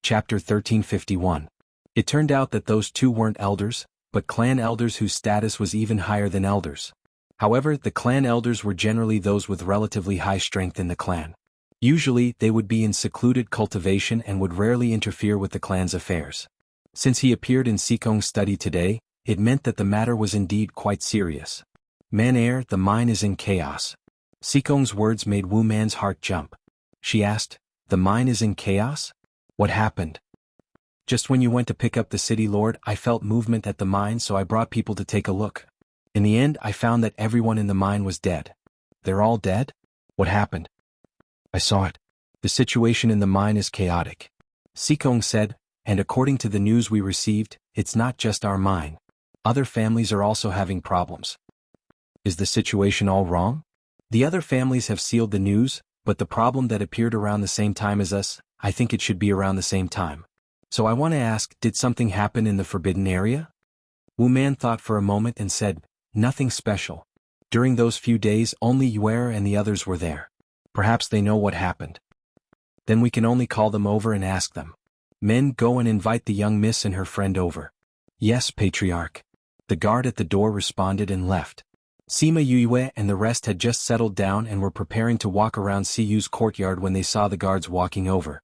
Chapter 1351. It turned out that those two weren't elders, but clan elders whose status was even higher than elders. However, the clan elders were generally those with relatively high strength in the clan. Usually, they would be in secluded cultivation and would rarely interfere with the clan's affairs. Since he appeared in Sikong's study today, it meant that the matter was indeed quite serious. Man-air, the mine is in chaos. Sikong's words made Wu Man's heart jump. She asked, "The mine is in chaos? What happened?" "Just when you went to pick up the city lord, I felt movement at the mine, so I brought people to take a look. In the end, I found that everyone in the mine was dead." "They're all dead? What happened?" "I saw it. The situation in the mine is chaotic," Sikong said, "and according to the news we received, it's not just our mine. Other families are also having problems." "Is the situation all wrong?" "The other families have sealed the news, but the problem that appeared around the same time as us, I think it should be around the same time. So I want to ask, did something happen in the forbidden area?" Wu Man thought for a moment and said, "Nothing special. During those few days only Yuer and the others were there. Perhaps they know what happened. Then we can only call them over and ask them. Men, go and invite the young miss and her friend over." "Yes, Patriarch." The guard at the door responded and left. Sima Yue and the rest had just settled down and were preparing to walk around Siyu's courtyard when they saw the guards walking over.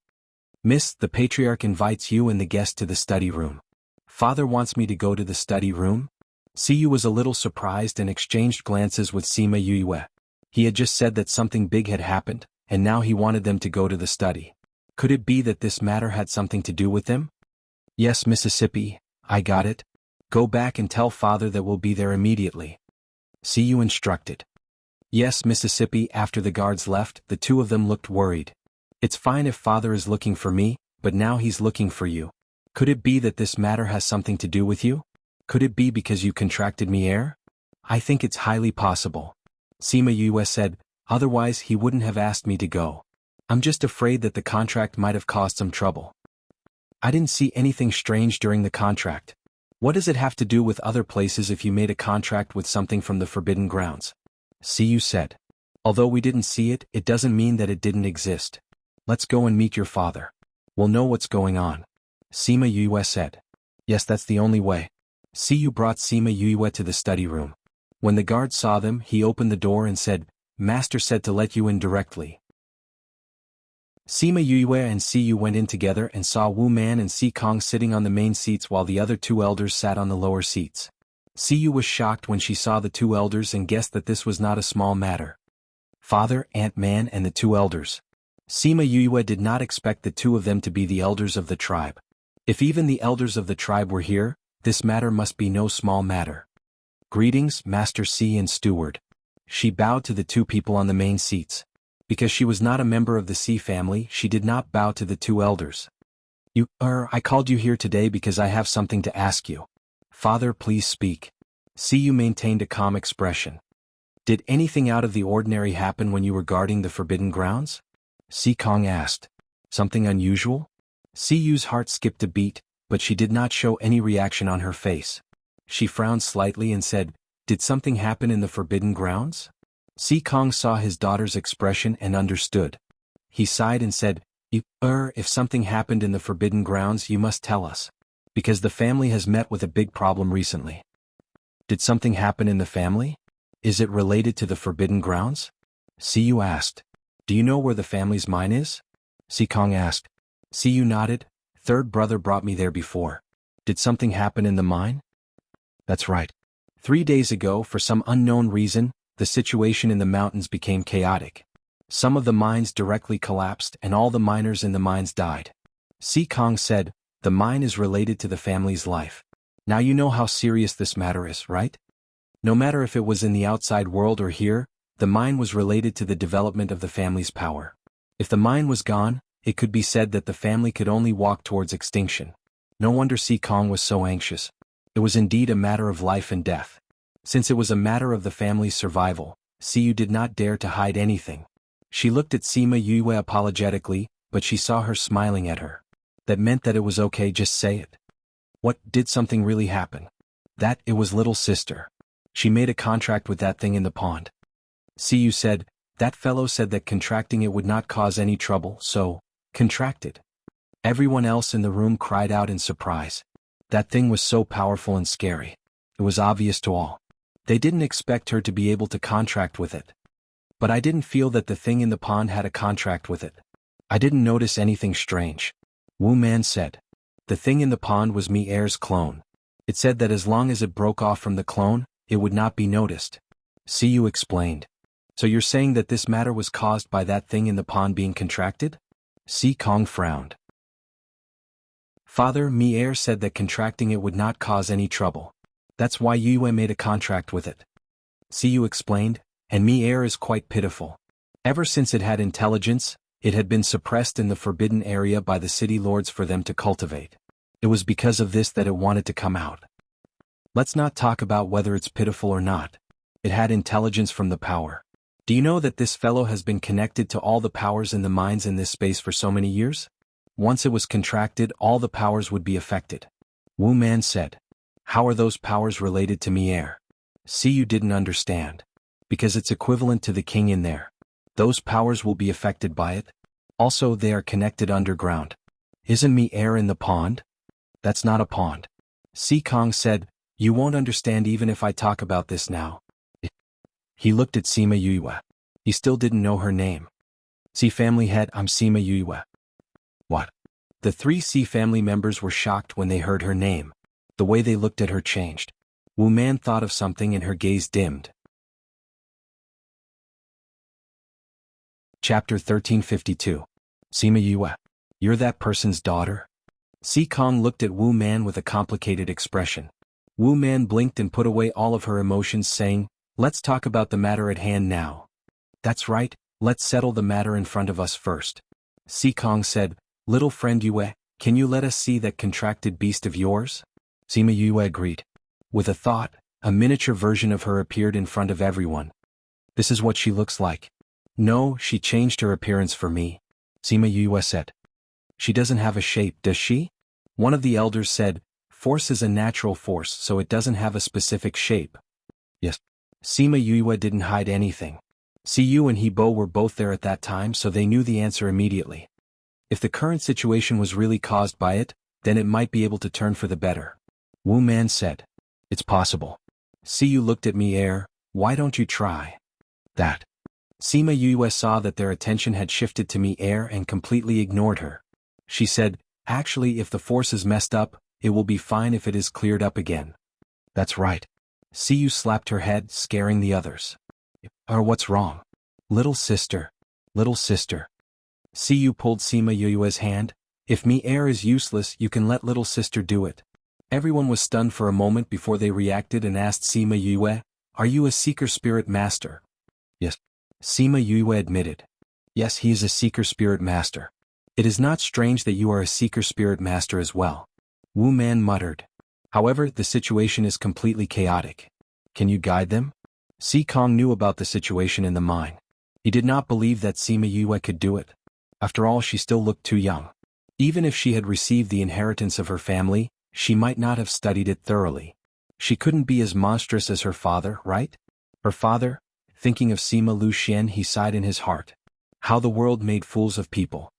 "Miss, the Patriarch invites you and the guest to the study room." "Father wants me to go to the study room?" Siyu was a little surprised and exchanged glances with Sima Yue. He had just said that something big had happened, and now he wanted them to go to the study. Could it be that this matter had something to do with them? "Yes, Mississippi, I got it. Go back and tell father that we'll be there immediately," Siyu instructed. "Yes, Mississippi." After the guards left, the two of them looked worried. "It's fine if father is looking for me, but now he's looking for you. Could it be that this matter has something to do with you? Could it be because you contracted me air?" "I think it's highly possible," Sima Yue said, "otherwise he wouldn't have asked me to go. I'm just afraid that the contract might have caused some trouble." "I didn't see anything strange during the contract. What does it have to do with other places if you made a contract with something from the Forbidden Grounds?" Siyu said. "Although we didn't see it, it doesn't mean that it didn't exist. Let's go and meet your father. We'll know what's going on," Sima Yue said. "Yes, that's the only way." Siyu brought Sima Yue to the study room. When the guard saw them, he opened the door and said, "Master said to let you in directly." Sima Yue and Siyu went in together and saw Wu Man and Si Kong sitting on the main seats while the other two elders sat on the lower seats. Siyu was shocked when she saw the two elders and guessed that this was not a small matter. Father, Ant-Man and the two elders. Sima Yue did not expect the two of them to be the elders of the tribe. If even the elders of the tribe were here, this matter must be no small matter. "Greetings, Master Si and Steward." She bowed to the two people on the main seats. Because she was not a member of the Si family, she did not bow to the two elders. I called you here today because I have something to ask you." "Father, please speak." Siyu maintained a calm expression. "Did anything out of the ordinary happen when you were guarding the Forbidden Grounds?" Si Kong asked. "Something unusual?" Siyu's heart skipped a beat, but she did not show any reaction on her face. She frowned slightly and said, "Did something happen in the Forbidden Grounds?" Si Kong saw his daughter's expression and understood. He sighed and said, If something happened in the Forbidden Grounds, you must tell us. Because the family has met with a big problem recently." "Did something happen in the family? Is it related to the Forbidden Grounds?" Siyu asked. "Do you know where the family's mine is?" Si Kong asked. Siyu nodded. "Third brother brought me there before." "Did something happen in the mine?" "That's right. 3 days ago, for some unknown reason, the situation in the mountains became chaotic. Some of the mines directly collapsed and all the miners in the mines died." Si Kong said, "The mine is related to the family's life. Now you know how serious this matter is, right? No matter if it was in the outside world or here, the mine was related to the development of the family's power. If the mine was gone, it could be said that the family could only walk towards extinction. No wonder Si Kong was so anxious. It was indeed a matter of life and death. Since it was a matter of the family's survival, Siyu did not dare to hide anything. She looked at Sima Yue apologetically, but she saw her smiling at her. That meant that it was okay, just say it. "What, did something really happen?" "That, it was little sister. She made a contract with that thing in the pond." Siyu said, "That fellow said that contracting it would not cause any trouble, so, contracted." Everyone else in the room cried out in surprise. That thing was so powerful and scary. It was obvious to all. They didn't expect her to be able to contract with it. But I didn't feel that the thing in the pond had a contract with it. I didn't notice anything strange. Wu Man said. The thing in the pond was Mi Er's clone. It said that as long as it broke off from the clone, it would not be noticed. Siyu explained. So you're saying that this matter was caused by that thing in the pond being contracted? Si Kong frowned. Father, Mi Er said that contracting it would not cause any trouble. That's why Yue made a contract with it. Siyu explained, and Mi Er is quite pitiful. Ever since it had intelligence, it had been suppressed in the forbidden area by the city lords for them to cultivate. It was because of this that it wanted to come out. Let's not talk about whether it's pitiful or not. It had intelligence from the power. Do you know that this fellow has been connected to all the powers in the mines in this space for so many years? Once it was contracted, all the powers would be affected. Wu Man said. How are those powers related to Mi Er? Siyu didn't understand. Because it's equivalent to the king in there. Those powers will be affected by it. Also, they are connected underground. Isn't Mi Er in the pond? That's not a pond. Si Kong said, you won't understand even if I talk about this now. He looked at Sima Yue. He still didn't know her name. Si family head, I'm Sima Yue. What? The three Si family members were shocked when they heard her name. The way they looked at her changed. Wu Man thought of something and her gaze dimmed. Chapter 1352. Sima Yue. You're that person's daughter? Si Kong looked at Wu Man with a complicated expression. Wu Man blinked and put away all of her emotions, saying, let's talk about the matter at hand now. That's right, let's settle the matter in front of us first. Si Kong said, little friend Yue, can you let us see that contracted beast of yours? Sima Yue agreed. With a thought, a miniature version of her appeared in front of everyone. This is what she looks like. No, she changed her appearance for me. Sima Yue said. She doesn't have a shape, does she? One of the elders said, force is a natural force, so it doesn't have a specific shape. Yes. Sima Yue didn't hide anything. Siyu and Hebo were both there at that time, so they knew the answer immediately. If the current situation was really caused by it, then it might be able to turn for the better. Wu Man said. It's possible. Siyu looked at Mi Er, why don't you try that? Sima Yue saw that their attention had shifted to Mi Er and completely ignored her. She said, actually if the force is messed up, it will be fine if it is cleared up again. That's right. Siyu slapped her head, scaring the others. Or what's wrong? Little sister. Little sister. Siyu pulled Sima Yue's hand. If Mi Er is useless, you can let little sister do it. Everyone was stunned for a moment before they reacted and asked Sima Yue, are you a seeker spirit master? Yes. Sima Yue admitted. Yes, he is a seeker spirit master. It is not strange that you are a seeker spirit master as well. Wu Man muttered. However, the situation is completely chaotic. Can you guide them? Si Kong knew about the situation in the mine. He did not believe that Sima Yue could do it. After all, she still looked too young. Even if she had received the inheritance of her family, she might not have studied it thoroughly. She couldn't be as monstrous as her father, right? Her father? Thinking of Sima Luxian, he sighed in his heart. How the world made fools of people.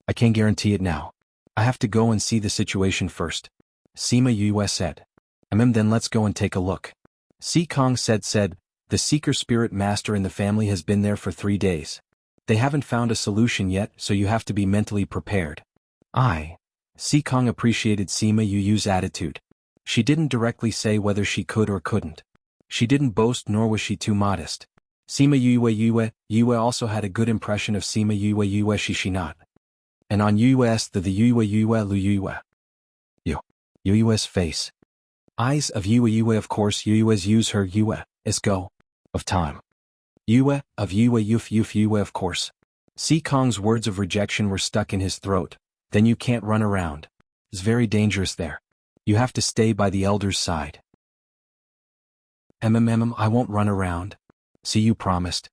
I can't guarantee it now. I have to go and see the situation first. Sima Yue said. Then let's go and take a look. Si Kong said, the seeker spirit master in the family has been there for 3 days. They haven't found a solution yet, so you have to be mentally prepared. Si Kong appreciated Sima Yue's attitude. She didn't directly say whether she could or couldn't. She didn't boast nor was she too modest. Sima Yue also had a good impression of Sima Yue she not. And on Yue's the Yue Lu Yue. Yue's face. Eyes of Yue of course Yue's use her Yue, is go. Of time. Yue, of Yue Yue of course. Si Kong's words of rejection were stuck in his throat. Then you can't run around. It's very dangerous there. You have to stay by the elder's side. I won't run around. Siyu promised.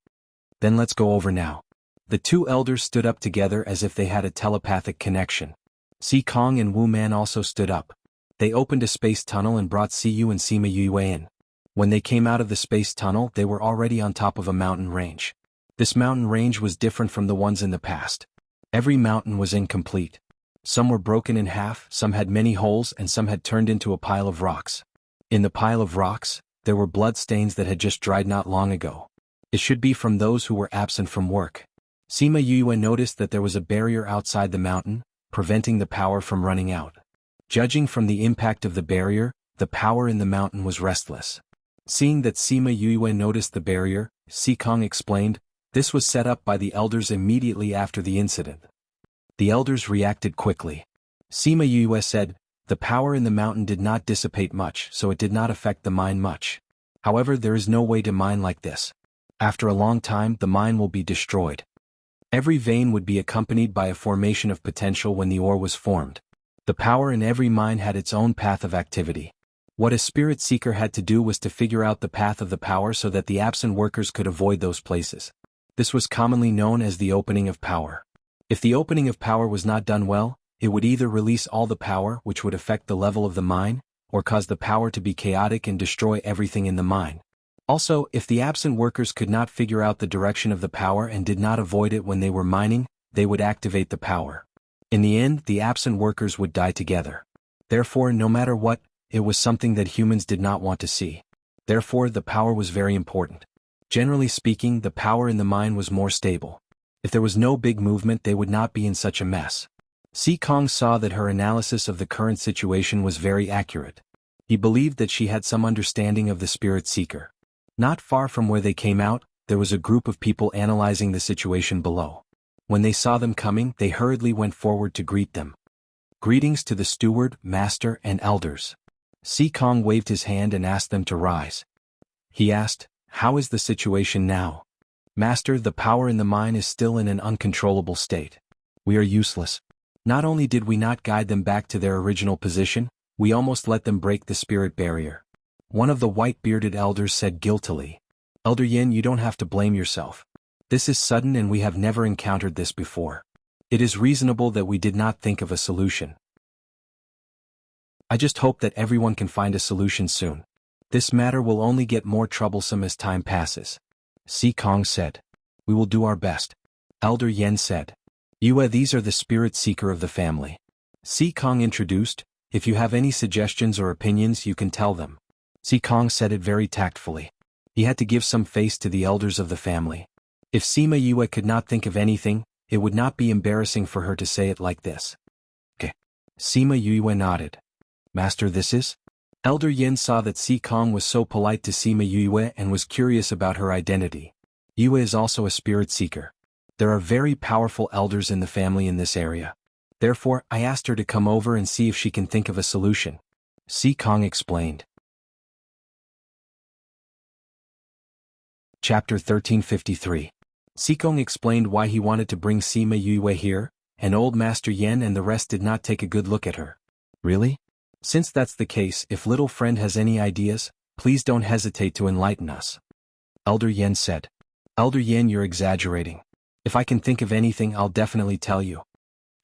Then let's go over now. The two elders stood up together as if they had a telepathic connection. Si Kong and Wu Man also stood up. They opened a space tunnel and brought Siyu and Sima Yue in. When they came out of the space tunnel, they were already on top of a mountain range. This mountain range was different from the ones in the past. Every mountain was incomplete. Some were broken in half, some had many holes, and some had turned into a pile of rocks. In the pile of rocks, there were blood stains that had just dried not long ago. It should be from those who were absent from work. Sima Yue noticed that there was a barrier outside the mountain, preventing the power from running out. Judging from the impact of the barrier, the power in the mountain was restless. Seeing that Sima Yue noticed the barrier, Sikong explained, this was set up by the elders immediately after the incident. The elders reacted quickly. Sima Yue said, the power in the mountain did not dissipate much, so it did not affect the mine much. However, there is no way to mine like this. After a long time, the mine will be destroyed. Every vein would be accompanied by a formation of potential when the ore was formed. The power in every mine had its own path of activity. What a spirit seeker had to do was to figure out the path of the power so that the absent workers could avoid those places. This was commonly known as the opening of power. If the opening of power was not done well, it would either release all the power, which would affect the level of the mine, or cause the power to be chaotic and destroy everything in the mine. Also, if the absent workers could not figure out the direction of the power and did not avoid it when they were mining, they would activate the power. In the end, the absent workers would die together. Therefore, no matter what, it was something that humans did not want to see. Therefore, the power was very important. Generally speaking, the power in the mine was more stable. If there was no big movement, they would not be in such a mess. Sikong saw that her analysis of the current situation was very accurate. He believed that she had some understanding of the spirit seeker. Not far from where they came out, there was a group of people analyzing the situation below. When they saw them coming, they hurriedly went forward to greet them. Greetings to the steward, master, and elders. Sikong waved his hand and asked them to rise. He asked, how is the situation now? Master, the power in the mine is still in an uncontrollable state. We are useless. Not only did we not guide them back to their original position, we almost let them break the spirit barrier. One of the white-bearded elders said guiltily. Elder Yin, you don't have to blame yourself. This is sudden and we have never encountered this before. It is reasonable that we did not think of a solution. I just hope that everyone can find a solution soon. This matter will only get more troublesome as time passes. Sikong said. We will do our best. Elder Yen said. Yue, these are the spirit seeker of the family. Sikong introduced, if you have any suggestions or opinions you can tell them. Sikong said it very tactfully. He had to give some face to the elders of the family. If Sima Yue could not think of anything, it would not be embarrassing for her to say it like this. Okay. Sima Yue nodded. Master, this is? Elder Yin saw that Sikong was so polite to Sima Yue and was curious about her identity. Yue is also a spirit seeker. There are very powerful elders in the family in this area. Therefore, I asked her to come over and see if she can think of a solution. Sikong explained. Chapter 1353. Sikong explained why he wanted to bring Sima Yue here, and old Master Yen and the rest did not take a good look at her. Really? Since that's the case, if little friend has any ideas, please don't hesitate to enlighten us. Elder Yen said. Elder Yen, you're exaggerating. If I can think of anything, I'll definitely tell you.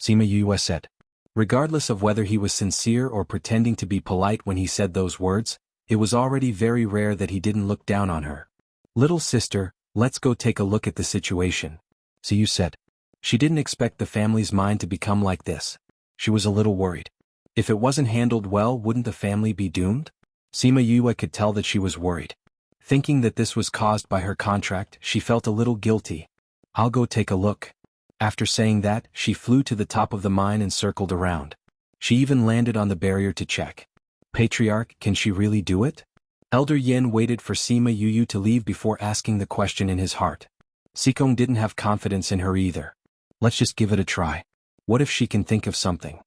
Sima Yue said. Regardless of whether he was sincere or pretending to be polite when he said those words, it was already very rare that he didn't look down on her. Little sister, let's go take a look at the situation. Siyu said. She didn't expect the family's mind to become like this. She was a little worried. If it wasn't handled well, wouldn't the family be doomed? Sima Yue could tell that she was worried. Thinking that this was caused by her contract, she felt a little guilty. I'll go take a look. After saying that, she flew to the top of the mine and circled around. She even landed on the barrier to check. Patriarch, can she really do it? Elder Yin waited for Sima Yue to leave before asking the question in his heart. Sikong didn't have confidence in her either. Let's just give it a try. What if she can think of something?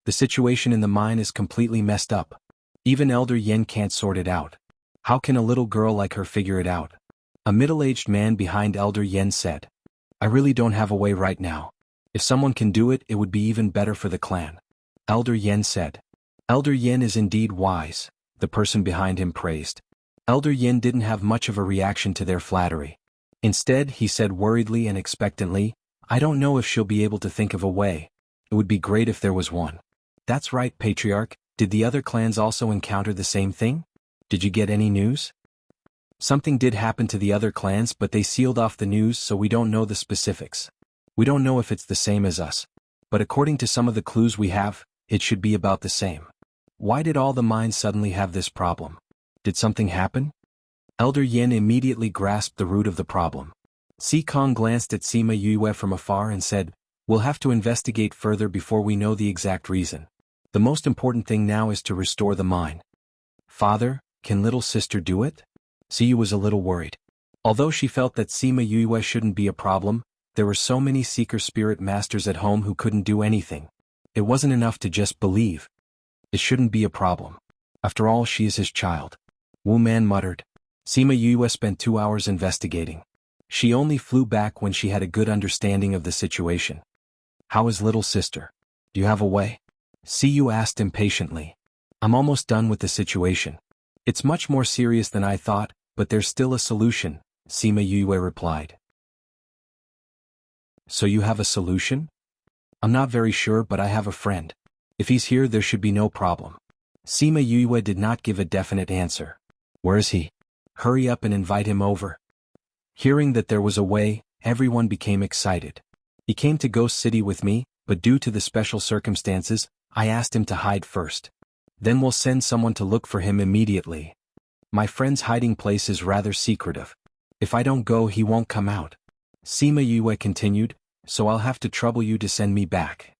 The situation in the mine is completely messed up. Even Elder Yin can't sort it out. How can a little girl like her figure it out? A middle-aged man behind Elder Yin said. I really don't have a way right now. If someone can do it, it would be even better for the clan. Elder Yin said. Elder Yin is indeed wise, the person behind him praised. Elder Yin didn't have much of a reaction to their flattery. Instead, he said worriedly and expectantly, I don't know if she'll be able to think of a way. It would be great if there was one. That's right, Patriarch. Did the other clans also encounter the same thing? Did you get any news? Something did happen to the other clans, but they sealed off the news, so we don't know the specifics. We don't know if it's the same as us. But according to some of the clues we have, it should be about the same. Why did all the mines suddenly have this problem? Did something happen? Elder Yin immediately grasped the root of the problem. Si Kong glanced at Sima Yue from afar and said, "We'll have to investigate further before we know the exact reason. The most important thing now is to restore the mine." "Father, can little sister do it?" Siyu was a little worried. Although she felt that Sima Yue shouldn't be a problem, there were so many seeker spirit masters at home who couldn't do anything. It wasn't enough to just believe. It shouldn't be a problem. After all, she is his child. Wu Man muttered. Sima Yue spent 2 hours investigating. She only flew back when she had a good understanding of the situation. "How is little sister? Do you have a way?" Siyu asked impatiently. "I'm almost done with the situation. It's much more serious than I thought, but there's still a solution," Sima Yue replied. "So you have a solution?" "I'm not very sure, but I have a friend. If he's here, there should be no problem." Sima Yue did not give a definite answer. "Where is he? Hurry up and invite him over." Hearing that there was a way, everyone became excited. "He came to Ghost City with me, but due to the special circumstances, I asked him to hide first. Then we'll send someone to look for him immediately. My friend's hiding place is rather secretive. If I don't go, he won't come out." Sima Yue continued, "So I'll have to trouble you to send me back."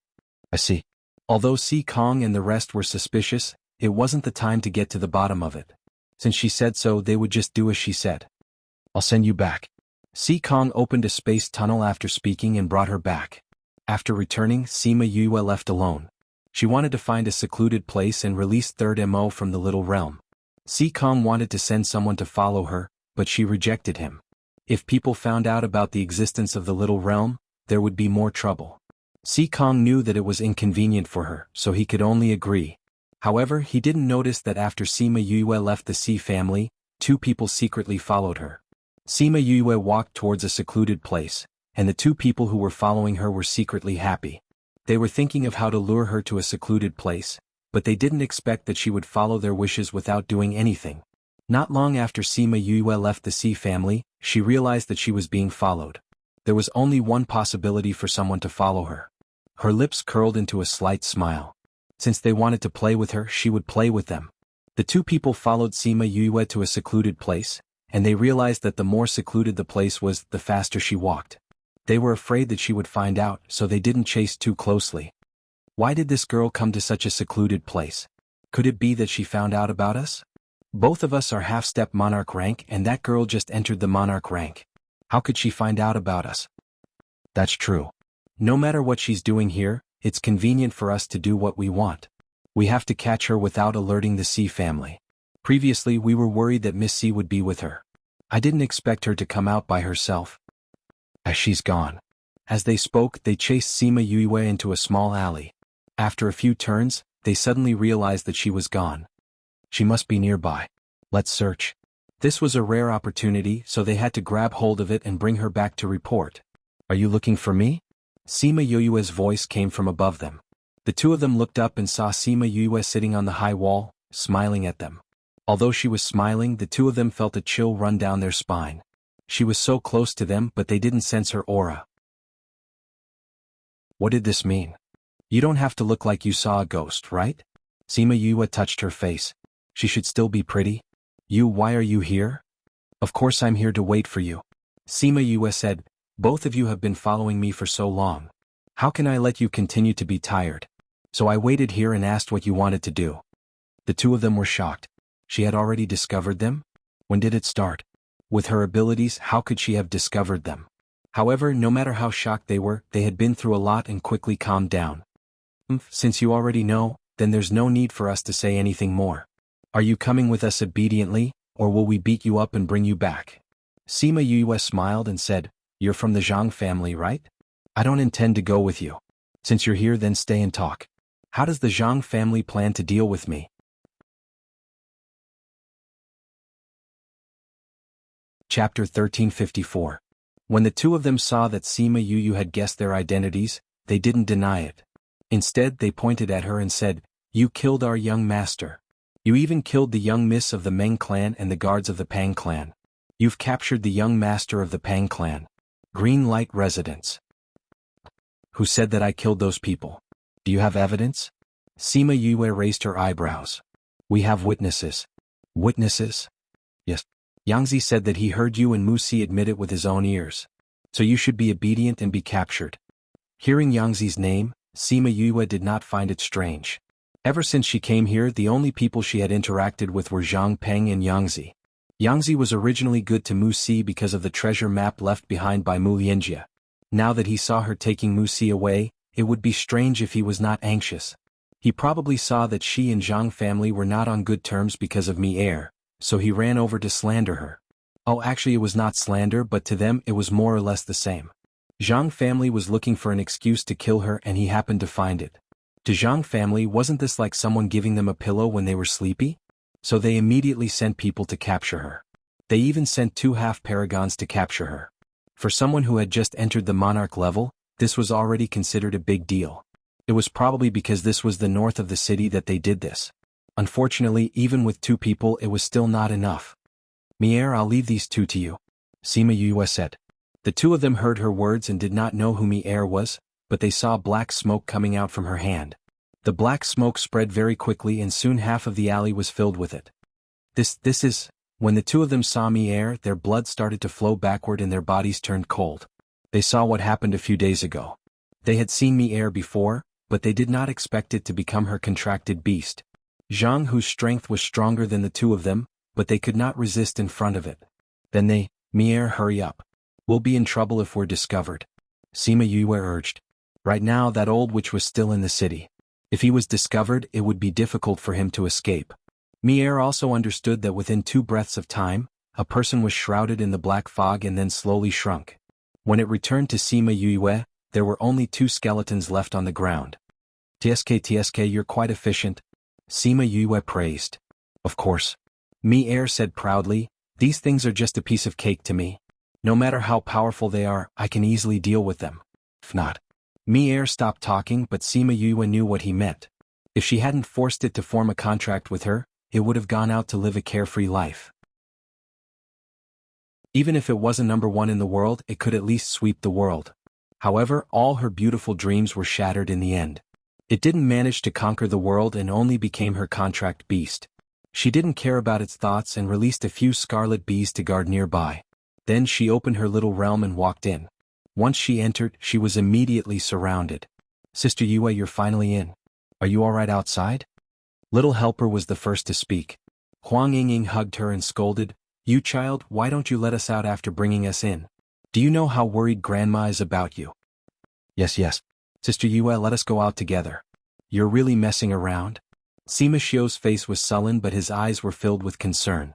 "I see." Although Si Kong and the rest were suspicious, it wasn't the time to get to the bottom of it. Since she said so, they would just do as she said. "I'll send you back." Si Kong opened a space tunnel after speaking and brought her back. After returning, Sima Yue left alone. She wanted to find a secluded place and release Third Mo from the little realm. Si Kong wanted to send someone to follow her, but she rejected him. If people found out about the existence of the little realm, there would be more trouble. Si Kong knew that it was inconvenient for her, so he could only agree. However, he didn't notice that after Sima Yue left the Si family, 2 people secretly followed her. Sima Yue walked towards a secluded place, and the 2 people who were following her were secretly happy. They were thinking of how to lure her to a secluded place, but they didn't expect that she would follow their wishes without doing anything. Not long after Sima Yue left the Si family, she realized that she was being followed. There was only one possibility for someone to follow her. Her lips curled into a slight smile. Since they wanted to play with her, she would play with them. The 2 people followed Sima Yue to a secluded place, and they realized that the more secluded the place was, the faster she walked. They were afraid that she would find out, so they didn't chase too closely. Why did this girl come to such a secluded place? Could it be that she found out about us? Both of us are half-step monarch rank, and that girl just entered the monarch rank. How could she find out about us? That's true. No matter what she's doing here, it's convenient for us to do what we want. We have to catch her without alerting the Si family. Previously, we were worried that Miss Si would be with her. I didn't expect her to come out by herself. As she's gone. As they spoke, they chased Sima Yue into a small alley. After a few turns, they suddenly realized that she was gone. She must be nearby. Let's search. This was a rare opportunity, so they had to grab hold of it and bring her back to report. Are you looking for me? Sima Yue's voice came from above them. The 2 of them looked up and saw Sima Yue sitting on the high wall, smiling at them. Although she was smiling, the 2 of them felt a chill run down their spine. She was so close to them, but they didn't sense her aura. What did this mean? You don't have to look like you saw a ghost, right? Sima Yue touched her face. She should still be pretty. Why are you here? Of course I'm here to wait for you. Sima Yue said, both of you have been following me for so long. How can I let you continue to be tired? So I waited here and asked what you wanted to do. The 2 of them were shocked. She had already discovered them? When did it start? With her abilities, how could she have discovered them? However, no matter how shocked they were, they had been through a lot and quickly calmed down. Since you already know, then there's no need for us to say anything more. Are you coming with us obediently, or will we beat you up and bring you back? Sima Yue smiled and said, You're from the Jianghu family, right? I don't intend to go with you. Since you're here, then stay and talk. How does the Jianghu family plan to deal with me? Chapter 1354. When the 2 of them saw that Sima Yue had guessed their identities, they didn't deny it. Instead, they pointed at her and said, You killed our young master. You even killed the young miss of the Meng clan and the guards of the Pang clan. You've captured the young master of the Pang clan. Green Light Residence. Who said that I killed those people? Do you have evidence? Sima Yue raised her eyebrows. We have witnesses. Witnesses? Yes. Yangzi said that he heard you and Musi admit it with his own ears. So you should be obedient and be captured. Hearing Yangzi's name, Sima Yue did not find it strange. Ever since she came here, the only people she had interacted with were Zhang Peng and Yangzi. Yangzi was originally good to Musi because of the treasure map left behind by Mu Yinjia. Now that he saw her taking Musi away, it would be strange if he was not anxious. He probably saw that she and Zhang family were not on good terms because of Mi-Er, so he ran over to slander her. Oh, actually it was not slander, but to them it was more or less the same. Zhang family was looking for an excuse to kill her and he happened to find it. To Zhang family, wasn't this like someone giving them a pillow when they were sleepy? So they immediately sent people to capture her. They even sent 2 half-paragons to capture her. For someone who had just entered the monarch level, this was already considered a big deal. It was probably because this was the north of the city that they did this. Unfortunately, even with 2 people it was still not enough. Mi-Er, I'll leave these 2 to you. Sima Yue said. The 2 of them heard her words and did not know who Mi-Er was, but they saw black smoke coming out from her hand. The black smoke spread very quickly and soon half of the alley was filled with it. This is... When the 2 of them saw Mi-Er, their blood started to flow backward and their bodies turned cold. They saw what happened a few days ago. They had seen Mi-Er before, but they did not expect it to become her contracted beast. Jianghu's whose strength was stronger than the 2 of them, but they could not resist in front of it. Then they, Mi-Er, hurry up. We'll be in trouble if we're discovered. Sima Yue urged. Right now that old witch was still in the city. If he was discovered, it would be difficult for him to escape. Mi-Er also understood that within 2 breaths of time, a person was shrouded in the black fog and then slowly shrunk. When it returned to Sima Yue, there were only 2 skeletons left on the ground. TSK, you're quite efficient. Sima Yue praised. Of course. Mi-Er said proudly, these things are just a piece of cake to me. No matter how powerful they are, I can easily deal with them. If not. Mi-Er stopped talking, but Sima Yue knew what he meant. If she hadn't forced it to form a contract with her, it would have gone out to live a carefree life. Even if it wasn't number 1 in the world, it could at least sweep the world. However, all her beautiful dreams were shattered in the end. It didn't manage to conquer the world and only became her contract beast. She didn't care about its thoughts and released a few scarlet bees to guard nearby. Then she opened her little realm and walked in. Once she entered, she was immediately surrounded. Sister Yue, you're finally in. Are you alright outside? Little Helper was the first to speak. Huang Yingying hugged her and scolded, You child, why don't you let us out after bringing us in? Do you know how worried Grandma is about you? Yes. Sister Yue, let us go out together. You're really messing around? Sima Xiu's face was sullen but his eyes were filled with concern.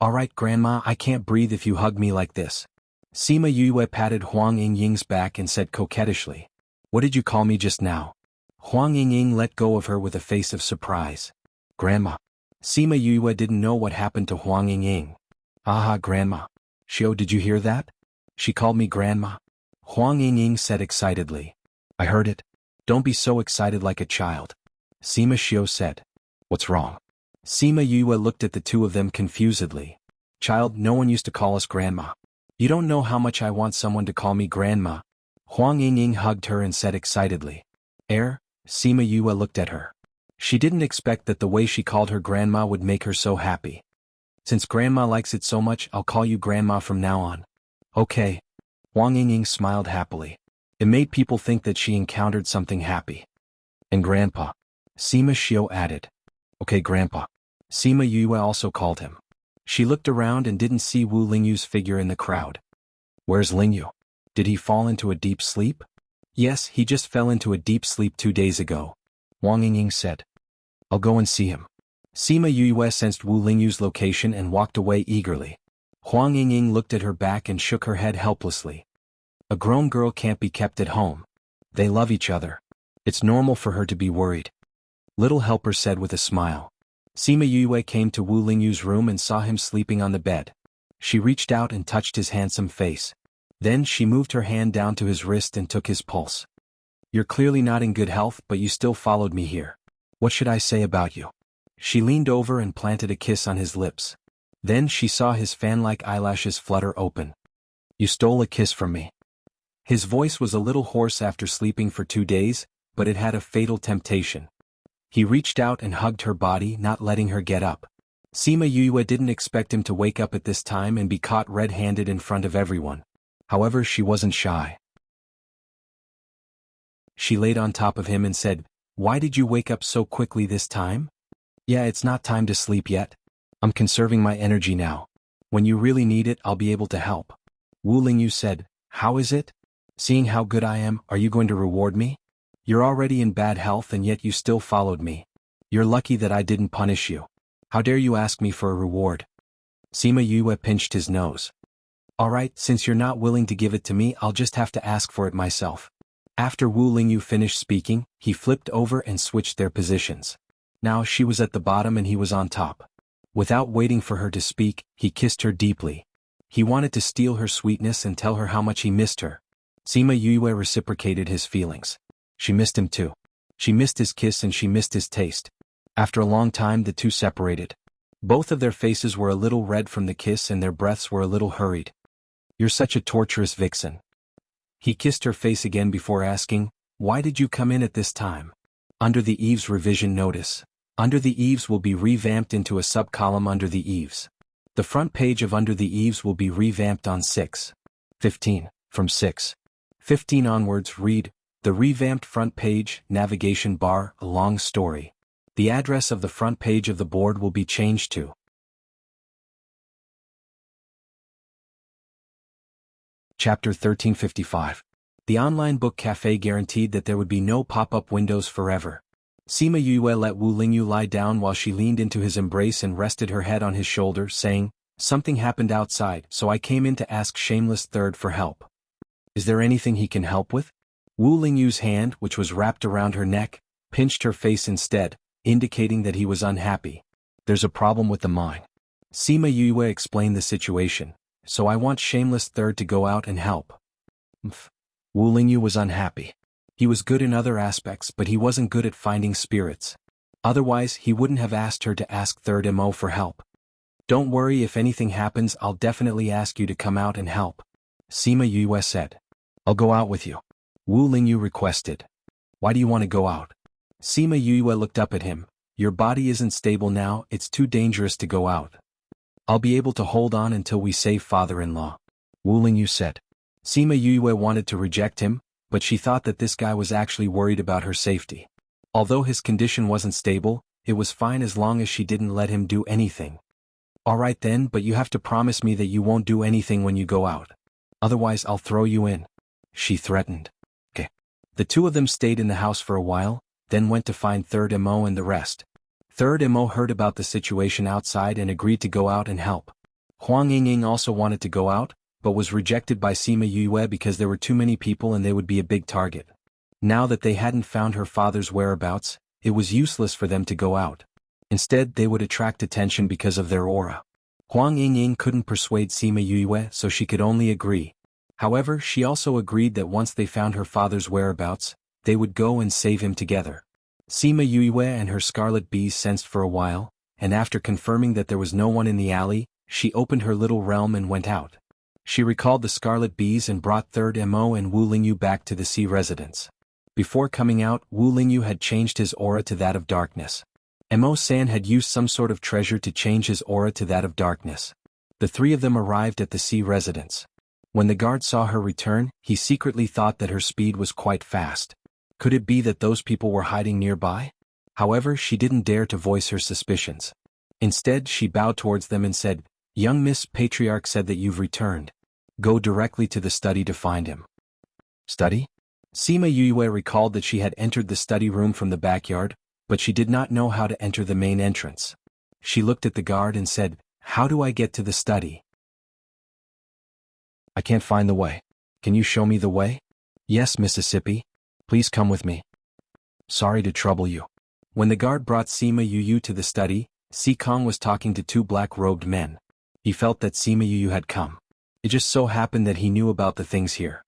Alright Grandma, I can't breathe if you hug me like this. Sima Yue patted Huang Yingying's back and said coquettishly. What did you call me just now? Huang Yingying let go of her with a face of surprise. Grandma. Sima Yue didn't know what happened to Huang Yingying. Aha, Grandma. Xiu, did you hear that? She called me Grandma. Huang Yingying said excitedly. I heard it. Don't be so excited like a child. Sima Xiu said. What's wrong? Sima Yue looked at the 2 of them confusedly. Child, no one used to call us Grandma. You don't know how much I want someone to call me Grandma. Huang Yingying hugged her and said excitedly. Sima Yue looked at her. She didn't expect that the way she called her Grandma would make her so happy. Since Grandma likes it so much, I'll call you Grandma from now on. Okay. Huang Yingying smiled happily. It made people think that she encountered something happy. And Grandpa. Sima Xiu added. Okay Grandpa. Sima Yue also called him. She looked around and didn't see Wu Lingyu's figure in the crowd. Where's Lingyu? Did he fall into a deep sleep? Yes, he just fell into a deep sleep 2 days ago. Huang Yingying said. I'll go and see him. Sima Yue sensed Wu Lingyu's location and walked away eagerly. Huang Yingying looked at her back and shook her head helplessly. A grown girl can't be kept at home. They love each other. It's normal for her to be worried. Little Helper said with a smile. Sima Yue came to Wu Lingyu's room and saw him sleeping on the bed. She reached out and touched his handsome face. Then she moved her hand down to his wrist and took his pulse. You're clearly not in good health, but you still followed me here. What should I say about you? She leaned over and planted a kiss on his lips. Then she saw his fan-like eyelashes flutter open. You stole a kiss from me. His voice was a little hoarse after sleeping for 2 days, but it had a fatal temptation. He reached out and hugged her body, not letting her get up. Sima Yue didn't expect him to wake up at this time and be caught red-handed in front of everyone. However, she wasn't shy. She laid on top of him and said, "Why did you wake up so quickly this time?" "Yeah, it's not time to sleep yet. I'm conserving my energy now. When you really need it, I'll be able to help." Wu Lingyu said, "How is it? Seeing how good I am, are you going to reward me? You're already in bad health and yet you still followed me. You're lucky that I didn't punish you. How dare you ask me for a reward?" Sima Yue pinched his nose. "Alright, since you're not willing to give it to me, I'll just have to ask for it myself." After Wu Lingyu finished speaking, he flipped over and switched their positions. Now she was at the bottom and he was on top. Without waiting for her to speak, he kissed her deeply. He wanted to steal her sweetness and tell her how much he missed her. Sima Yue reciprocated his feelings. She missed him too. She missed his kiss and she missed his taste. After a long time the two separated. Both of their faces were a little red from the kiss and their breaths were a little hurried. "You're such a torturous vixen." He kissed her face again before asking, "Why did you come in at this time?" Under the Eaves revision notice. Under the Eaves will be revamped into a sub-column under the Eaves. The front page of Under the Eaves will be revamped on 6/15. From 6/15 onwards read, the revamped front page, navigation bar, a long story. The address of the front page of the board will be changed to Chapter 1355. The online book cafe guaranteed that there would be no pop-up windows forever. Sima Yue let Wu Lingyu lie down while she leaned into his embrace and rested her head on his shoulder, saying, "Something happened outside, so I came in to ask Shameless Third for help. Is there anything he can help with?" Wu Lingyu's hand, which was wrapped around her neck, pinched her face instead, indicating that he was unhappy. "There's a problem with the mine." Sima Yue explained the situation. "So I want Shameless Third to go out and help." Wu Lingyu was unhappy. He was good in other aspects, but he wasn't good at finding spirits. Otherwise, he wouldn't have asked her to ask Third Mo for help. "Don't worry, if anything happens, I'll definitely ask you to come out and help," Sima Yue said. "I'll go out with you," Wu Lingyu requested. "Why do you want to go out?" Sima Yue looked up at him. "Your body isn't stable now, it's too dangerous to go out." "I'll be able to hold on until we save father-in-law," Wu Lingyu said. Sima Yue wanted to reject him, but she thought that this guy was actually worried about her safety. Although his condition wasn't stable, it was fine as long as she didn't let him do anything. "Alright then, but you have to promise me that you won't do anything when you go out. Otherwise I'll throw you in," she threatened. "Okay." The two of them stayed in the house for a while, then went to find Third Mo and the rest. Third Mo heard about the situation outside and agreed to go out and help. Huang Yingying also wanted to go out, but was rejected by Sima Yue because there were too many people and they would be a big target. Now that they hadn't found her father's whereabouts, it was useless for them to go out. Instead, they would attract attention because of their aura. Huang Yingying couldn't persuade Sima Yue, so she could only agree. However, she also agreed that once they found her father's whereabouts, they would go and save him together. Sima Yue and her scarlet bees sensed for a while, and after confirming that there was no one in the alley, she opened her little realm and went out. She recalled the scarlet bees and brought Third Mo and Wu Lingyu back to the sea residence. Before coming out, Wu Lingyu had changed his aura to that of darkness. Mo-san had used some sort of treasure to change his aura to that of darkness. The three of them arrived at the sea residence. When the guard saw her return, he secretly thought that her speed was quite fast. Could it be that those people were hiding nearby? However, she didn't dare to voice her suspicions. Instead, she bowed towards them and said, "Young Miss, Patriarch said that you've returned. Go directly to the study to find him." Study? Sima Yue recalled that she had entered the study room from the backyard, but she did not know how to enter the main entrance. She looked at the guard and said, "How do I get to the study?" "I can't find the way. Can you show me the way?" "Yes, Mississippi. Please come with me." "Sorry to trouble you." When the guard brought Sima Yue to the study, Si Kong was talking to two black-robed men. He felt that Sima Yue had come. It just so happened that he knew about the things here.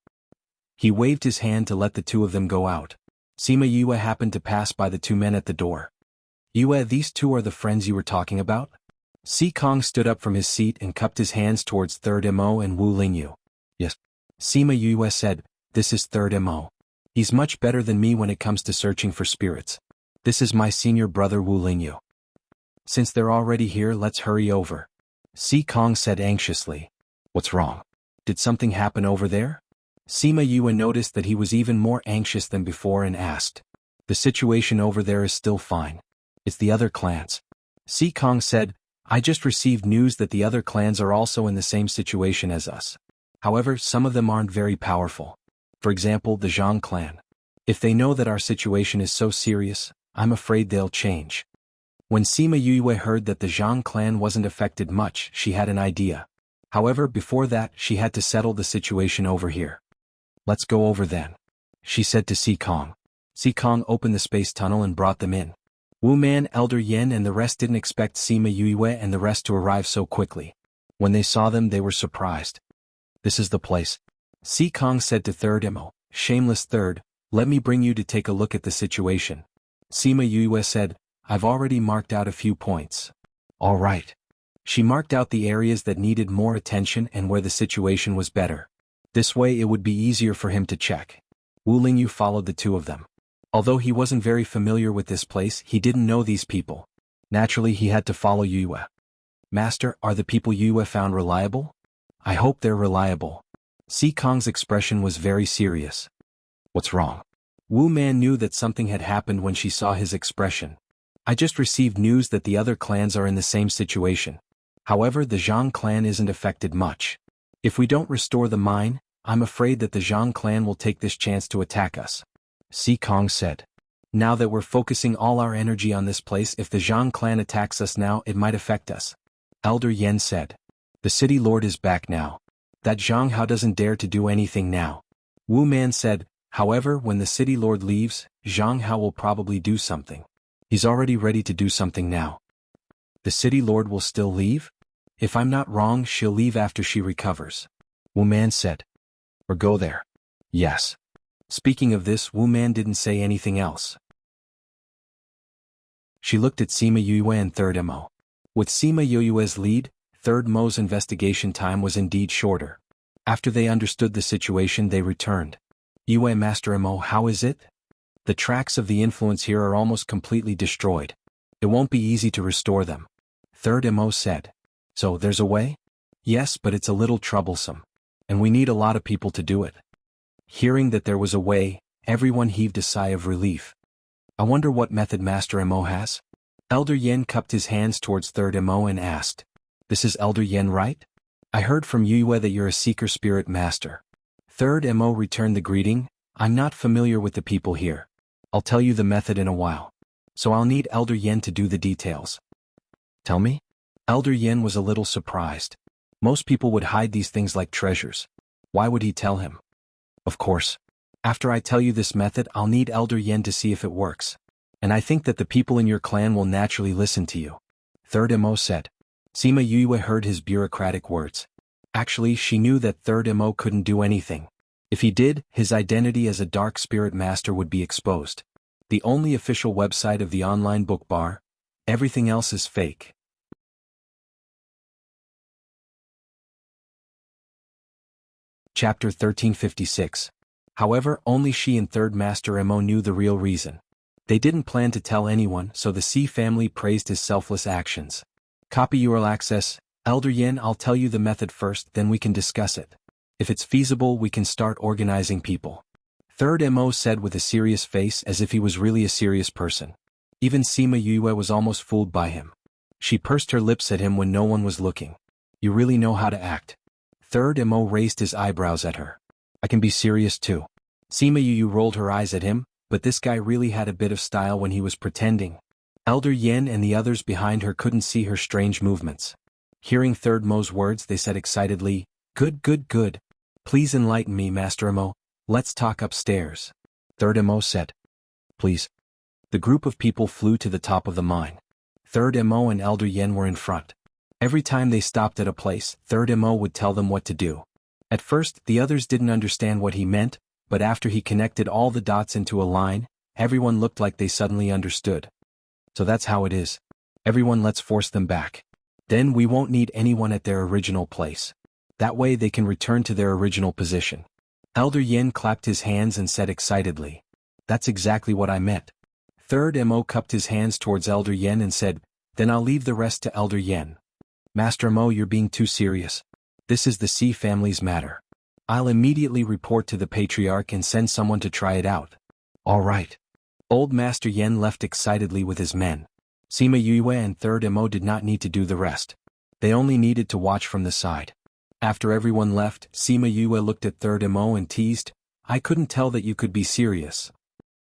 He waved his hand to let the two of them go out. Sima Yue happened to pass by the two men at the door. "Yue, these two are the friends you were talking about?" Si Kong stood up from his seat and cupped his hands towards Third Mo and Wu Lingyu. "Yes." Sima Yue said, This is third Mo. He's much better than me when it comes to searching for spirits. This is my senior brother Wu Lingyu. Since they're already here, let's hurry over. Si Kong said anxiously. What's wrong? Did something happen over there? Sima Yue noticed that he was even more anxious than before and asked. The situation over there is still fine. It's the other clans. Si Kong said, I just received news that the other clans are also in the same situation as us. However, some of them aren't very powerful. For example, the Zhang clan. If they know that our situation is so serious, I'm afraid they'll change. When Sima Yue heard that the Zhang clan wasn't affected much, she had an idea. However, before that, she had to settle the situation over here. Let's go over then, she said to Si Kong. Si Kong opened the space tunnel and brought them in. Wu Man, Elder Yen and the rest didn't expect Sima Yue and the rest to arrive so quickly. When they saw them, they were surprised. This is the place. Si Kong said to Third Mo, Shameless Third, let me bring you to take a look at the situation. Sima Yue said, I've already marked out a few points. All right. She marked out the areas that needed more attention and where the situation was better. This way it would be easier for him to check. Wu Lingyu followed the two of them. Although he wasn't very familiar with this place, he didn't know these people. Naturally, he had to follow Yue. Master, are the people Yue found reliable? I hope they're reliable. Si Kong's expression was very serious. What's wrong? Wu Man knew that something had happened when she saw his expression. I just received news that the other clans are in the same situation. However, the Zhang clan isn't affected much. If we don't restore the mine, I'm afraid that the Zhang clan will take this chance to attack us. Si Kong said. Now that we're focusing all our energy on this place, if the Zhang clan attacks us now, it might affect us. Elder Yen said. The city lord is back now. That Jianghu doesn't dare to do anything now. Wu Man said, however, when the city lord leaves, Jianghu will probably do something. He's already ready to do something now. The city lord will still leave? If I'm not wrong, she'll leave after she recovers. Wu Man said. Or go there. Yes. Speaking of this, Wu Man didn't say anything else. She looked at Sima Yue and Third Mo. With Sima Yue's lead, Third Mo's investigation time was indeed shorter. After they understood the situation, they returned. Yue Master Mo, how is it? The tracks of the influence here are almost completely destroyed. It won't be easy to restore them. Third Mo said. So there's a way? Yes, but it's a little troublesome. And we need a lot of people to do it. Hearing that there was a way, everyone heaved a sigh of relief. I wonder what method Master Mo has? Elder Yen cupped his hands towards Third Mo and asked. This is Elder Yen, right? I heard from Yue that you're a seeker spirit master. Third Mo returned the greeting. I'm not familiar with the people here. I'll tell you the method in a while. So I'll need Elder Yen to do the details. Tell me? Elder Yen was a little surprised. Most people would hide these things like treasures. Why would he tell him? Of course. After I tell you this method, I'll need Elder Yen to see if it works. And I think that the people in your clan will naturally listen to you. Third Mo said. Sima Yue heard his bureaucratic words. Actually, she knew that Third Mo couldn't do anything. If he did, his identity as a dark spirit master would be exposed. The only official website of the online book bar, everything else is fake. Chapter 1356. However, only she and Third Master Mo knew the real reason. They didn't plan to tell anyone, so the C family praised his selfless actions. Copy URL access. Elder Yen, I'll tell you the method first, then we can discuss it. If it's feasible, we can start organizing people. Third Mo said with a serious face, as if he was really a serious person. Even Sima Yue was almost fooled by him. She pursed her lips at him when no one was looking. You really know how to act. Third Mo raised his eyebrows at her. I can be serious too. Sima Yue rolled her eyes at him, but this guy really had a bit of style when he was pretending. Elder Yen and the others behind her couldn't see her strange movements. Hearing Third Mo's words, they said excitedly, Good, good, good. Please enlighten me, Master Mo. Let's talk upstairs. Third Mo said. Please. The group of people flew to the top of the mine. Third Mo and Elder Yen were in front. Every time they stopped at a place, Third Mo would tell them what to do. At first, the others didn't understand what he meant, but after he connected all the dots into a line, everyone looked like they suddenly understood. So that's how it is. Everyone, let's force them back. Then we won't need anyone at their original place. That way they can return to their original position. Elder Yen clapped his hands and said excitedly. That's exactly what I meant. Third Mo cupped his hands towards Elder Yen and said, then I'll leave the rest to Elder Yen. Master Mo, you're being too serious. This is the C family's matter. I'll immediately report to the patriarch and send someone to try it out. All right. Old Master Yen left excitedly with his men. Sima Yue and Third Mo did not need to do the rest. They only needed to watch from the side. After everyone left, Sima Yue looked at Third Mo and teased, I couldn't tell that you could be serious.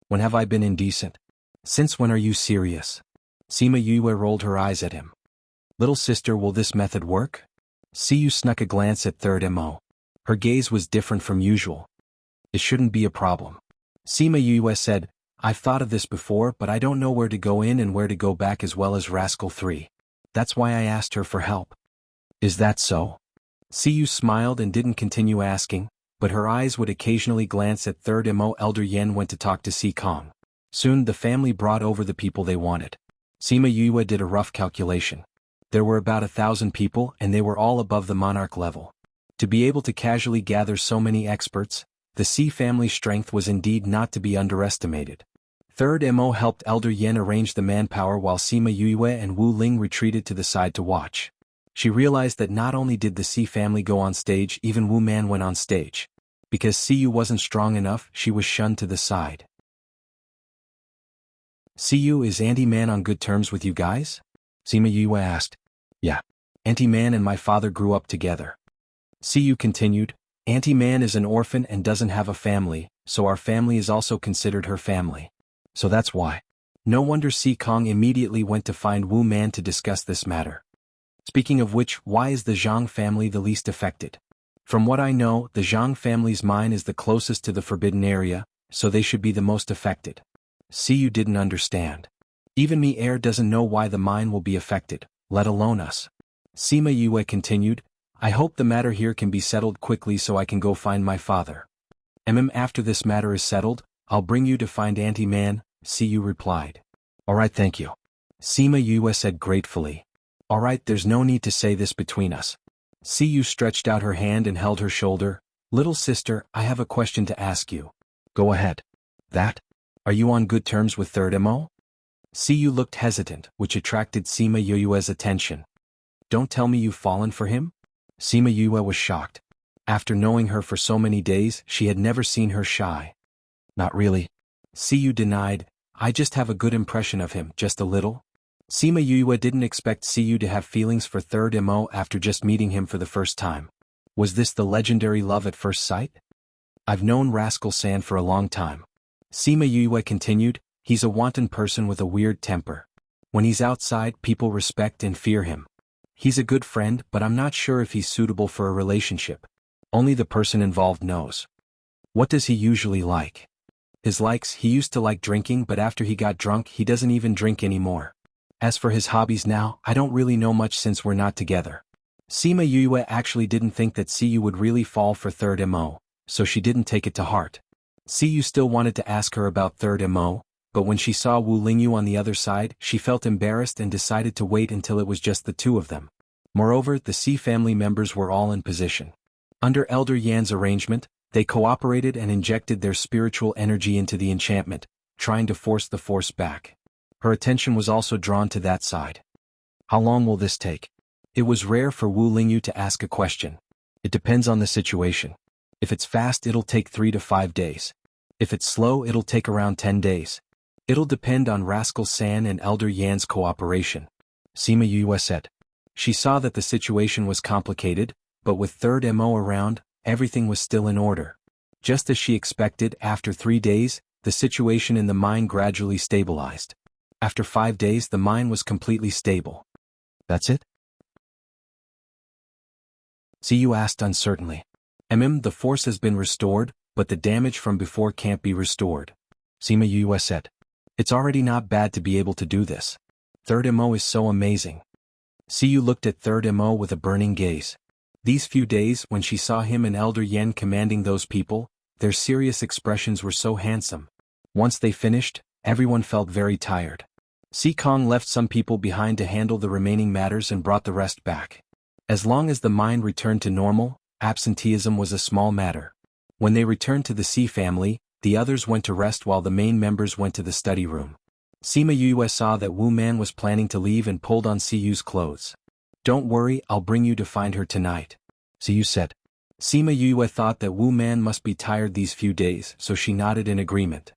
When have I been indecent? Since when are you serious? Sima Yue rolled her eyes at him. Little sister, will this method work? Siyu snuck a glance at Third Mo. Her gaze was different from usual. It shouldn't be a problem. Sima Yue said, I've thought of this before, but I don't know where to go in and where to go back as well as Rascal 3. That's why I asked her for help. Is that so? Siyu smiled and didn't continue asking, but her eyes would occasionally glance at Third Mo. Elder Yen went to talk to Si Kong. Soon the family brought over the people they wanted. Sima Yue did a rough calculation. There were about 1,000 people and they were all above the monarch level. To be able to casually gather so many experts, the Si family strength was indeed not to be underestimated. Third Mo helped Elder Yen arrange the manpower while Sima Yue and Wu Ling retreated to the side to watch. She realized that not only did the Si family go on stage, even Wu Man went on stage. Because Siyu wasn't strong enough, she was shunned to the side. Siyu, is Auntie Man on good terms with you guys? Sima Yue asked. Yeah. Auntie Man and my father grew up together. Siyu continued, Auntie Man is an orphan and doesn't have a family, so our family is also considered her family. So that's why. No wonder Si Kong immediately went to find Wu Man to discuss this matter. Speaking of which, why is the Zhang family the least affected? From what I know, the Zhang family's mine is the closest to the forbidden area, so they should be the most affected. Siyu didn't understand. Even me heir doesn't know why the mine will be affected, let alone us. Sima Yue continued, I hope the matter here can be settled quickly so I can go find my father. After this matter is settled, I'll bring you to find Auntie Man, Siyu replied. Alright, thank you. Sima Yue said gratefully. Alright, there's no need to say this between us. Siyu stretched out her hand and held her shoulder. Little sister, I have a question to ask you. Go ahead. That? Are you on good terms with Third Mo? Siyu looked hesitant, which attracted Sima Yue's attention. Don't tell me you've fallen for him? Sima Yue was shocked. After knowing her for so many days, she had never seen her shy. Not really. Siyu denied, I just have a good impression of him, just a little. Sima Yue didn't expect Siyu to have feelings for Third Mo after just meeting him for the first time. Was this the legendary love at first sight? I've known Rascal San for a long time. Sima Yue continued, he's a wanton person with a weird temper. When he's outside, people respect and fear him. He's a good friend, but I'm not sure if he's suitable for a relationship. Only the person involved knows. What does he usually like? His likes, he used to like drinking, but after he got drunk, he doesn't even drink anymore. As for his hobbies now, I don't really know much since we're not together. Sima Yue actually didn't think that Siyu would really fall for Third Mo, so she didn't take it to heart. Siyu still wanted to ask her about Third Mo, but when she saw Wu Lingyu on the other side, she felt embarrassed and decided to wait until it was just the two of them. Moreover, the Si family members were all in position. Under Elder Yan's arrangement, they cooperated and injected their spiritual energy into the enchantment, trying to force the force back. Her attention was also drawn to that side. How long will this take? It was rare for Wu Lingyu to ask a question. It depends on the situation. If it's fast, it'll take 3 to 5 days. If it's slow, it'll take around 10 days. It'll depend on Rascal San and Elder Yan's cooperation. Sima Yue said. She saw that the situation was complicated, but with Third Mo around, everything was still in order. Just as she expected, after 3 days, the situation in the mine gradually stabilized. After 5 days, the mine was completely stable. That's it? Siyu asked uncertainly. The force has been restored, but the damage from before can't be restored. Sima Yue said. It's already not bad to be able to do this. Third Mo is so amazing. Siyu looked at Third Mo with a burning gaze. These few days, when she saw him and Elder Yen commanding those people, their serious expressions were so handsome. Once they finished, everyone felt very tired. Si Kong left some people behind to handle the remaining matters and brought the rest back. As long as the mind returned to normal, absenteeism was a small matter. When they returned to the C family, the others went to rest while the main members went to the study room. Sima Yue saw that Wu Man was planning to leave and pulled on Siyu's clothes. "Don't worry, I'll bring you to find her tonight," Siyu said. Sima Yue thought that Wu Man must be tired these few days, so she nodded in agreement.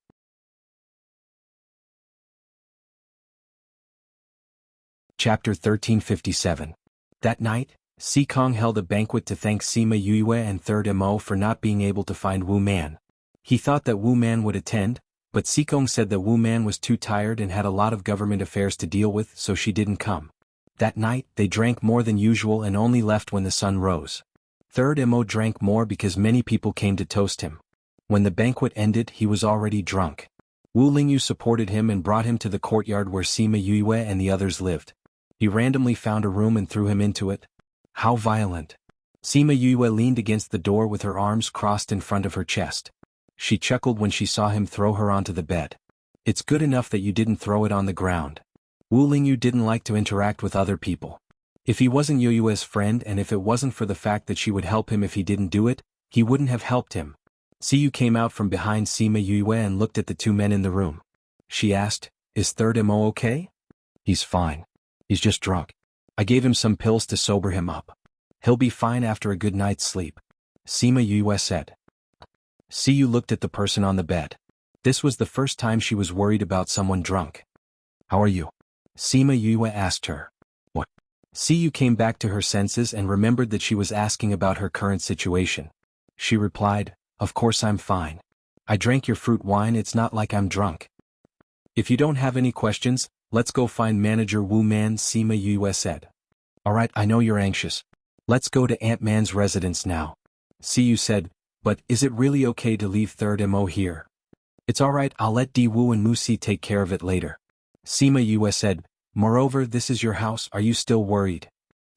Chapter 1357. That night, Si Kong held a banquet to thank Sima Yue and Third Mo for not being able to find Wu Man. He thought that Wu Man would attend, but Si Kong said that Wu Man was too tired and had a lot of government affairs to deal with, so she didn't come. That night, they drank more than usual and only left when the sun rose. Third Mo drank more because many people came to toast him. When the banquet ended, he was already drunk. Wu Lingyu supported him and brought him to the courtyard where Sima Yue and the others lived. He randomly found a room and threw him into it. How violent. Sima Yue leaned against the door with her arms crossed in front of her chest. She chuckled when she saw him throw her onto the bed. "It's good enough that you didn't throw it on the ground." Wu Lingyu didn't like to interact with other people. If he wasn't Yue's friend and if it wasn't for the fact that she would help him if he didn't do it, he wouldn't have helped him. Siyu came out from behind Sima Yue and looked at the two men in the room. She asked, "Is Third Mo okay?" "He's fine. He's just drunk. I gave him some pills to sober him up. He'll be fine after a good night's sleep," Sima Yue said. Siyu looked at the person on the bed. This was the first time she was worried about someone drunk. "How are you?" Sima Yue asked her. "What?" Siyu came back to her senses and remembered that she was asking about her current situation. She replied, "Of course I'm fine. I drank your fruit wine, it's not like I'm drunk." "If you don't have any questions, let's go find Manager Wu Man," Sima Yue said. "Alright, I know you're anxious. Let's go to Ant-Man's residence now," Siyu said, "but is it really okay to leave Third Mo here?" "It's alright, I'll let Di Wu and Musi take care of it later," Sima Yue said. "Moreover, this is your house, are you still worried?"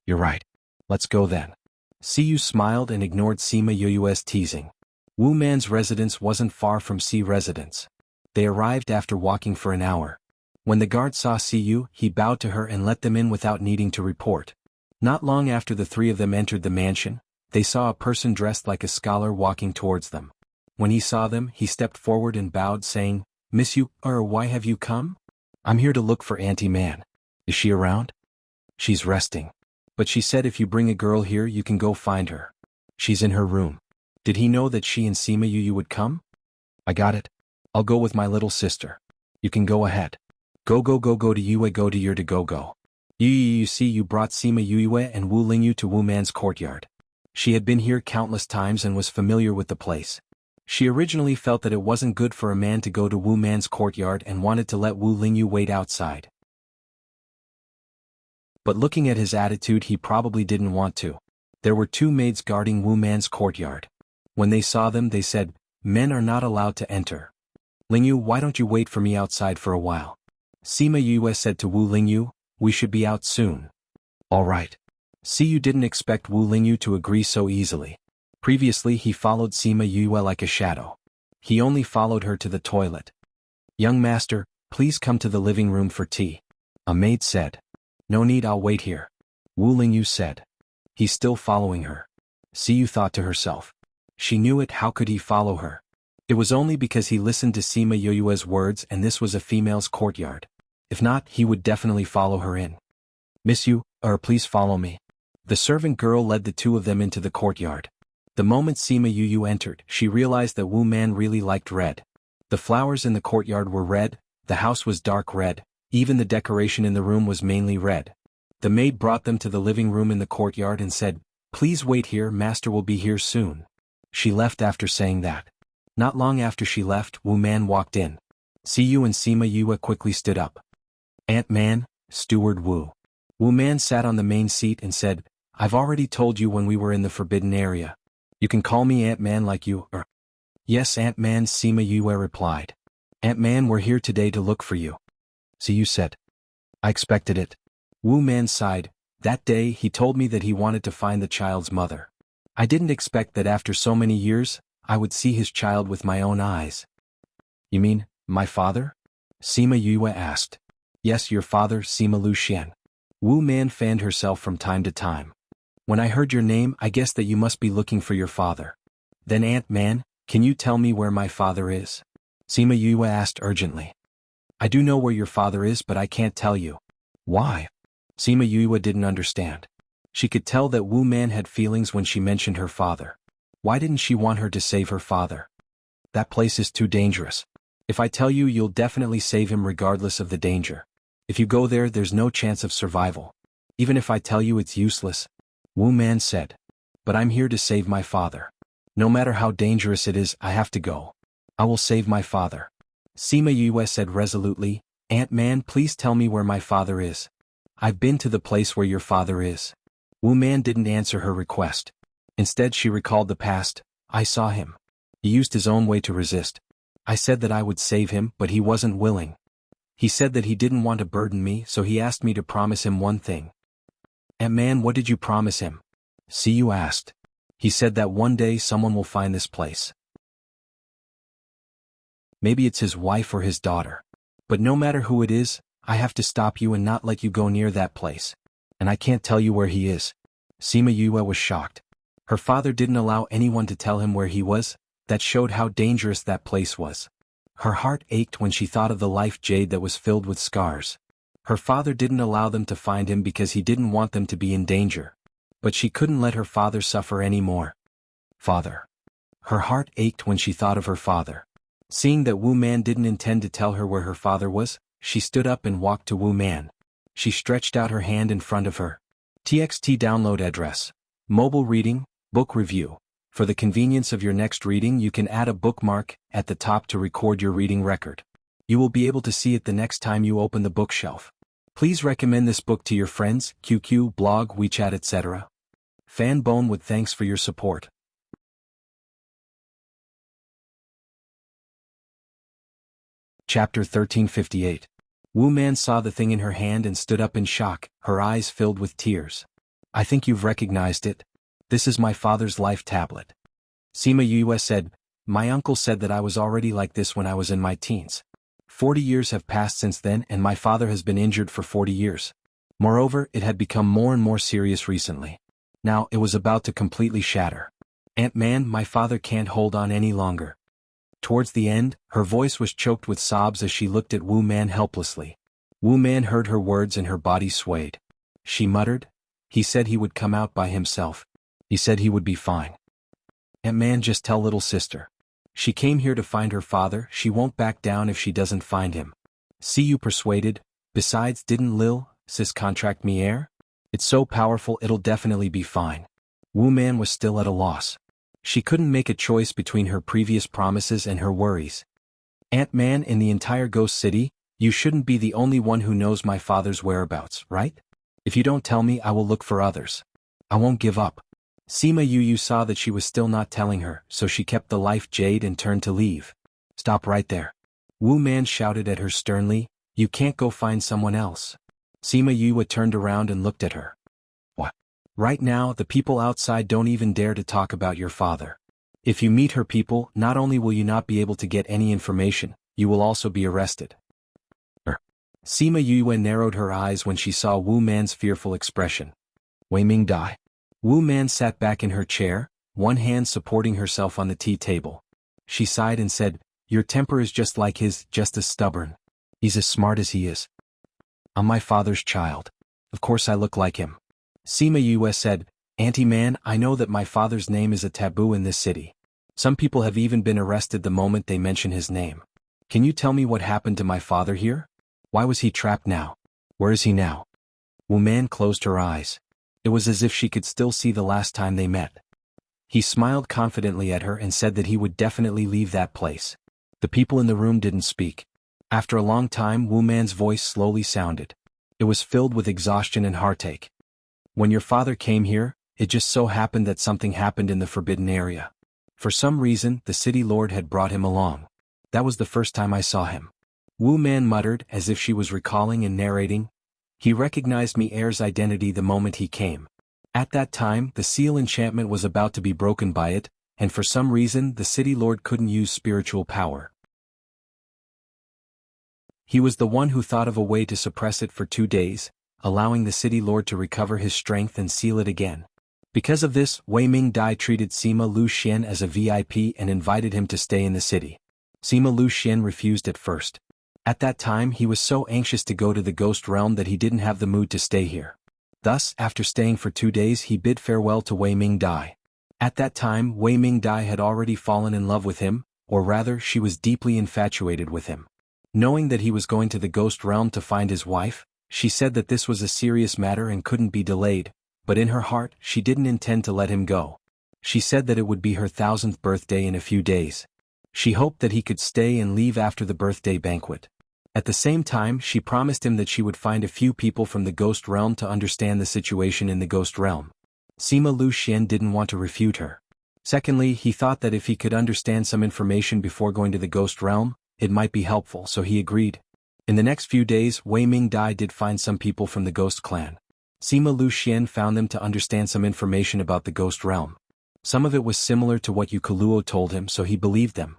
"You're right. Let's go then." Siyu smiled and ignored Sima Yue's teasing. Wu Man's residence wasn't far from Si residence. They arrived after walking for an hour. When the guard saw Siyu, he bowed to her and let them in without needing to report. Not long after the three of them entered the mansion, they saw a person dressed like a scholar walking towards them. When he saw them, he stepped forward and bowed, saying, "Miss Yu, why have you come?" "I'm here to look for Auntie Man. Is she around?" "She's resting. But she said if you bring a girl here you can go find her. She's in her room." Did he know that she and Sima Yu would come? "I got it. I'll go with my little sister. You can go ahead. Go to Yue, go to your to go. You see, you brought Sima Yue and Wu Lingyu to Wu Man's courtyard. She had been here countless times and was familiar with the place. She originally felt that it wasn't good for a man to go to Wu Man's courtyard and wanted to let Wu Lingyu wait outside. But looking at his attitude, he probably didn't want to. There were two maids guarding Wu Man's courtyard. When they saw them, they said, "Men are not allowed to enter. Lingyu, why don't you wait for me outside for a while?" Sima Yue said to Wu Lingyu, "We should be out soon." "All right." Siyu didn't expect Wu Lingyu to agree so easily. Previously he followed Sima Yue like a shadow. He only followed her to the toilet. "Young master, please come to the living room for tea," a maid said. "No need, I'll wait here," Wu Lingyu said. He's still following her. Siyu thought to herself. She knew it, how could he follow her? It was only because he listened to Sima Yue's words and this was a female's courtyard. If not, he would definitely follow her in. "Miss Yu, please follow me." The servant girl led the two of them into the courtyard. The moment Sima Yu entered, she realized that Wu Man really liked red. The flowers in the courtyard were red, the house was dark red, even the decoration in the room was mainly red. The maid brought them to the living room in the courtyard and said, "Please wait here, master will be here soon." She left after saying that. Not long after she left, Wu Man walked in. Siyu and Sima Yue quickly stood up. "Ant-Man, Steward Wu." Wu Man sat on the main seat and said, "I've already told you when we were in the forbidden area. You can call me Ant-Man like you are." "Yes, Ant-Man," Sima Yue replied. "Ant-Man, we're here today to look for you." Siyu said. "I expected it." Wu Man sighed. That day he told me that he wanted to find the child's mother. I didn't expect that after so many years, I would see his child with my own eyes. "You mean, my father?" Sima Yue asked. "Yes, your father, Sima Lu Xian." Wu Man fanned herself from time to time. "When I heard your name, I guessed that you must be looking for your father." Then Ant-Man, Can you tell me where my father is? Sima Yue asked urgently. I do know where your father is, but I can't tell you. Why? Sima Yue didn't understand. She could tell that Wu Man had feelings when she mentioned her father. Why didn't she want her to save her father? That place is too dangerous. If I tell you, you'll definitely save him regardless of the danger. If you go there, there's no chance of survival. Even if I tell you, it's useless. Wu Man said. But I'm here to save my father. No matter how dangerous it is, I have to go. I will save my father. Sima Yue said resolutely, Ant-Man, please tell me where my father is. I've been to the place where your father is. Wu Man didn't answer her request. Instead, she recalled the past. I saw him. He used his own way to resist. I said that I would save him, but he wasn't willing. He said that he didn't want to burden me, so he asked me to promise him one thing. Ant-Man, what did you promise him? Siyu asked. He said that one day someone will find this place. Maybe it's his wife or his daughter. But no matter who it is, I have to stop you and not let you go near that place. And I can't tell you where he is. Sima Yue was shocked. Her father didn't allow anyone to tell him where he was. That showed how dangerous that place was. Her heart ached when she thought of the life jade that was filled with scars. Her father didn't allow them to find him because he didn't want them to be in danger. But she couldn't let her father suffer anymore. Father. Her heart ached when she thought of her father. Seeing that Wu Man didn't intend to tell her where her father was, she stood up and walked to Wu Man. She stretched out her hand in front of her. TXT download address. Mobile reading, book review. For the convenience of your next reading, you can add a bookmark at the top to record your reading record. You will be able to see it the next time you open the bookshelf. Please recommend this book to your friends, QQ, blog, WeChat, etc. Fanbone with thanks for your support. Chapter 1358. Wu Man saw the thing in her hand and stood up in shock, her eyes filled with tears. I think you've recognized it. This is my father's life tablet. Sima Yue said, my uncle said that I was already like this when I was in my teens. 40 years have passed since then and my father has been injured for 40 years. Moreover, it had become more and more serious recently. Now, it was about to completely shatter. Ant-Man, my father can't hold on any longer. Towards the end, her voice was choked with sobs as she looked at Wu Man helplessly. Wu Man heard her words and her body swayed. She muttered, he said he would come out by himself. He said he would be fine. Ant-Man, just tell little sister. She came here to find her father, she won't back down if she doesn't find him. See you persuaded, besides didn't Lil Sis contract me air? It's so powerful it'll definitely be fine. Wu Man was still at a loss. She couldn't make a choice between her previous promises and her worries. Ant-Man, in the entire Ghost City, you shouldn't be the only one who knows my father's whereabouts, right? If you don't tell me, I will look for others. I won't give up. Sima Yu saw that she was still not telling her, so she kept the life jade and turned to leave. Stop right there. Wu Man shouted at her sternly, you can't go find someone else. Sima Yu turned around and looked at her. What? Right now, the people outside don't even dare to talk about your father. If you meet her people, not only will you not be able to get any information, you will also be arrested. Sima Yu narrowed her eyes when she saw Wu Man's fearful expression. Wei Ming Dai. Wu Man sat back in her chair, one hand supporting herself on the tea table. She sighed and said, your temper is just like his, just as stubborn. He's as smart as he is. I'm my father's child. Of course I look like him. Sima Yu said, Auntie Man, I know that my father's name is a taboo in this city. Some people have even been arrested the moment they mention his name. Can you tell me what happened to my father here? Why was he trapped now? Where is he now? Wu Man closed her eyes. It was as if she could still see the last time they met. He smiled confidently at her and said that he would definitely leave that place. The people in the room didn't speak. After a long time, Wu Man's voice slowly sounded. It was filled with exhaustion and heartache. When your father came here, it just so happened that something happened in the forbidden area. For some reason, the city lord had brought him along. That was the first time I saw him. Wu Man muttered as if she was recalling and narrating. He recognized me heir's identity the moment he came. At that time, the seal enchantment was about to be broken by it, and for some reason the city lord couldn't use spiritual power. He was the one who thought of a way to suppress it for 2 days, allowing the city lord to recover his strength and seal it again. Because of this, Wei Mingdai treated Sima Lu Xian as a VIP and invited him to stay in the city. Sima Lu Xian refused at first. At that time he was so anxious to go to the ghost realm that he didn't have the mood to stay here. Thus, after staying for 2 days he bid farewell to Wei Mingdai. At that time Wei Mingdai had already fallen in love with him, or rather she was deeply infatuated with him. Knowing that he was going to the ghost realm to find his wife, she said that this was a serious matter and couldn't be delayed, but in her heart she didn't intend to let him go. She said that it would be her 1000th birthday in a few days. She hoped that he could stay and leave after the birthday banquet. At the same time she promised him that she would find a few people from the ghost realm to understand the situation in the ghost realm. Sima Lu Xian didn't want to refute her. Secondly, he thought that if he could understand some information before going to the ghost realm, it might be helpful, so he agreed. In the next few days Wei Mingdai did find some people from the ghost clan. Sima Lu Xian found them to understand some information about the ghost realm. Some of it was similar to what Yukuluo told him, so he believed them.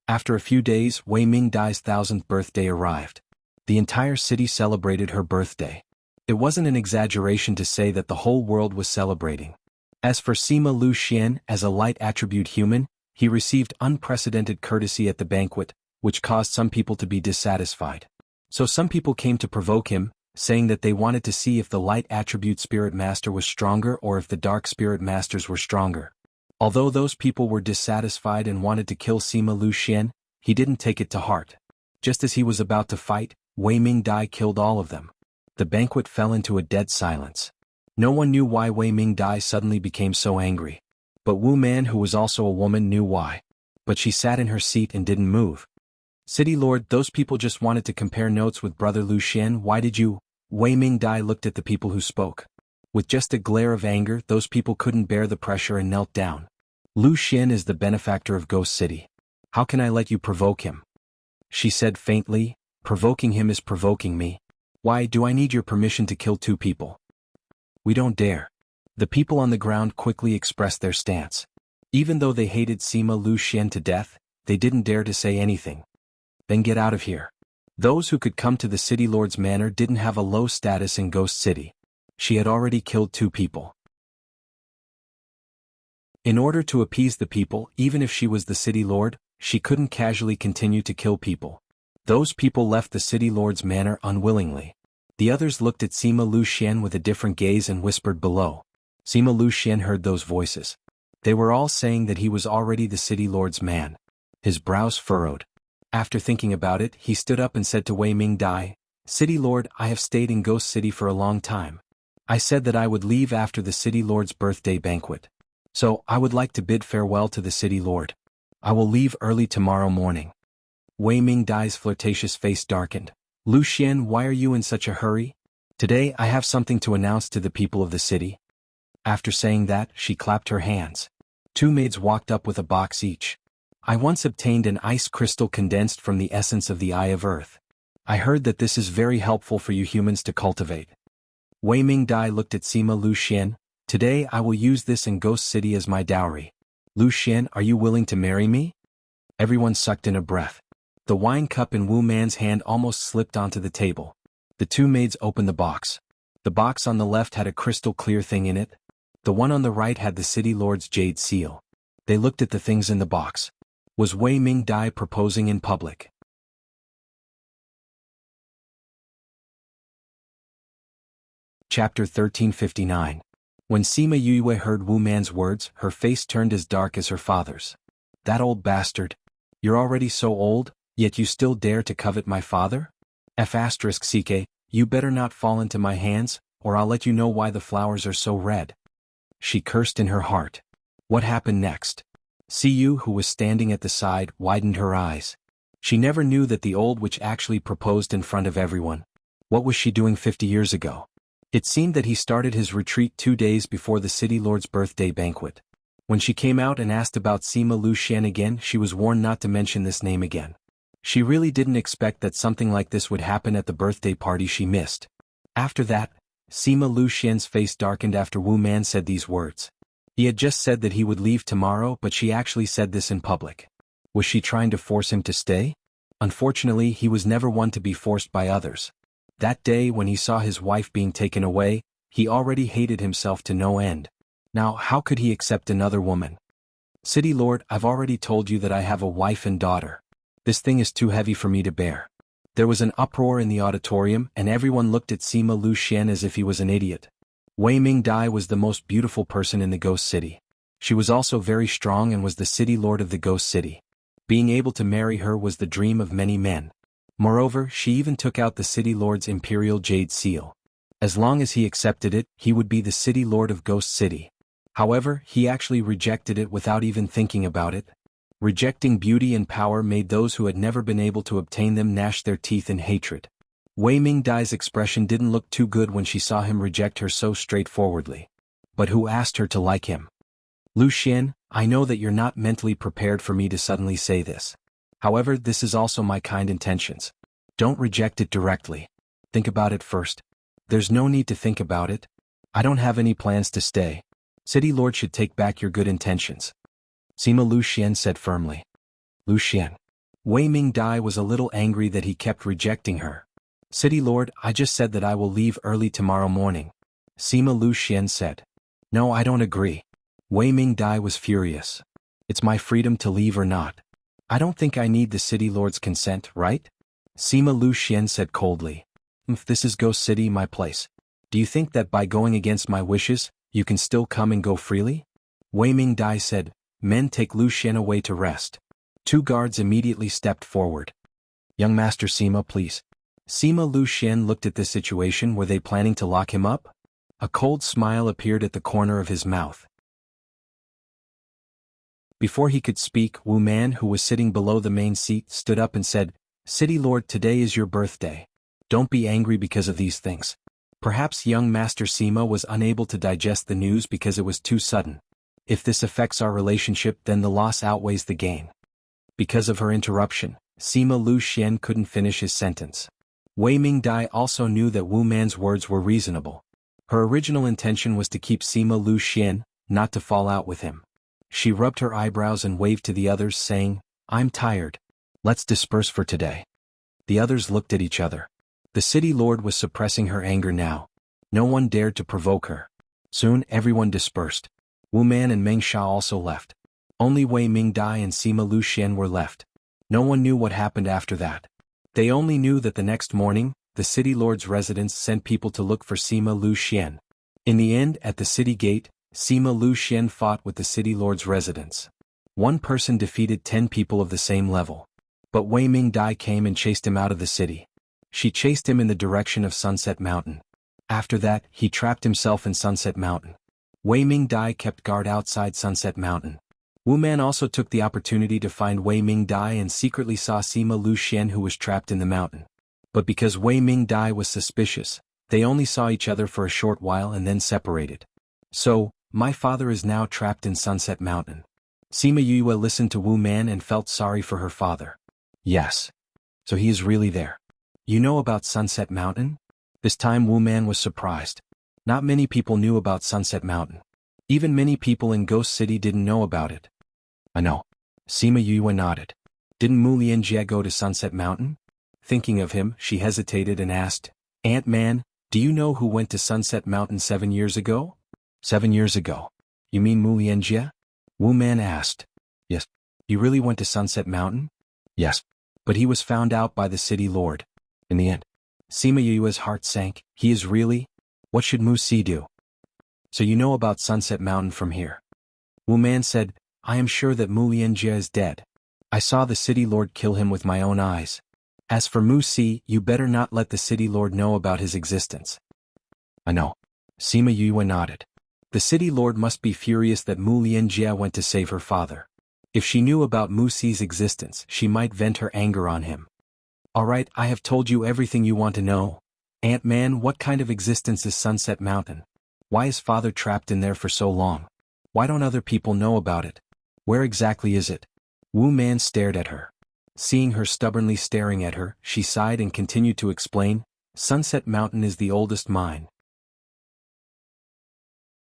After a few days Wei Mingdai's 1000th birthday arrived. The entire city celebrated her birthday. It wasn't an exaggeration to say that the whole world was celebrating. As for Sima Lu Xian, as a light attribute human, he received unprecedented courtesy at the banquet, which caused some people to be dissatisfied. So some people came to provoke him, saying that they wanted to see if the light attribute spirit master was stronger or if the dark spirit masters were stronger. Although those people were dissatisfied and wanted to kill Sima Lu Xian, he didn't take it to heart. Just as he was about to fight, Wei Mingdai killed all of them. The banquet fell into a dead silence. No one knew why Wei Mingdai suddenly became so angry. But Wu Man, who was also a woman, knew why. But she sat in her seat and didn't move. City Lord, those people just wanted to compare notes with Brother Lu Xian. Why did you? Wei Mingdai looked at the people who spoke. With just a glare of anger, those people couldn't bear the pressure and knelt down. Lu Xian is the benefactor of Ghost City. How can I let you provoke him? She said faintly. Provoking him is provoking me. Why do I need your permission to kill 2 people? We don't dare. The people on the ground quickly expressed their stance. Even though they hated Sima Lu Xian to death, they didn't dare to say anything. Then get out of here. Those who could come to the City Lord's manor didn't have a low status in Ghost City. She had already killed 2 people. In order to appease the people, even if she was the City Lord, she couldn't casually continue to kill people. Those people left the City Lord's manor unwillingly. The others looked at Sima Lu Xian with a different gaze and whispered below. Sima Lu Xian heard those voices. They were all saying that he was already the City Lord's man. His brows furrowed. After thinking about it, he stood up and said to Wei Mingdai, City Lord, I have stayed in Ghost City for a long time. I said that I would leave after the City Lord's birthday banquet. So, I would like to bid farewell to the City Lord. I will leave early tomorrow morning. Wei Mingdai's flirtatious face darkened. Lu Xian, why are you in such a hurry? Today I have something to announce to the people of the city. After saying that, she clapped her hands. 2 maids walked up with a box each. I once obtained an ice crystal condensed from the essence of the Eye of Earth. I heard that this is very helpful for you humans to cultivate. Wei Mingdai looked at Sima Lu Xian. Today I will use this in Ghost City as my dowry. Lu Xian, are you willing to marry me? Everyone sucked in a breath. The wine cup in Wu Man's hand almost slipped onto the table. The 2 maids opened the box. The box on the left had a crystal clear thing in it. The one on the right had the City Lord's jade seal. They looked at the things in the box. Was Wei Mingdai proposing in public? Chapter 1359. When Sima Yue heard Wu Man's words, her face turned as dark as her father's. That old bastard. You're already so old, yet you still dare to covet my father? F***ck, you better not fall into my hands, or I'll let you know why the flowers are so red. She cursed in her heart. What happened next? Siyu, who was standing at the side, widened her eyes. She never knew that the old witch actually proposed in front of everyone. What was she doing 50 years ago? It seemed that he started his retreat 2 days before the City Lord's birthday banquet. When she came out and asked about Sima Lu Xian again, she was warned not to mention this name again. She really didn't expect that something like this would happen at the birthday party she missed. After that, Sima Lu Xian's face darkened after Wu Man said these words. He had just said that he would leave tomorrow, but she actually said this in public. Was she trying to force him to stay? Unfortunately, he was never one to be forced by others. That day when he saw his wife being taken away, he already hated himself to no end. Now how could he accept another woman? City Lord, I've already told you that I have a wife and daughter. This thing is too heavy for me to bear. There was an uproar in the auditorium and everyone looked at Sima Luxian as if he was an idiot. Wei Mingdai was the most beautiful person in the Ghost City. She was also very strong and was the city lord of the Ghost City. Being able to marry her was the dream of many men. Moreover, she even took out the city lord's imperial jade seal. As long as he accepted it, he would be the city lord of Ghost City. However, he actually rejected it without even thinking about it. Rejecting beauty and power made those who had never been able to obtain them gnash their teeth in hatred. Wei Mingdai's expression didn't look too good when she saw him reject her so straightforwardly. But who asked her to like him? Luxian, I know that you're not mentally prepared for me to suddenly say this. However, this is also my kind intentions. Don't reject it directly. Think about it first. There's no need to think about it. I don't have any plans to stay. City Lord should take back your good intentions. Sima Luxian said firmly. Luxian. Wei Mingdai was a little angry that he kept rejecting her. City Lord, I just said that I will leave early tomorrow morning. Sima Luxian said. No, I don't agree. Wei Mingdai was furious. It's my freedom to leave or not. I don't think I need the City Lord's consent, right? Sima Luxian said coldly. If this is Ghost City, my place. Do you think that by going against my wishes, you can still come and go freely? Wei Mingdai said, Men, take Luxian away to rest. 2 guards immediately stepped forward. Young Master Sima, please. Sima Luxian looked at the situation. Were they planning to lock him up? A cold smile appeared at the corner of his mouth. Before he could speak, Wu Man, who was sitting below the main seat, stood up and said, City Lord, today is your birthday. Don't be angry because of these things. Perhaps young Master Sima was unable to digest the news because it was too sudden. If this affects our relationship, then the loss outweighs the gain. Because of her interruption, Sima Luxian couldn't finish his sentence. Wei Mingdai also knew that Wu Man's words were reasonable. Her original intention was to keep Sima Luxian, not to fall out with him. She rubbed her eyebrows and waved to the others, saying, I'm tired. Let's disperse for today. The others looked at each other. The city lord was suppressing her anger now. No one dared to provoke her. Soon everyone dispersed. Wu Man and Meng Sha also left. Only Wei Mingdai and Sima Luxian were left. No one knew what happened after that. They only knew that the next morning, the city lord's residence sent people to look for Sima Luxian. In the end, at the city gate, Sima Luxian fought with the city lord's residence. One person defeated 10 people of the same level. But Wei Mingdai came and chased him out of the city. She chased him in the direction of Sunset Mountain. After that, he trapped himself in Sunset Mountain. Wei Mingdai kept guard outside Sunset Mountain. Wu Man also took the opportunity to find Wei Mingdai and secretly saw Sima Luxian, who was trapped in the mountain. But because Wei Mingdai was suspicious, they only saw each other for a short while and then separated. So, my father is now trapped in Sunset Mountain. Sima Yue listened to Wu Man and felt sorry for her father. Yes. So he is really there. You know about Sunset Mountain? This time Wu Man was surprised. Not many people knew about Sunset Mountain. Even many people in Ghost City didn't know about it. I know. Sima Yue nodded. Didn't Mu Lianjie go to Sunset Mountain? Thinking of him, she hesitated and asked, Ant-Man, do you know who went to Sunset Mountain 7 years ago? 7 years ago. You mean Mu Lianjie? Wu Man asked. Yes. He really went to Sunset Mountain? Yes. But he was found out by the city lord. In the end, Sima Yue's heart sank. He is really? What should Mu Si do? So you know about Sunset Mountain from here. Wu Man said, I am sure that Mu Lianjie is dead. I saw the city lord kill him with my own eyes. As for Mu Si, you better not let the city lord know about his existence. I know. Sima Yue nodded. The city lord must be furious that Mu Lianjie went to save her father. If she knew about Mu Si's existence, she might vent her anger on him. Alright, I have told you everything you want to know. Ant-Man, what kind of existence is Sunset Mountain? Why is father trapped in there for so long? Why don't other people know about it? Where exactly is it? Wu Man stared at her. Seeing her stubbornly staring at her, she sighed and continued to explain, Sunset Mountain is the oldest mine.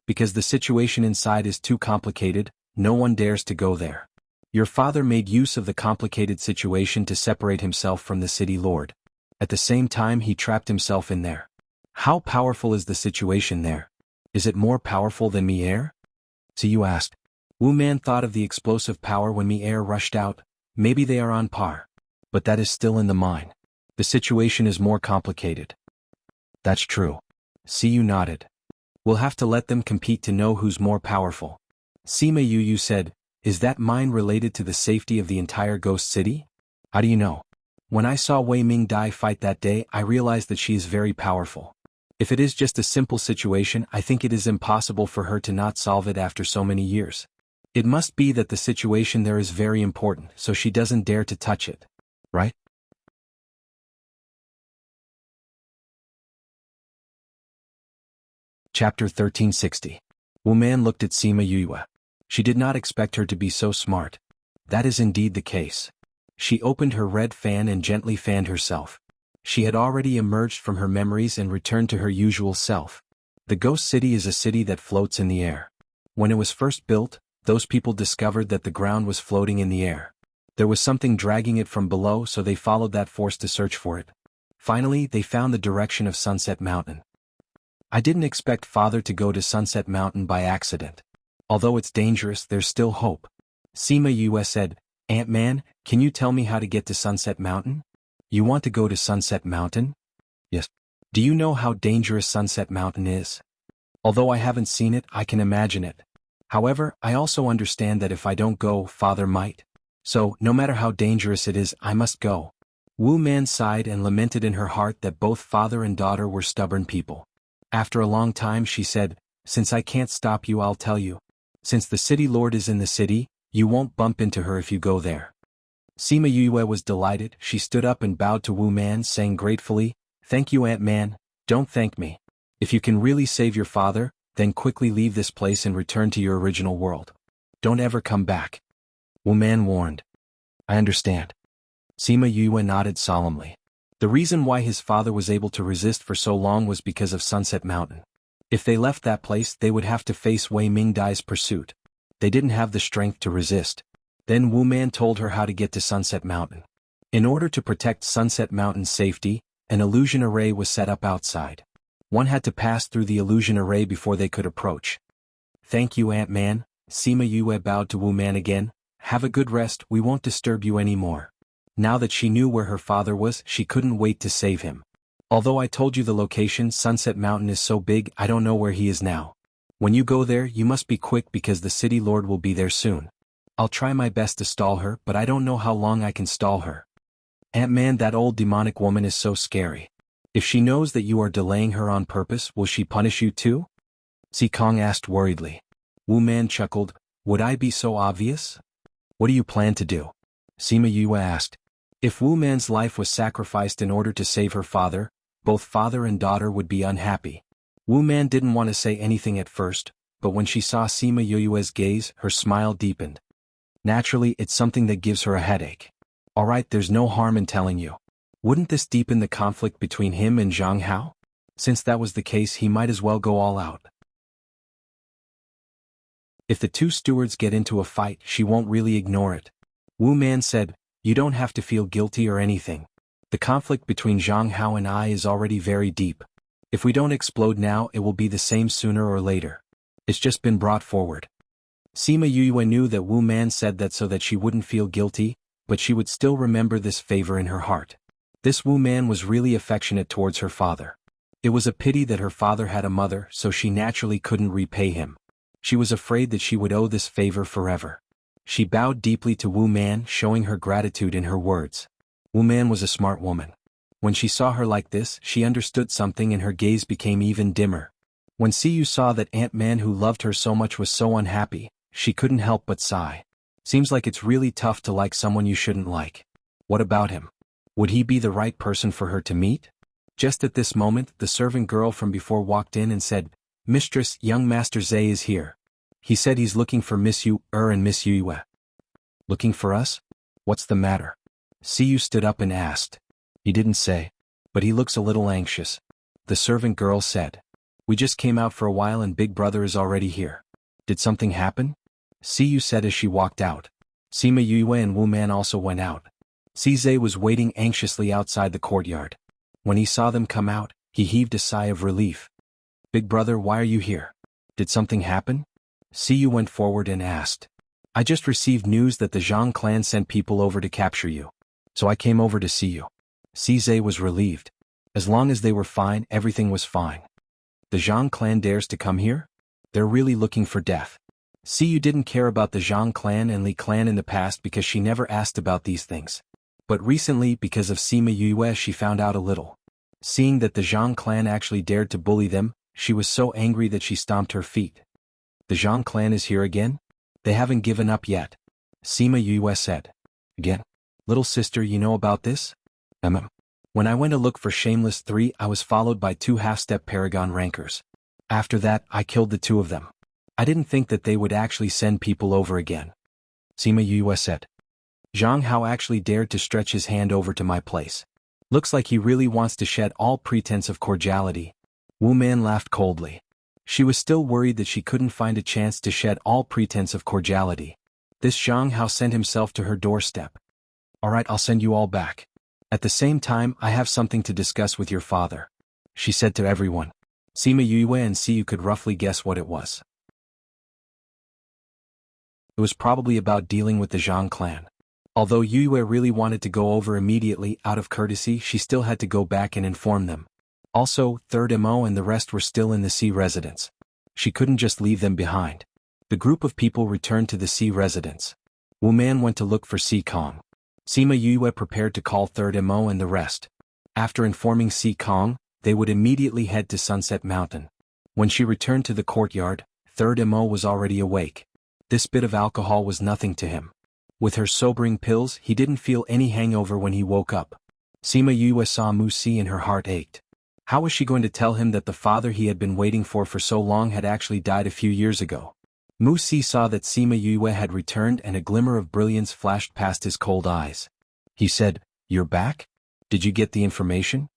Because the situation inside is too complicated, no one dares to go there. Your father made use of the complicated situation to separate himself from the city lord. At the same time, he trapped himself in there. How powerful is the situation there? Is it more powerful than Mier? Siyu asked. Wu Man thought of the explosive power when the air rushed out. Maybe they are on par. But that is still in the mine. The situation is more complicated. That's true. Siyu nodded. We'll have to let them compete to know who's more powerful. Sima Yu said, is that mine related to the safety of the entire ghost city? How do you know? When I saw Wei Ming Dai fight that day, I realized that she is very powerful. If it is just a simple situation, I think it is impossible for her to not solve it after so many years. It must be that the situation there is very important, so she doesn't dare to touch it. Right? Chapter 1360. Wu Man looked at Sima Yue. She did not expect her to be so smart. That is indeed the case. She opened her red fan and gently fanned herself. She had already emerged from her memories and returned to her usual self. The ghost city is a city that floats in the air. When it was first built, those people discovered that the ground was floating in the air. There was something dragging it from below, so they followed that force to search for it. Finally, they found the direction of Sunset Mountain. I didn't expect Father to go to Sunset Mountain by accident. Although it's dangerous, there's still hope. Sima Yue said, Ant-Man, can you tell me how to get to Sunset Mountain? You want to go to Sunset Mountain? Yes. Do you know how dangerous Sunset Mountain is? Although I haven't seen it, I can imagine it. However, I also understand that if I don't go, Father might. So, no matter how dangerous it is, I must go. Wu Man sighed and lamented in her heart that both father and daughter were stubborn people. After a long time she said, since I can't stop you, I'll tell you. Since the city lord is in the city, you won't bump into her if you go there. Sima Yue was delighted. She stood up and bowed to Wu Man, saying gratefully, thank you, Ant-Man. Don't thank me. If you can really save your father, then quickly leave this place and return to your original world. Don't ever come back. Wu Man warned. I understand. Sima Yue nodded solemnly. The reason why his father was able to resist for so long was because of Sunset Mountain. If they left that place, they would have to face Wei Ming Dai's pursuit. They didn't have the strength to resist. Then Wu Man told her how to get to Sunset Mountain. In order to protect Sunset Mountain's safety, an illusion array was set up outside. One had to pass through the illusion array before they could approach. Thank you, Ant-Man. Sima Yue bowed to Wu Man again. Have a good rest, we won't disturb you anymore. Now that she knew where her father was, she couldn't wait to save him. Although I told you the location, Sunset Mountain is so big, I don't know where he is now. When you go there, you must be quick because the city lord will be there soon. I'll try my best to stall her, but I don't know how long I can stall her. Ant-Man, that old demonic woman is so scary. If she knows that you are delaying her on purpose, will she punish you too? Si Kong asked worriedly. Wu Man chuckled, would I be so obvious? What do you plan to do? Sima Yue asked. If Wu Man's life was sacrificed in order to save her father, both father and daughter would be unhappy. Wu Man didn't want to say anything at first, but when she saw Sima Yue's gaze, her smile deepened. Naturally, it's something that gives her a headache. Alright, there's no harm in telling you. Wouldn't this deepen the conflict between him and Jianghu? Since that was the case, he might as well go all out. If the two stewards get into a fight, she won't really ignore it. Wu Man said, you don't have to feel guilty or anything. The conflict between Jianghu and I is already very deep. If we don't explode now, it will be the same sooner or later. It's just been brought forward. Sima Yue knew that Wu Man said that so that she wouldn't feel guilty, but she would still remember this favor in her heart. This Wu Man was really affectionate towards her father. It was a pity that her father had a mother, so she naturally couldn't repay him. She was afraid that she would owe this favor forever. She bowed deeply to Wu Man, showing her gratitude in her words. Wu Man was a smart woman. When she saw her like this, she understood something and her gaze became even dimmer. When Siyu saw that Ant-Man who loved her so much was so unhappy, she couldn't help but sigh. Seems like it's really tough to like someone you shouldn't like. What about him? Would he be the right person for her to meet? Just at this moment, the servant girl from before walked in and said, Mistress, young Master Zhe is here. He said he's looking for Miss Yu and Miss Yue. Looking for us? What's the matter? Siyu stood up and asked. He didn't say, but he looks a little anxious. The servant girl said. We just came out for a while and Big Brother is already here. Did something happen? Siyu said as she walked out. Sima Yue and Wu Man also went out. Zhe was waiting anxiously outside the courtyard. When he saw them come out, he heaved a sigh of relief. Big Brother, why are you here? Did something happen? Siyu went forward and asked. I just received news that the Zhang clan sent people over to capture you. So I came over to see you. Size was relieved. As long as they were fine, everything was fine. The Zhang clan dares to come here? They're really looking for death. Siyu didn't care about the Zhang clan and Li clan in the past because she never asked about these things. But recently, because of Sima Yue, she found out a little. Seeing that the Zhang clan actually dared to bully them, she was so angry that she stomped her feet. The Zhang clan is here again? They haven't given up yet. Sima Yue said. Again? Little sister, you know about this? When I went to look for Shameless 3, I was followed by 2 half-step Paragon rankers. After that, I killed the 2 of them. I didn't think that they would actually send people over again. Sima Yue said. Zhang Hao actually dared to stretch his hand over to my place. Looks like he really wants to shed all pretense of cordiality. Wu Man laughed coldly. She was still worried that she couldn't find a chance to shed all pretense of cordiality. This Zhang Hao sent himself to her doorstep. Alright, I'll send you all back. At the same time, I have something to discuss with your father, she said to everyone. Sima Yue and Siyu could roughly guess what it was. It was probably about dealing with the Zhang clan. Although Yue really wanted to go over immediately out of courtesy, she still had to go back and inform them. Also, Third Mo and the rest were still in the C residence. She couldn't just leave them behind. The group of people returned to the C residence. Wu Man went to look for Si Kong. Sima Yue prepared to call Third Mo and the rest. After informing Si Kong, they would immediately head to Sunset Mountain. When she returned to the courtyard, Third Mo was already awake. This bit of alcohol was nothing to him. With her sobering pills, he didn't feel any hangover when he woke up. Sima Yue saw Mu Si and her heart ached. How was she going to tell him that the father he had been waiting for so long had actually died a few years ago? Mu Si saw that Sima Yue had returned and a glimmer of brilliance flashed past his cold eyes. He said, You're back? Did you get the information?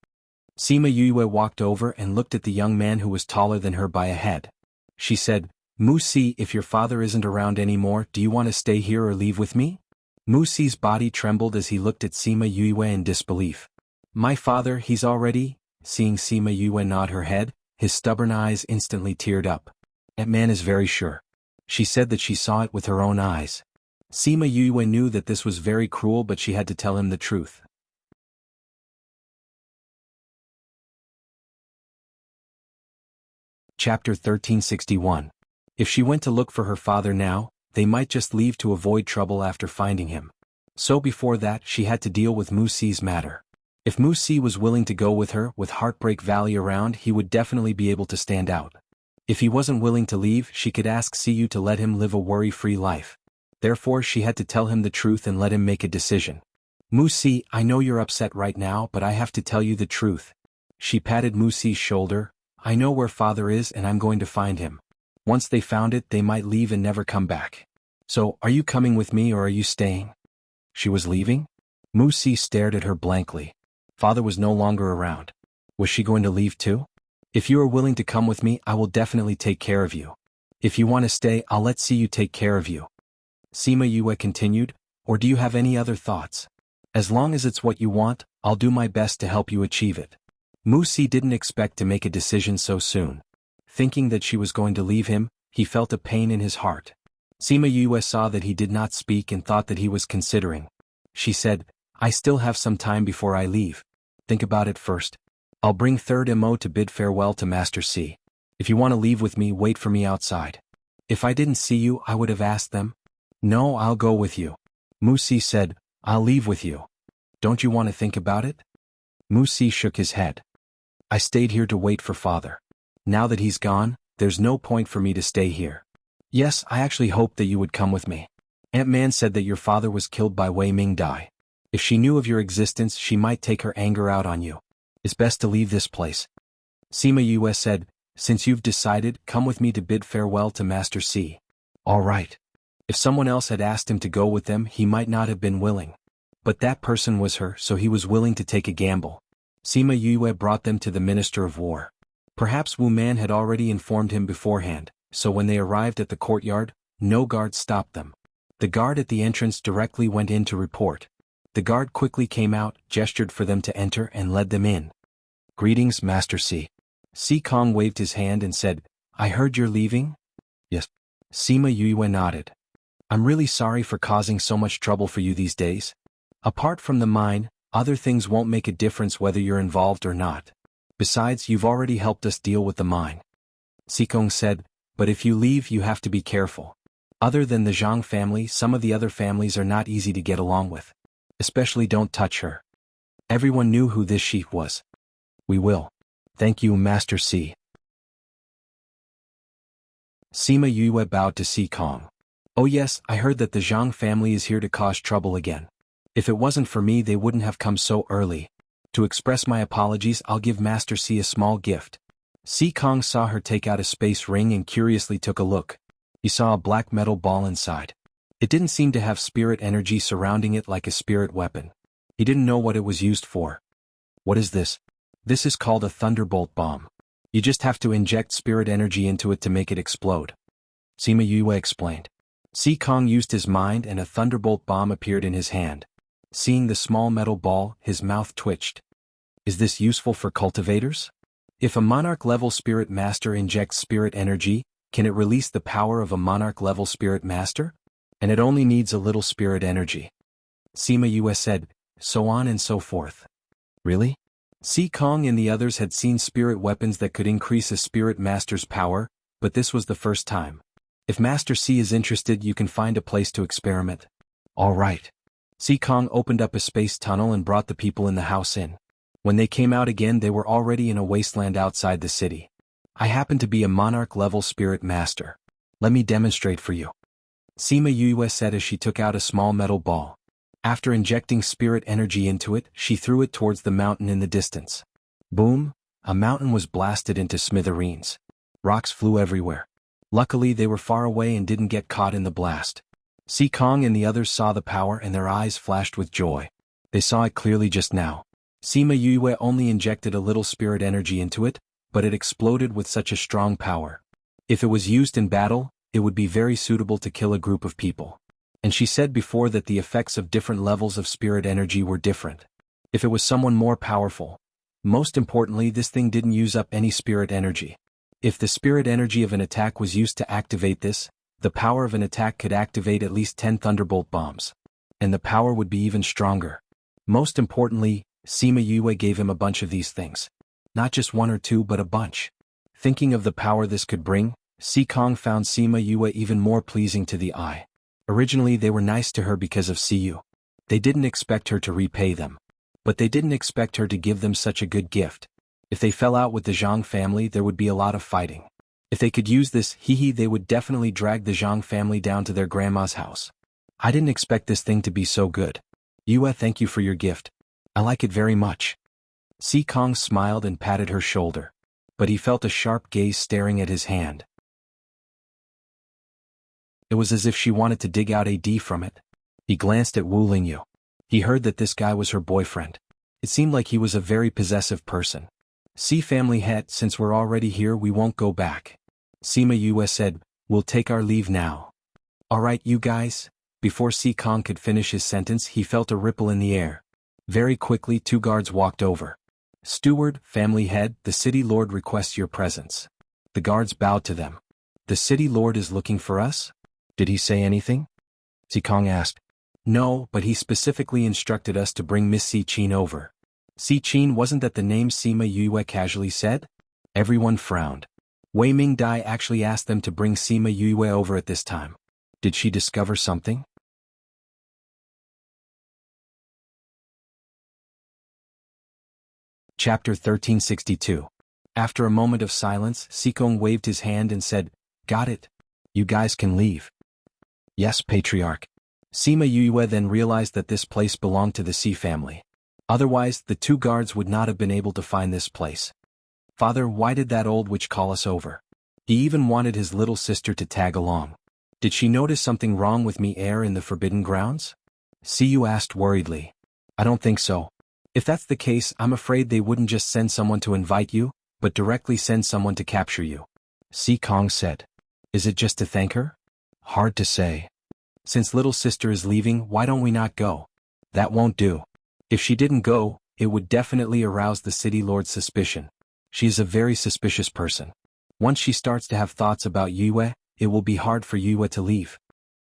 Sima Yue walked over and looked at the young man who was taller than her by a head. She said, Mu Si, if your father isn't around anymore, do you want to stay here or leave with me? Mu Si's body trembled as he looked at Sima Yue in disbelief. My father, he's already... Seeing Sima Yue nod her head, his stubborn eyes instantly teared up. That man is very sure. She said that she saw it with her own eyes. Sima Yue knew that this was very cruel, but she had to tell him the truth. Chapter 1361. If she went to look for her father now, they might just leave to avoid trouble after finding him. So before that, she had to deal with Mu Si's matter. If Mu Si was willing to go with her, with Heartbreak Valley around, he would definitely be able to stand out. If he wasn't willing to leave, she could ask Siyu to let him live a worry-free life. Therefore, she had to tell him the truth and let him make a decision. Mu Si, I know you're upset right now, but I have to tell you the truth. She patted Mu Si's shoulder. I know where father is and I'm going to find him. Once they found it, they might leave and never come back. So, are you coming with me or are you staying? She was leaving? Mu Si stared at her blankly. Father was no longer around. Was she going to leave too? If you are willing to come with me, I will definitely take care of you. If you want to stay, I'll let Siyu take care of you. Sima Yue continued, or do you have any other thoughts? As long as it's what you want, I'll do my best to help you achieve it. Mu Si didn't expect to make a decision so soon. Thinking that she was going to leave him, he felt a pain in his heart. Sima Yue saw that he did not speak and thought that he was considering. She said, I still have some time before I leave. Think about it first. I'll bring Third Mo to bid farewell to Master C. If you want to leave with me, wait for me outside. If I didn't see you, I would have asked them. No, I'll go with you. Mu Si said, I'll leave with you. Don't you want to think about it? Mu Si shook his head. I stayed here to wait for father. Now that he's gone, there's no point for me to stay here. Yes, I actually hoped that you would come with me. Aunt Man said that your father was killed by Wei Ming Dai. If she knew of your existence, she might take her anger out on you. It's best to leave this place. Sima Yue said, since you've decided, come with me to bid farewell to Master C. All right. If someone else had asked him to go with them, he might not have been willing. But that person was her, so he was willing to take a gamble. Sima Yue brought them to the Minister of War. Perhaps Wu Man had already informed him beforehand, so when they arrived at the courtyard, no guard stopped them. The guard at the entrance directly went in to report. The guard quickly came out, gestured for them to enter and led them in. Greetings, Master C. Si Kong waved his hand and said, I heard you're leaving? Yes. Sima Yue nodded. I'm really sorry for causing so much trouble for you these days. Apart from the mine, other things won't make a difference whether you're involved or not. Besides, you've already helped us deal with the mine. Sikong said, but if you leave you have to be careful. Other than the Zhang family, some of the other families are not easy to get along with. Especially don't touch her. Everyone knew who this sheep was. We will. Thank you, Master C. Sima Yue bowed to Sikong. Oh yes, I heard that the Zhang family is here to cause trouble again. If it wasn't for me they wouldn't have come so early. To express my apologies, I'll give Master C a small gift. Sikong saw her take out a space ring and curiously took a look. He saw a black metal ball inside. It didn't seem to have spirit energy surrounding it like a spirit weapon. He didn't know what it was used for. What is this? This is called a thunderbolt bomb. You just have to inject spirit energy into it to make it explode. Sima Yue explained. Sikong used his mind and a thunderbolt bomb appeared in his hand. Seeing the small metal ball, his mouth twitched. Is this useful for cultivators? If a monarch-level spirit master injects spirit energy, can it release the power of a monarch-level spirit master? And it only needs a little spirit energy. Sima Yue said, so on and so forth. Really? Sikong and the others had seen spirit weapons that could increase a spirit master's power, but this was the first time. If Master C is interested, you can find a place to experiment. All right. Sikong opened up a space tunnel and brought the people in the house in. When they came out again they were already in a wasteland outside the city. I happen to be a monarch-level spirit master. Let me demonstrate for you. Sima Yue said as she took out a small metal ball. After injecting spirit energy into it, she threw it towards the mountain in the distance. Boom! A mountain was blasted into smithereens. Rocks flew everywhere. Luckily they were far away and didn't get caught in the blast. Sikong and the others saw the power and their eyes flashed with joy. They saw it clearly just now. Sima Yue only injected a little spirit energy into it, but it exploded with such a strong power. If it was used in battle, it would be very suitable to kill a group of people. And she said before that the effects of different levels of spirit energy were different. If it was someone more powerful. Most importantly, this thing didn't use up any spirit energy. If the spirit energy of an attack was used to activate this, the power of an attack could activate at least 10 thunderbolt bombs. And the power would be even stronger. Most importantly, Sima Yue gave him a bunch of these things. Not just one or two but a bunch. Thinking of the power this could bring, Sikong found Sima Yue even more pleasing to the eye. Originally they were nice to her because of Siyu. They didn't expect her to repay them. But they didn't expect her to give them such a good gift. If they fell out with the Zhang family there would be a lot of fighting. If they could use this they would definitely drag the Jianghu family down to their grandma's house. I didn't expect this thing to be so good. Yue, thank you for your gift. I like it very much. Sikong smiled and patted her shoulder. But he felt a sharp gaze staring at his hand. It was as if she wanted to dig out a D from it. He glanced at Wu Lingyu. He heard that this guy was her boyfriend. It seemed like he was a very possessive person. See family head, since we're already here we won't go back. Sima Yue said, we'll take our leave now. Alright you guys. Before Sikong could finish his sentence he felt a ripple in the air. Very quickly 2 guards walked over. Steward, family head, the city lord requests your presence. The guards bowed to them. The city lord is looking for us? Did he say anything? Sikong asked. No, but he specifically instructed us to bring Miss Si Qin over. Si Qin, wasn't that the name Sima Yue casually said? Everyone frowned. Wei Ming Dai actually asked them to bring Sima Yue over at this time. Did she discover something? Chapter 1362. After a moment of silence, Sikong waved his hand and said, got it. You guys can leave. Yes, Patriarch. Sima Yue then realized that this place belonged to the Si family. Otherwise, the 2 guards would not have been able to find this place. Father, why did that old witch call us over? He even wanted his little sister to tag along. Did she notice something wrong with me in the Forbidden Grounds? Siyu asked worriedly. I don't think so. If that's the case, I'm afraid they wouldn't just send someone to invite you, but directly send someone to capture you. Sikong said. Is it just to thank her? Hard to say. Since little sister is leaving, why don't we not go? That won't do. If she didn't go, it would definitely arouse the city lord's suspicion. She is a very suspicious person. Once she starts to have thoughts about Yue, it will be hard for Yue to leave.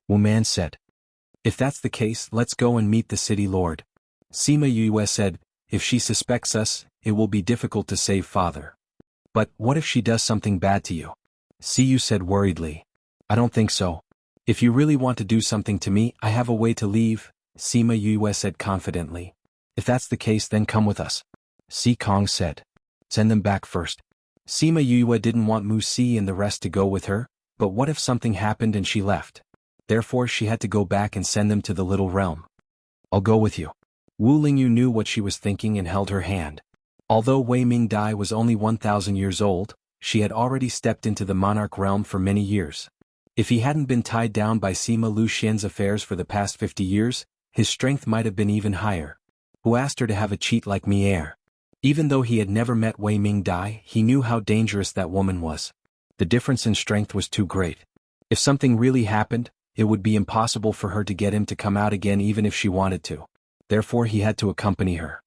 Wu Man said. If that's the case, let's go and meet the city lord. Sima Yue said, if she suspects us, it will be difficult to save father. But what if she does something bad to you? Siyu said worriedly. I don't think so. If you really want to do something to me, I have a way to leave, Sima Yue said confidently. If that's the case, then come with us. Si Kong said. Send them back first. Sima Yue didn't want Mu Si and the rest to go with her, but what if something happened and she left? Therefore she had to go back and send them to the little realm. I'll go with you. Wu Lingyu knew what she was thinking and held her hand. Although Wei Mingdai was only 1,000 years old, she had already stepped into the monarch realm for many years. If he hadn't been tied down by Sima Lu Xian's affairs for the past 50 years, his strength might have been even higher. Who asked her to have a cheat like Mier? Even though he had never met Wei Mingdai, he knew how dangerous that woman was. The difference in strength was too great. If something really happened, it would be impossible for her to get him to come out again even if she wanted to. Therefore he had to accompany her.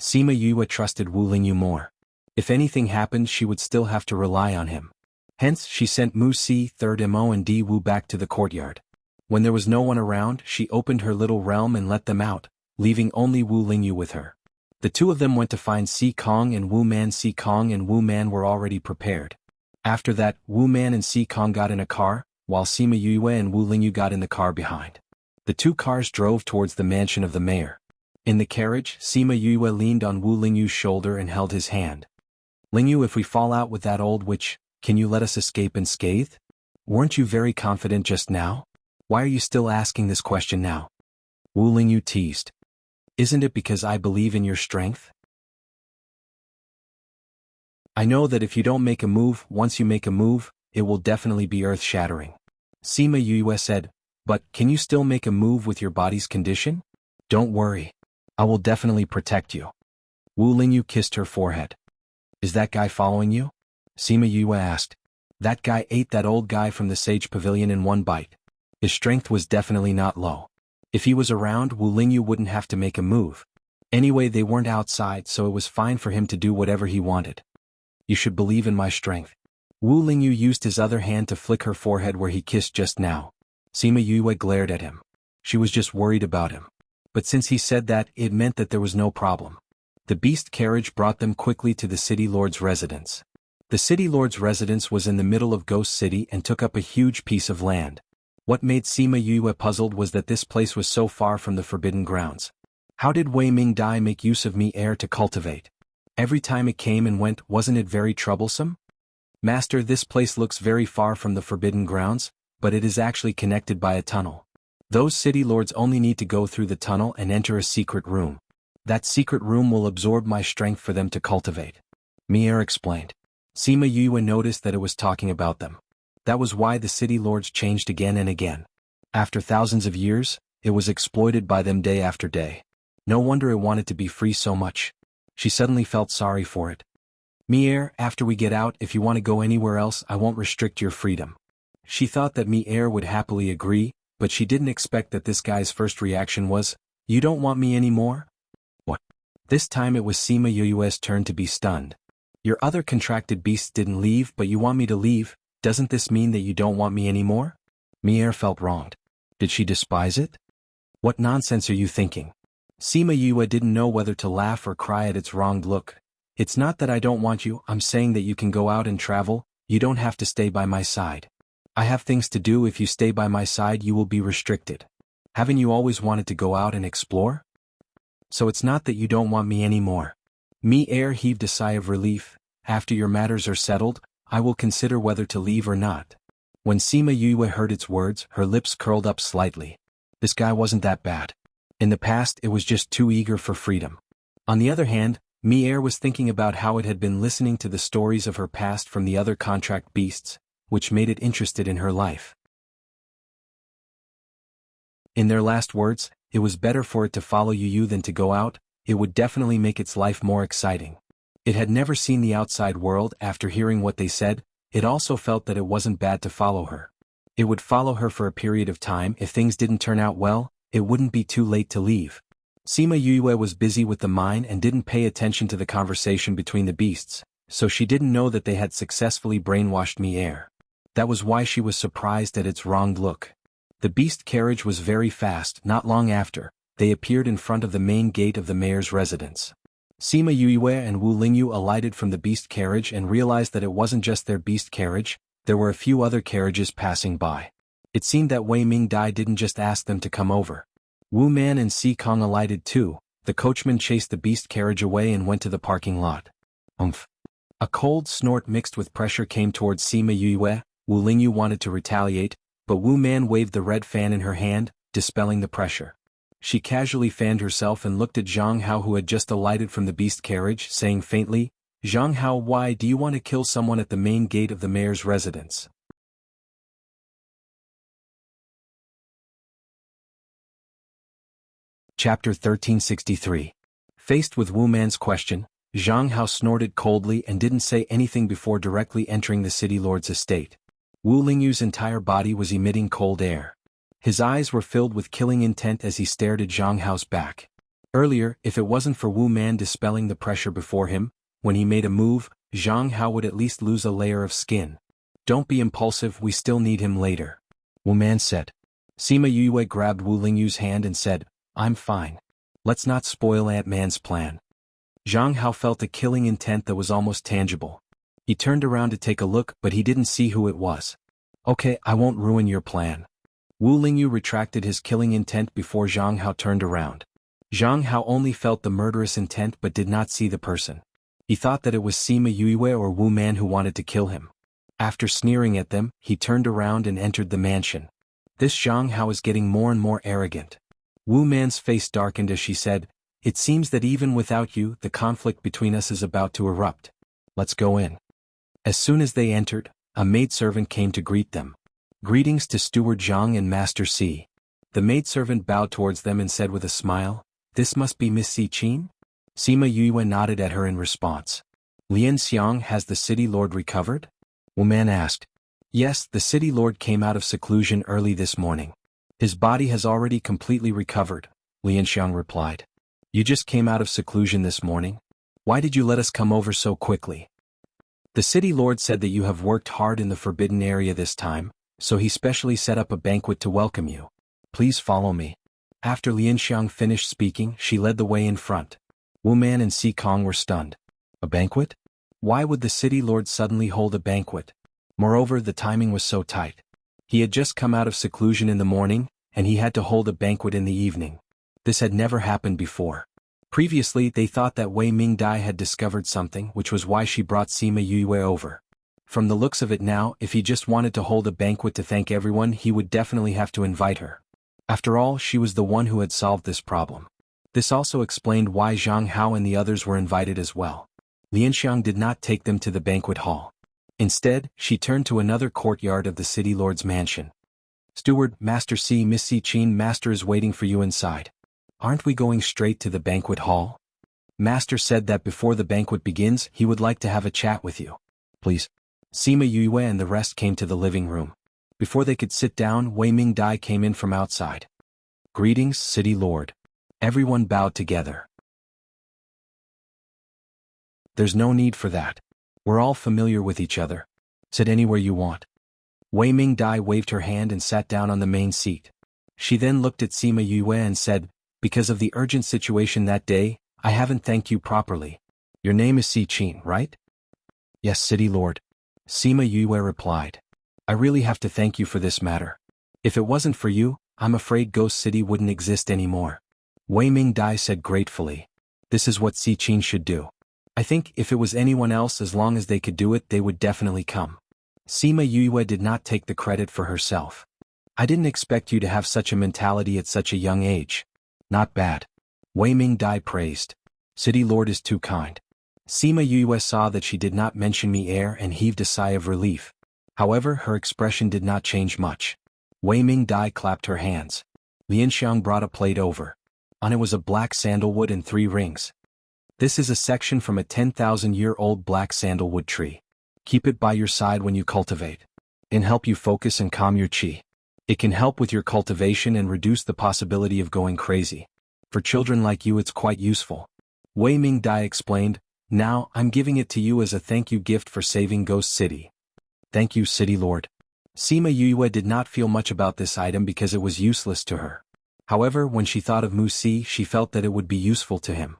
Sima Yue trusted Wu Lingyu more. If anything happened, she would still have to rely on him. Hence, she sent Mu Si, 3rd Mo and Di Wu back to the courtyard. When there was no one around, she opened her little realm and let them out, leaving only Wu Lingyu with her. The two of them went to find Si Kong and Wu Man. Si Kong and Wu Man were already prepared. After that, Wu Man and Si Kong got in a car, while Sima Yue and Wu Lingyu got in the car behind. The two cars drove towards the mansion of the mayor. In the carriage, Sima Yue leaned on Wu Lingyu's shoulder and held his hand. Lingyu, if we fall out with that old witch, can you let us escape unscathed? Weren't you very confident just now? Why are you still asking this question now? Wu Lingyu teased. Isn't it because I believe in your strength? I know that if you don't make a move, once you make a move, it will definitely be earth-shattering. Sima Yue said, but can you still make a move with your body's condition? Don't worry. I will definitely protect you. Wu Lingyu kissed her forehead. Is that guy following you? Sima Yue asked. That guy ate that old guy from the Sage Pavilion in one bite. His strength was definitely not low. If he was around, Wu Lingyu wouldn't have to make a move. Anyway, they weren't outside, so it was fine for him to do whatever he wanted. You should believe in my strength. Wu Lingyu used his other hand to flick her forehead where he kissed just now. Sima Yue glared at him. She was just worried about him. But since he said that, it meant that there was no problem. The beast carriage brought them quickly to the city lord's residence. The city lord's residence was in the middle of Ghost City and took up a huge piece of land. What made Sima Yue puzzled was that this place was so far from the forbidden grounds. How did Wei Mingdai make use of Mier to cultivate? Every time it came and went, wasn't it very troublesome? Master, this place looks very far from the forbidden grounds, but it is actually connected by a tunnel. Those city lords only need to go through the tunnel and enter a secret room. That secret room will absorb my strength for them to cultivate. Mier explained. Sima Yue noticed that it was talking about them. That was why the city lords changed again and again. After thousands of years, it was exploited by them day after day. No wonder it wanted to be free so much. She suddenly felt sorry for it. Mier, after we get out, if you want to go anywhere else, I won't restrict your freedom. She thought that Mier would happily agree, but she didn't expect that this guy's first reaction was, you don't want me anymore? What? This time it was Sima Yue's turn to be stunned. Your other contracted beasts didn't leave, but you want me to leave, doesn't this mean that you don't want me anymore? Mier felt wronged. Did she despise it? What nonsense are you thinking? Sima Yue didn't know whether to laugh or cry at its wronged look. It's not that I don't want you, I'm saying that you can go out and travel, you don't have to stay by my side. I have things to do. If you stay by my side you will be restricted. Haven't you always wanted to go out and explore? So it's not that you don't want me anymore. Mier heaved a sigh of relief. After your matters are settled, I will consider whether to leave or not. When Sima Yue heard its words, her lips curled up slightly. This guy wasn't that bad. In the past it was just too eager for freedom. On the other hand, Mier was thinking about how it had been listening to the stories of her past from the other contract beasts, which made it interested in her life. In their last words, it was better for it to follow Yu than to go out, it would definitely make its life more exciting. It had never seen the outside world. After hearing what they said, it also felt that it wasn't bad to follow her. It would follow her for a period of time. If things didn't turn out well, it wouldn't be too late to leave. Sima Yue was busy with the mine and didn't pay attention to the conversation between the beasts, so she didn't know that they had successfully brainwashed Mier. That was why she was surprised at its wronged look. The beast carriage was very fast. Not long after, they appeared in front of the main gate of the mayor's residence. Sima Yue and Wu Lingyu alighted from the beast carriage and realized that it wasn't just their beast carriage, there were a few other carriages passing by. It seemed that Wei Mingdai didn't just ask them to come over. Wu Man and Si Kong alighted too. The coachman chased the beast carriage away and went to the parking lot. Umph. A cold snort mixed with pressure came towards Sima Yue. Wu Lingyu wanted to retaliate, but Wu Man waved the red fan in her hand, dispelling the pressure. She casually fanned herself and looked at Zhang Hao, who had just alighted from the beast carriage, saying faintly, "Zhang Hao, why do you want to kill someone at the main gate of the mayor's residence?" Chapter 1363. Faced with Wu Man's question, Zhang Hao snorted coldly and didn't say anything before directly entering the city lord's estate. Wu Lingyu's entire body was emitting cold air. His eyes were filled with killing intent as he stared at Zhang Hao's back. Earlier, if it wasn't for Wu Man dispelling the pressure before him, when he made a move, Zhang Hao would at least lose a layer of skin. "Don't be impulsive, we still need him later," Wu Man said. Sima Yue grabbed Wu Lingyu's hand and said, "I'm fine. Let's not spoil Ant Man's plan." Zhang Hao felt a killing intent that was almost tangible. He turned around to take a look, but he didn't see who it was. "Okay, I won't ruin your plan." Wu Lingyu retracted his killing intent before Zhang Hao turned around. Zhang Hao only felt the murderous intent but did not see the person. He thought that it was Sima Yue or Wu Man who wanted to kill him. After sneering at them, he turned around and entered the mansion. This Zhang Hao is getting more and more arrogant. Wu Man's face darkened as she said, "It seems that even without you, the conflict between us is about to erupt. Let's go in." As soon as they entered, a maidservant came to greet them. "Greetings to Steward Zhang and Master Si." The maidservant bowed towards them and said with a smile, "This must be Miss Si Qin?" Sima Yue nodded at her in response. "Lian Xiang, has the city lord recovered?" Wu Man asked. "Yes, the city lord came out of seclusion early this morning. His body has already completely recovered," Lian Xiang replied. "You just came out of seclusion this morning? Why did you let us come over so quickly?" "The city lord said that you have worked hard in the forbidden area this time, so he specially set up a banquet to welcome you. Please follow me." After Lian Xiang finished speaking, she led the way in front. Wu Man and Si Kong were stunned. A banquet? Why would the city lord suddenly hold a banquet? Moreover, the timing was so tight. He had just come out of seclusion in the morning, and he had to hold a banquet in the evening. This had never happened before. Previously, they thought that Wei Mingdai had discovered something, which was why she brought Sima Yue over. From the looks of it now, if he just wanted to hold a banquet to thank everyone, he would definitely have to invite her. After all, she was the one who had solved this problem. This also explained why Zhang Hao and the others were invited as well. Lian Xiang did not take them to the banquet hall. Instead, she turned to another courtyard of the city lord's mansion. "Steward, Master Si, Miss Si Qin, Master is waiting for you inside." "Aren't we going straight to the banquet hall?" "Master said that before the banquet begins, he would like to have a chat with you." "Please." Sima Yue and the rest came to the living room. Before they could sit down, Wei Mingdai came in from outside. "Greetings, City Lord." Everyone bowed together. "There's no need for that. We're all familiar with each other. Sit anywhere you want." Wei Mingdai waved her hand and sat down on the main seat. She then looked at Sima Yue and said, "Because of the urgent situation that day, I haven't thanked you properly. Your name is Si Qin, right?" "Yes, City Lord." Sima Yue replied. "I really have to thank you for this matter. If it wasn't for you, I'm afraid Ghost City wouldn't exist anymore." Wei Mingdai said gratefully. "This is what Si Qin should do. I think if it was anyone else, as long as they could do it, they would definitely come." Sima Yue did not take the credit for herself. "I didn't expect you to have such a mentality at such a young age. Not bad." Wei Mingdai praised. "City Lord is too kind." Sima Yue saw that she did not mention me and heaved a sigh of relief. However, her expression did not change much. Wei Mingdai clapped her hands. Lian Xiang brought a plate over. On it was a black sandalwood and 3 rings. "This is a section from a 10,000-year-old black sandalwood tree. Keep it by your side when you cultivate. It can help you focus and calm your qi. It can help with your cultivation and reduce the possibility of going crazy. For children like you, it's quite useful." Wei Mingdai explained, "Now, I'm giving it to you as a thank you gift for saving Ghost City." "Thank you, City Lord." Sima Yue did not feel much about this item because it was useless to her. However, when she thought of Mu Si, she felt that it would be useful to him.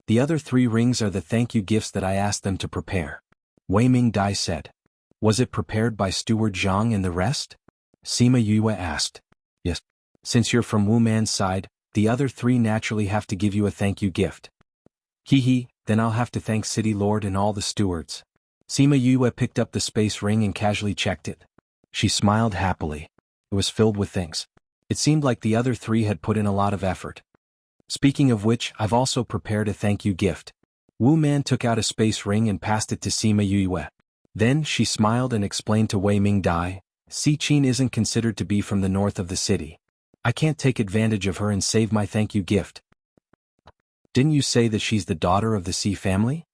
The other 3 rings are the thank you gifts that I asked them to prepare. Wei Ming Dai said. Was it prepared by Steward Zhang and the rest? Sima Yue asked. Yes. Since you're from Wu Man's side, the other 3 naturally have to give you a thank you gift. Hee, then I'll have to thank City Lord and all the stewards. Sima Yue picked up the space ring and casually checked it. She smiled happily. It was filled with things. It seemed like the other 3 had put in a lot of effort. Speaking of which, I've also prepared a thank you gift. Wu Man took out a space ring and passed it to Sima Yue. Then she smiled and explained to Wei Ming Dai, Si Qin isn't considered to be from the north of the city. I can't take advantage of her and save my thank you gift. Didn't you say that she's the daughter of the Si family?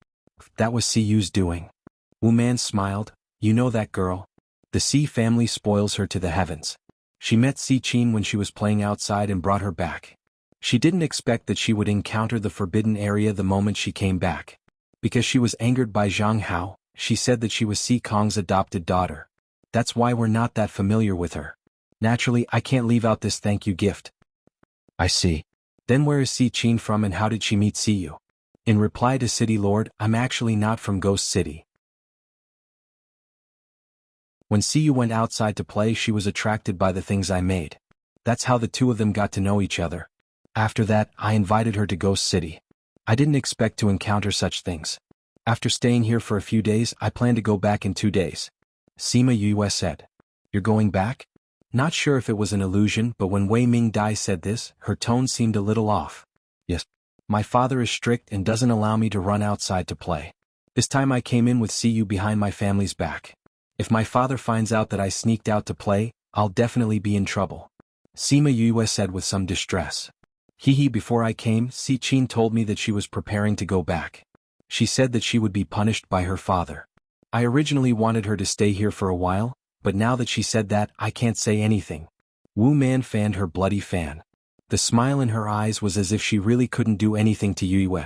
That was Si Yu's doing. Wu Man smiled. You know that girl. The Si family spoils her to the heavens. She met Si Qin when she was playing outside and brought her back. She didn't expect that she would encounter the forbidden area the moment she came back. Because she was angered by Jianghu, she said that she was Si Kong's adopted daughter. That's why we're not that familiar with her. Naturally, I can't leave out this thank you gift. I see. Then where is Si Qin from and how did she meet Si Yu? In reply to City Lord, I'm actually not from Ghost City. When Si Yu went outside to play, she was attracted by the things I made. That's how the 2 of them got to know each other. After that, I invited her to Ghost City. I didn't expect to encounter such things. After staying here for a few days, I plan to go back in 2 days. Sima Yue said. You're going back? Not sure if it was an illusion, but when Wei Ming Dai said this, her tone seemed a little off. Yes. My father is strict and doesn't allow me to run outside to play. This time I came in with Si Yu behind my family's back. If my father finds out that I sneaked out to play, I'll definitely be in trouble. Sima Yue said with some distress. Before I came, Si Qin told me that she was preparing to go back. She said that she would be punished by her father. I originally wanted her to stay here for a while, but now that she said that, I can't say anything. Wu Man fanned her bloody fan. The smile in her eyes was as if she really couldn't do anything to Yue.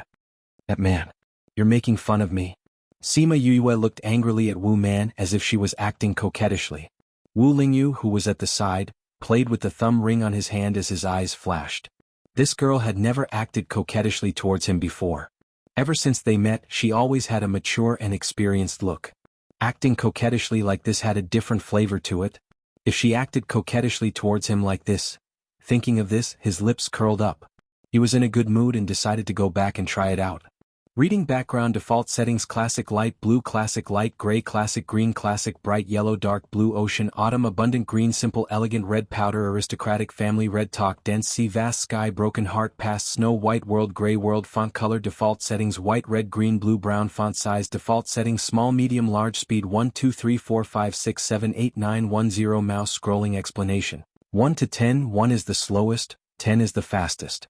That man. You're making fun of me. Sima Yue looked angrily at Wu Man as if she was acting coquettishly. Wu Lingyu, who was at the side, played with the thumb ring on his hand as his eyes flashed. This girl had never acted coquettishly towards him before. Ever since they met, she always had a mature and experienced look. Acting coquettishly like this had a different flavor to it. If she acted coquettishly towards him like this. Thinking of this, his lips curled up. He was in a good mood and decided to go back and try it out. Reading background default settings: classic light blue, classic light gray, classic green, classic bright yellow, dark blue, ocean, autumn, abundant green, simple, elegant, red, powder, aristocratic, family, red, talk, dense, sea, vast, sky, broken heart, past, snow, white, world, gray, world, font color default settings: white, red, green, blue, brown, font size default settings: small, medium, large, speed 1 2 3 4 5 6 7 8 9 1 0, mouse scrolling explanation. 1 to 10, 1 is the slowest, 10 is the fastest.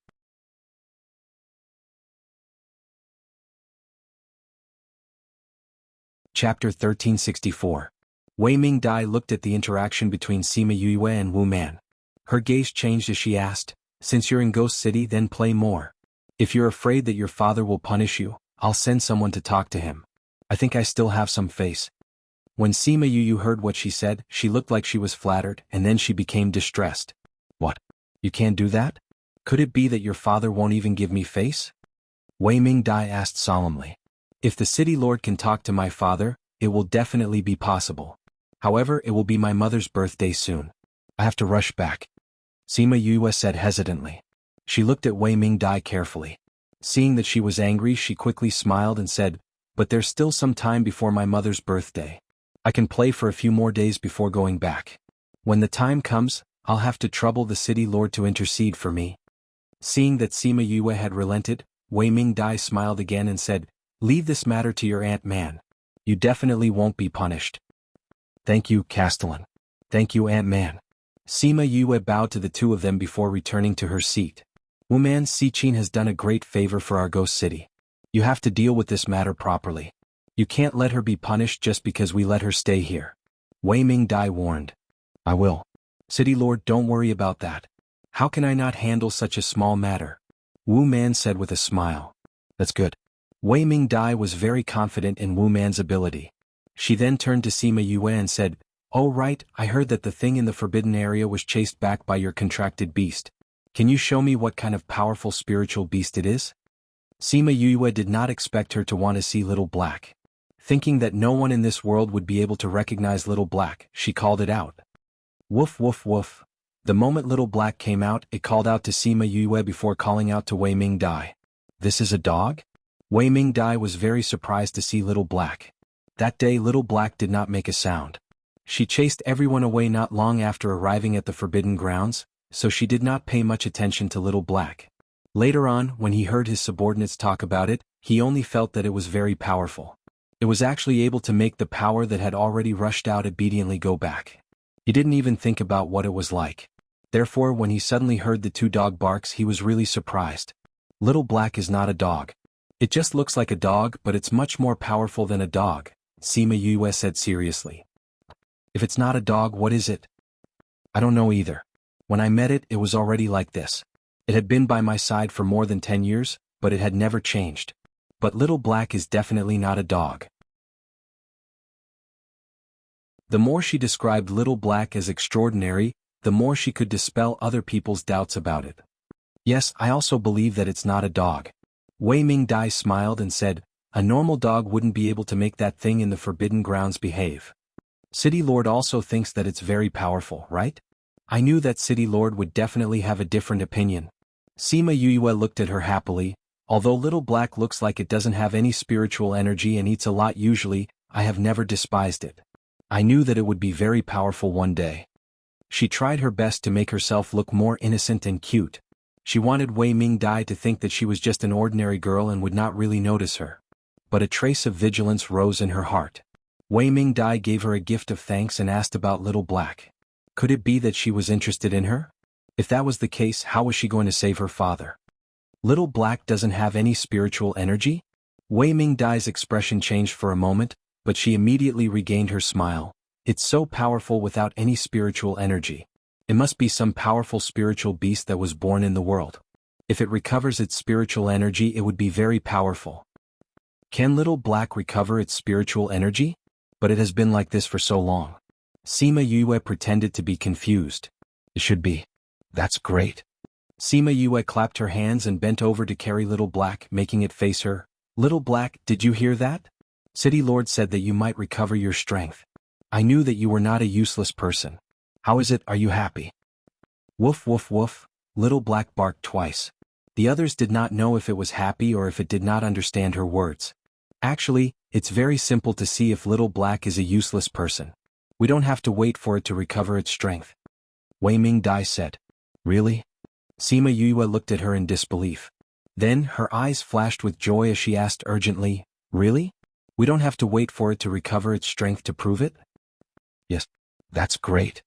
Chapter 1364. Wei Ming Dai looked at the interaction between Sima Yue and Wu Man. Her gaze changed as she asked, since you're in Ghost City, then play more. If you're afraid that your father will punish you, I'll send someone to talk to him. I think I still have some face. When Sima Yue heard what she said, she looked like she was flattered, and then she became distressed. What? You can't do that? Could it be that your father won't even give me face? Wei Ming Dai asked solemnly. If the city lord can talk to my father, it will definitely be possible. However, it will be my mother's birthday soon. I have to rush back. Sima Yue said hesitantly. She looked at Wei Ming Dai carefully. Seeing that she was angry, she quickly smiled and said, but there's still some time before my mother's birthday. I can play for a few more days before going back. When the time comes, I'll have to trouble the city lord to intercede for me. Seeing that Sima Yue had relented, Wei Ming Dai smiled again and said, leave this matter to your Aunt Man. You definitely won't be punished. Thank you, Castellan. Thank you, Aunt Man. Sima Yue bowed to the 2 of them before returning to her seat. Wu Man, Si Qin has done a great favor for our Ghost City. You have to deal with this matter properly. You can't let her be punished just because we let her stay here. Wei Ming Dai warned. I will. City Lord, don't worry about that. How can I not handle such a small matter? Wu Man said with a smile. That's good. Wei Ming Dai was very confident in Wu Man's ability. She then turned to Sima Yue and said, Oh right, I heard that the thing in the forbidden area was chased back by your contracted beast. Can you show me what kind of powerful spiritual beast it is? Sima Yue did not expect her to want to see Little Black. Thinking that no one in this world would be able to recognize Little Black, she called it out. Woof woof woof. The moment Little Black came out, it called out to Sima Yue before calling out to Wei Ming Dai. This is a dog? Wei Ming Dai was very surprised to see Little Black. That day Little Black did not make a sound. She chased everyone away not long after arriving at the Forbidden Grounds, so she did not pay much attention to Little Black. Later on, when he heard his subordinates talk about it, he only felt that it was very powerful. It was actually able to make the power that had already rushed out obediently go back. He didn't even think about what it was like. Therefore, when he suddenly heard the two dog barks, he was really surprised. Little Black is not a dog. It just looks like a dog, but it's much more powerful than a dog, Sima Yue said seriously. If it's not a dog, what is it? I don't know either. When I met it, it was already like this. It had been by my side for more than 10 years, but it had never changed. But Little Black is definitely not a dog. The more she described Little Black as extraordinary, the more she could dispel other people's doubts about it. Yes, I also believe that it's not a dog. Wei Ming Dai smiled and said, a normal dog wouldn't be able to make that thing in the Forbidden Grounds behave. City Lord also thinks that it's very powerful, right? I knew that City Lord would definitely have a different opinion. Sima Yue looked at her happily. Although Little Black looks like it doesn't have any spiritual energy and eats a lot usually, I have never despised it. I knew that it would be very powerful one day. She tried her best to make herself look more innocent and cute. She wanted Wei Ming Dai to think that she was just an ordinary girl and would not really notice her. But a trace of vigilance rose in her heart. Wei Ming Dai gave her a gift of thanks and asked about Little Black. Could it be that she was interested in her? If that was the case, how was she going to save her father? Little Black doesn't have any spiritual energy? Wei Ming Dai's expression changed for a moment, but she immediately regained her smile. It's so powerful without any spiritual energy. It must be some powerful spiritual beast that was born in the world. If it recovers its spiritual energy, it would be very powerful. Can Little Black recover its spiritual energy? But it has been like this for so long. Sima Yue pretended to be confused. It should be. That's great. Sima Yue clapped her hands and bent over to carry Little Black, making it face her. Little Black, did you hear that? City Lord said that you might recover your strength. I knew that you were not a useless person. How is it, are you happy? Woof woof woof, Little Black barked twice. The others did not know if it was happy or if it did not understand her words. Actually, it's very simple to see if Little Black is a useless person. We don't have to wait for it to recover its strength. Wei Ming Dai said. Really? Sima Yue looked at her in disbelief. Then, her eyes flashed with joy as she asked urgently, really? We don't have to wait for it to recover its strength to prove it? Yes, that's great.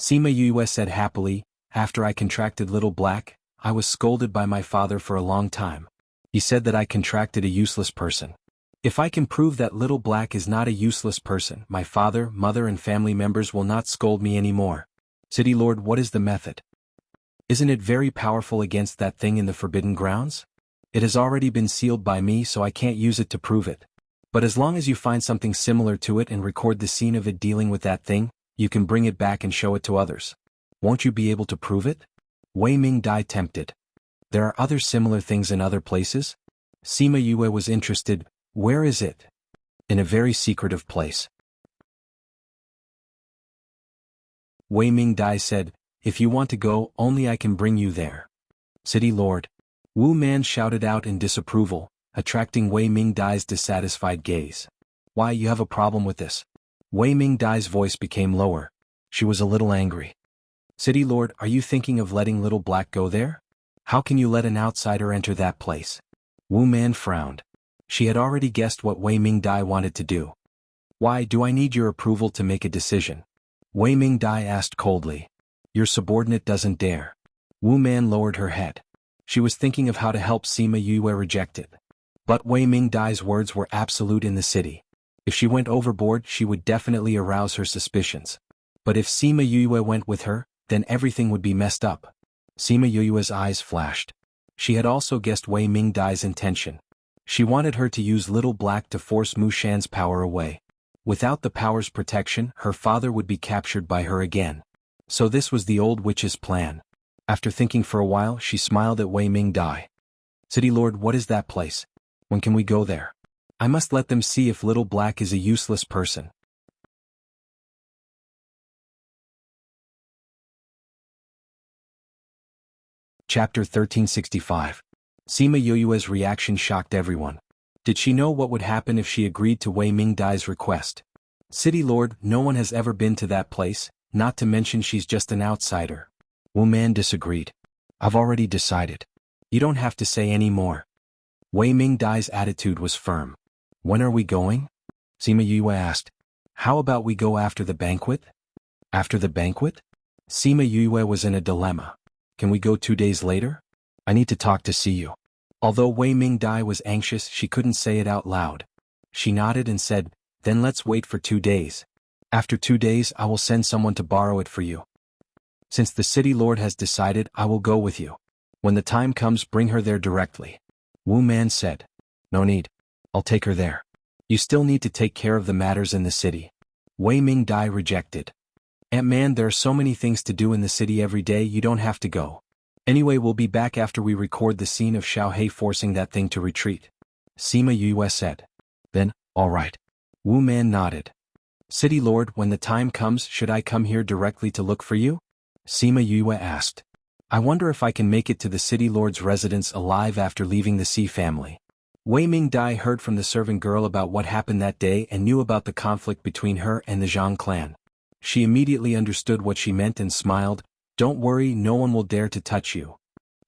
Sima Yue said happily, after I contracted Little Black, I was scolded by my father for a long time. He said that I contracted a useless person. If I can prove that Little Black is not a useless person, my father, mother and family members will not scold me anymore. City Lord, what is the method? Isn't it very powerful against that thing in the Forbidden Grounds? It has already been sealed by me, so I can't use it to prove it. But as long as you find something similar to it and record the scene of it dealing with that thing, you can bring it back and show it to others. Won't you be able to prove it? Wei Ming Dai tempted. There are other similar things in other places? Sima Yue was interested. Where is it? In a very secretive place. Wei Ming Dai said, if you want to go, only I can bring you there. City Lord. Wu Man shouted out in disapproval, attracting Wei Ming Dai's dissatisfied gaze. Why, you have a problem with this? Wei Ming Dai's voice became lower. She was a little angry. City Lord, are you thinking of letting Little Black go there? How can you let an outsider enter that place? Wu Man frowned. She had already guessed what Wei Ming Dai wanted to do. Why do I need your approval to make a decision? Wei Ming Dai asked coldly. Your subordinate doesn't dare. Wu Man lowered her head. She was thinking of how to help Sima Yue reject it. But Wei Ming Dai's words were absolute in the city. If she went overboard, she would definitely arouse her suspicions. But if Sima Yue went with her, then everything would be messed up. Sima Yue's eyes flashed. She had also guessed Wei Ming Dai's intention. She wanted her to use Little Black to force Mu Shan's power away. Without the power's protection, her father would be captured by her again. So this was the old witch's plan. After thinking for a while, she smiled at Wei Ming Dai. City Lord, what is that place? When can we go there? I must let them see if Little Black is a useless person. Chapter 1365. Sima Yoyue's reaction shocked everyone. Did she know what would happen if she agreed to Wei Ming Dai's request? City Lord, no one has ever been to that place, not to mention she's just an outsider. Wu Man disagreed. I've already decided. You don't have to say any more. Wei Ming Dai's attitude was firm. When are we going? Sima Yue asked. How about we go after the banquet? After the banquet? Sima Yue was in a dilemma. Can we go 2 days later? I need to talk to Siyu. Although Wei Ming Dai was anxious, she couldn't say it out loud. She nodded and said, then let's wait for 2 days. After 2 days I will send someone to borrow it for you. Since the city lord has decided, I will go with you. When the time comes, bring her there directly. Wu Man said. No need. I'll take her there. You still need to take care of the matters in the city. Wei Ming Dai rejected. Ant-Man, there are so many things to do in the city every day, you don't have to go. Anyway, we'll be back after we record the scene of Xiao Hei forcing that thing to retreat. Sima Yue said. Then, all right. Wu Man nodded. City Lord, when the time comes, should I come here directly to look for you? Sima Yue asked. I wonder if I can make it to the city lord's residence alive after leaving the Xi family. Wei Ming Dai heard from the servant girl about what happened that day and knew about the conflict between her and the Zhang clan. She immediately understood what she meant and smiled. Don't worry, no one will dare to touch you.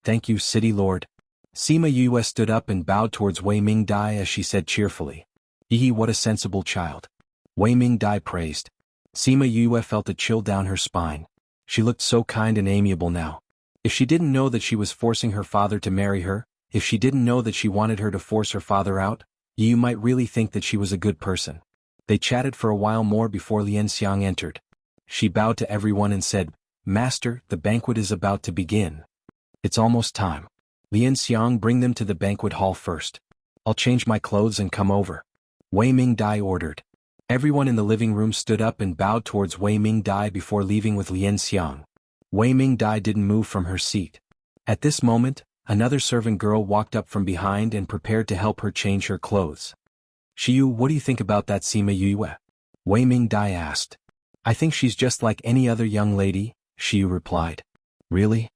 Thank you, City Lord. Sima Yue stood up and bowed towards Wei Ming Dai as she said cheerfully. Yee, what a sensible child. Wei Ming Dai praised. Sima Yue felt a chill down her spine. She looked so kind and amiable now. If she didn't know that she was forcing her father to marry her, if she didn't know that she wanted her to force her father out, you might really think that she was a good person. They chatted for a while more before Lian Xiang entered. She bowed to everyone and said, Master, the banquet is about to begin. It's almost time. Lian Xiang, bring them to the banquet hall first. I'll change my clothes and come over. Wei Ming Dai ordered. Everyone in the living room stood up and bowed towards Wei Ming Dai before leaving with Lian Xiang. Wei Ming Dai didn't move from her seat. At this moment, another servant girl walked up from behind and prepared to help her change her clothes. Shiyu, what do you think about that Sima Yue? Wei Ming Dai asked. I think she's just like any other young lady, Shiyu replied. Really?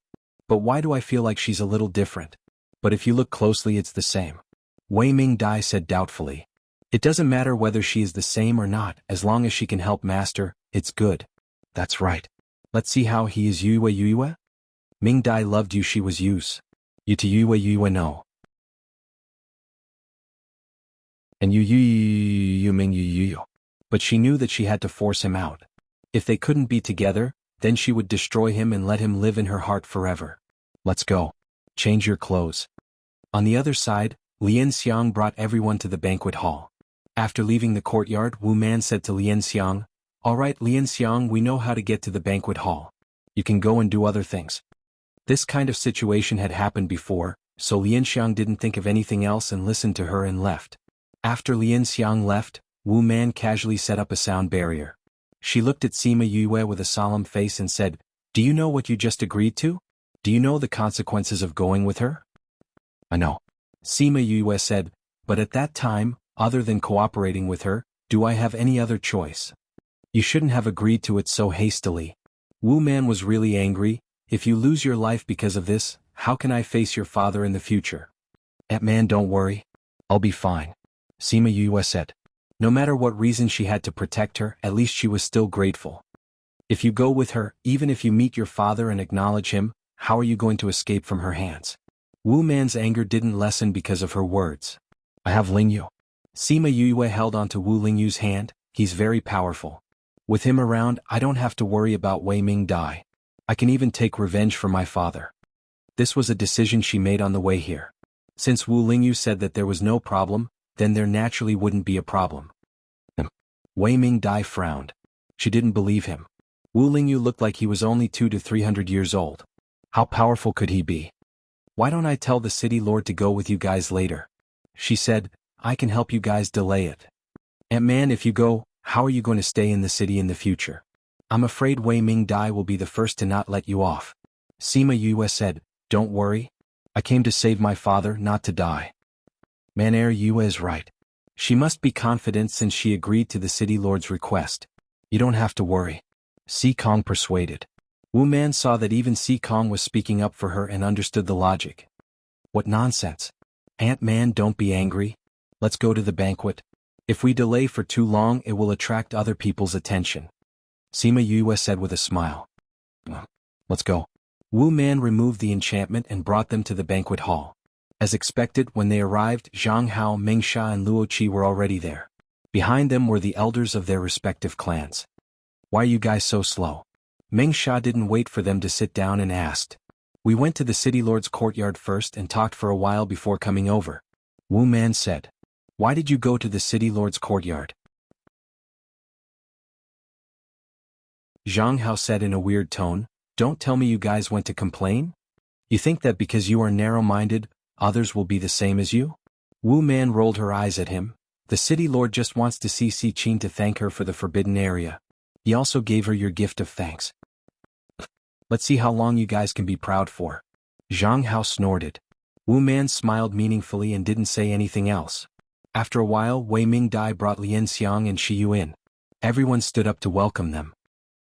But why do I feel like she's a little different? But if you look closely, it's the same. Wei Ming Dai said doubtfully. It doesn't matter whether she is the same or not, as long as she can help Master, it's good. That's right. Let's see how he is Yue. Ming Dai loved you, she was use. You to Yue no. And you Ming you. But she knew that she had to force him out. If they couldn't be together, then she would destroy him and let him live in her heart forever. Let's go. Change your clothes. On the other side, Lian Xiang brought everyone to the banquet hall. After leaving the courtyard, Wu Man said to Lian Xiang, All right, Lian Xiang, we know how to get to the banquet hall. You can go and do other things. This kind of situation had happened before, so Lian Xiang didn't think of anything else and listened to her and left. After Lian Xiang left, Wu Man casually set up a sound barrier. She looked at Sima Yue with a solemn face and said, Do you know what you just agreed to? Do you know the consequences of going with her? I know. Sima Yue said, but at that time, other than cooperating with her, do I have any other choice? You shouldn't have agreed to it so hastily. Wu Man was really angry. If you lose your life because of this, how can I face your father in the future? Ant-Man, don't worry. I'll be fine. Sima Yue said. No matter what reason she had to protect her, at least she was still grateful. If you go with her, even if you meet your father and acknowledge him, how are you going to escape from her hands? Wu Man's anger didn't lessen because of her words. I have Lingyu. Sima Yue held onto Wu Lingyu's hand. He's very powerful. With him around, I don't have to worry about Wei Ming Dai. I can even take revenge for my father. This was a decision she made on the way here. Since Wu Lingyu said that there was no problem, then there naturally wouldn't be a problem. Wei Ming Dai frowned. She didn't believe him. Wu Lingyu looked like he was only 200 to 300 years old. How powerful could he be? Why don't I tell the city lord to go with you guys later? She said, I can help you guys delay it. Ant-Man, if you go, How are you going to stay in the city in the future? I'm afraid Wei Ming Dai will be the first to not let you off. Sima Yue said, don't worry. I came to save my father, not to die. Manair Yue is right. She must be confident since she agreed to the city lord's request. You don't have to worry. Si Kong persuaded. Wu Man saw that even Si Kong was speaking up for her and understood the logic. What nonsense. Ant-Man, don't be angry. Let's go to the banquet. If we delay for too long it will attract other people's attention. Sima Yue said with a smile. Let's go. Wu Man removed the enchantment and brought them to the banquet hall. As expected, when they arrived, Zhang Hao, Meng Sha and Luo Qi were already there. Behind them were the elders of their respective clans. Why are you guys so slow? Meng Sha didn't wait for them to sit down and asked. We went to the city lord's courtyard first and talked for a while before coming over. Wu Man said. Why did you go to the city lord's courtyard? Zhang Hao said in a weird tone, don't tell me you guys went to complain? You think that because you are narrow-minded, others will be the same as you? Wu Man rolled her eyes at him. The city lord just wants to see Si Qin to thank her for the forbidden area. He also gave her your gift of thanks. Let's see how long you guys can be proud for. Zhang Hao snorted. Wu Man smiled meaningfully and didn't say anything else. After a while, Wei Ming Dai brought Lian Xiang and Shi Yu in. Everyone stood up to welcome them.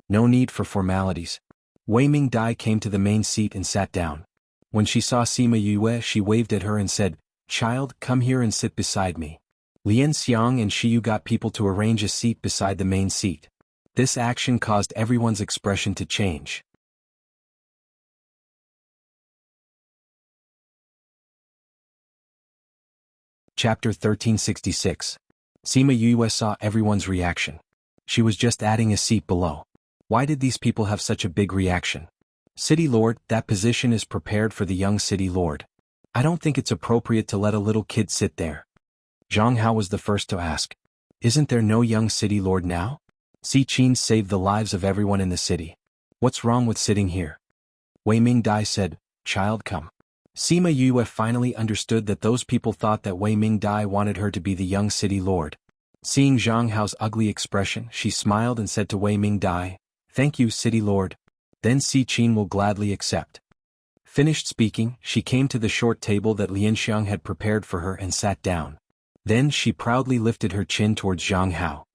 No need for formalities. Wei Ming Dai came to the main seat and sat down. When she saw Sima Yue, she waved at her and said, Child, come here and sit beside me. Lian Xiang and Shi Yu got people to arrange a seat beside the main seat. This action caused everyone's expression to change. Chapter 1366. Sima Yue saw everyone's reaction. She was just adding a seat below. Why did these people have such a big reaction? City Lord, that position is prepared for the young City Lord. I don't think it's appropriate to let a little kid sit there. Zhang Hao was the first to ask. Isn't there no young City Lord now? Si Qin saved the lives of everyone in the city. What's wrong with sitting here? Wei Ming Dai said, Child, come. Sima Yue finally understood that those people thought that Wei Ming Dai wanted her to be the young City Lord. Seeing Zhang Hao's ugly expression, she smiled and said to Wei Ming Dai, Thank you, City Lord. Then Si Qin will gladly accept. Finished speaking, she came to the short table that Lian Xiang had prepared for her and sat down. Then she proudly lifted her chin towards Zhang Hao.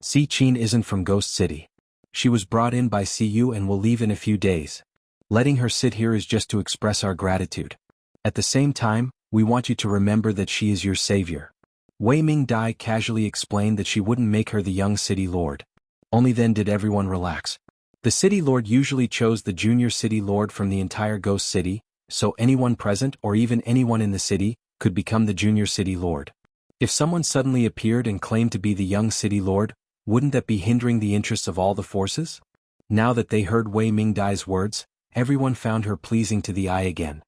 Si Qin isn't from Ghost City. She was brought in by Si Yu and will leave in a few days. Letting her sit here is just to express our gratitude. At the same time, we want you to remember that she is your savior. Wei Ming Dai casually explained that she wouldn't make her the young City Lord. Only then did everyone relax. The City Lord usually chose the junior City Lord from the entire Ghost City, so anyone present or even anyone in the city could become the junior City Lord. If someone suddenly appeared and claimed to be the young City Lord, wouldn't that be hindering the interests of all the forces? Now that they heard Wei Ming Dai's words, everyone found her pleasing to the eye again.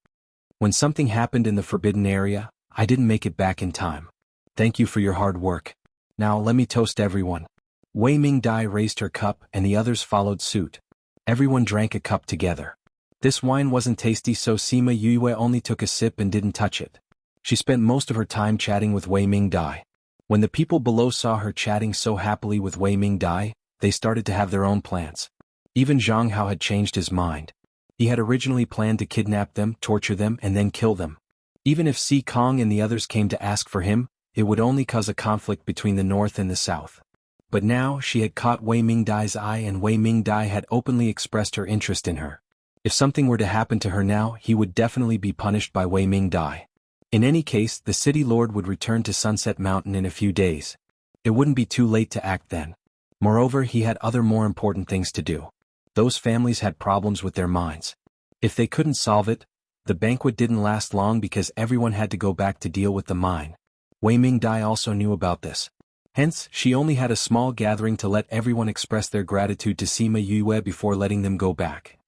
When something happened in the forbidden area, I didn't make it back in time. Thank you for your hard work. Now let me toast everyone. Wei Ming Dai raised her cup and the others followed suit. Everyone drank a cup together. This wine wasn't tasty, so Sima Yue only took a sip and didn't touch it. She spent most of her time chatting with Wei Ming Dai. When the people below saw her chatting so happily with Wei Ming Dai, they started to have their own plans. Even Zhang Hao had changed his mind. He had originally planned to kidnap them, torture them, and then kill them. Even if Si Kong and the others came to ask for him, it would only cause a conflict between the north and the south. But now she had caught Wei Ming Dai's eye and Wei Ming Dai had openly expressed her interest in her. If something were to happen to her now, he would definitely be punished by Wei Ming Dai. In any case, the City Lord would return to Sunset Mountain in a few days. It wouldn't be too late to act then. Moreover, he had other more important things to do. Those families had problems with their minds. If they couldn't solve it, the banquet didn't last long because everyone had to go back to deal with the mine. Wei Ming Dai also knew about this. Hence, she only had a small gathering to let everyone express their gratitude to Sima Yue before letting them go back.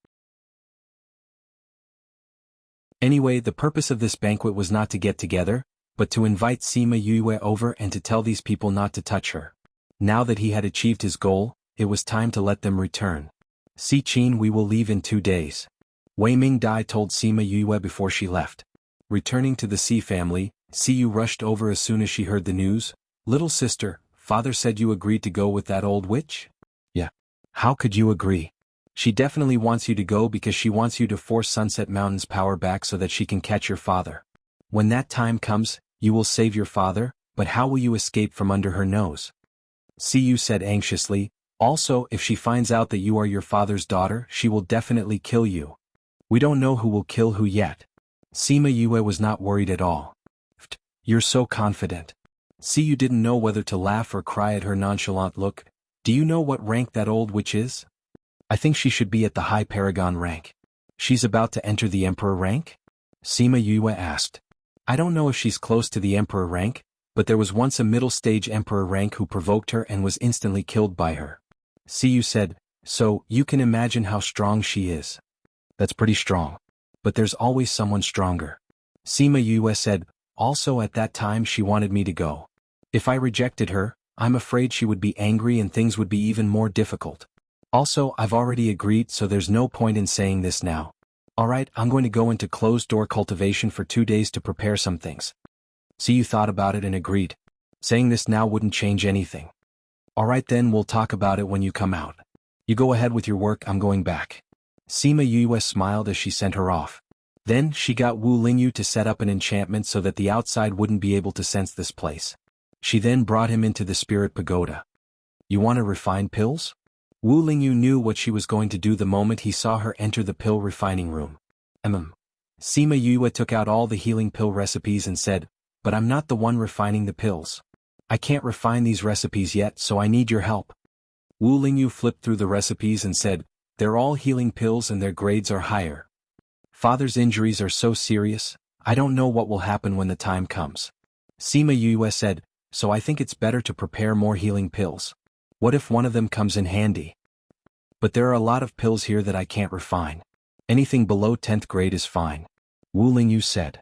Anyway, the purpose of this banquet was not to get together, but to invite Sima Yue over and to tell these people not to touch her. Now that he had achieved his goal, it was time to let them return. Si Qin, we will leave in 2 days. Wei Ming Dai told Sima Yue before she left. Returning to the Si family, Si Yu rushed over as soon as she heard the news. Little sister, Father said you agreed to go with that old witch? Yeah. How could you agree? She definitely wants you to go because she wants you to force Sunset Mountain's power back so that she can catch your father. When that time comes, you will save your father, but how will you escape from under her nose? Siyu said anxiously, also if she finds out that you are your father's daughter, she will definitely kill you. We don't know who will kill who yet. Sima Yue was not worried at all. You're so confident. Siyu didn't know whether to laugh or cry at her nonchalant look. Do you know what rank that old witch is? I think she should be at the High Paragon rank. She's about to enter the Emperor rank? Sima Yue asked. I don't know if she's close to the Emperor rank, but there was once a middle stage Emperor rank who provoked her and was instantly killed by her. Siyu said, so you can imagine how strong she is. That's pretty strong. But there's always someone stronger. Sima Yue said, also at that time she wanted me to go. If I rejected her, I'm afraid she would be angry and things would be even more difficult. Also, I've already agreed, so there's no point in saying this now. Alright, I'm going to go into closed-door cultivation for 2 days to prepare some things. Siyu thought about it and agreed. Saying this now wouldn't change anything. Alright then, we'll talk about it when you come out. You go ahead with your work, I'm going back. Sima Yue smiled as she sent her off. Then, she got Wu Lingyu to set up an enchantment so that the outside wouldn't be able to sense this place. She then brought him into the spirit pagoda. You want to refine pills? Wu Lingyu knew what she was going to do the moment he saw her enter the pill refining room. Sima Yue took out all the healing pill recipes and said, but I'm not the one refining the pills. I can't refine these recipes yet, so I need your help. Wu Lingyu flipped through the recipes and said, they're all healing pills and their grades are higher. Father's injuries are so serious, I don't know what will happen when the time comes. Sima Yue said, so I think it's better to prepare more healing pills. What if one of them comes in handy? But there are a lot of pills here that I can't refine. Anything below 10th grade is fine. Wu Lingyu said.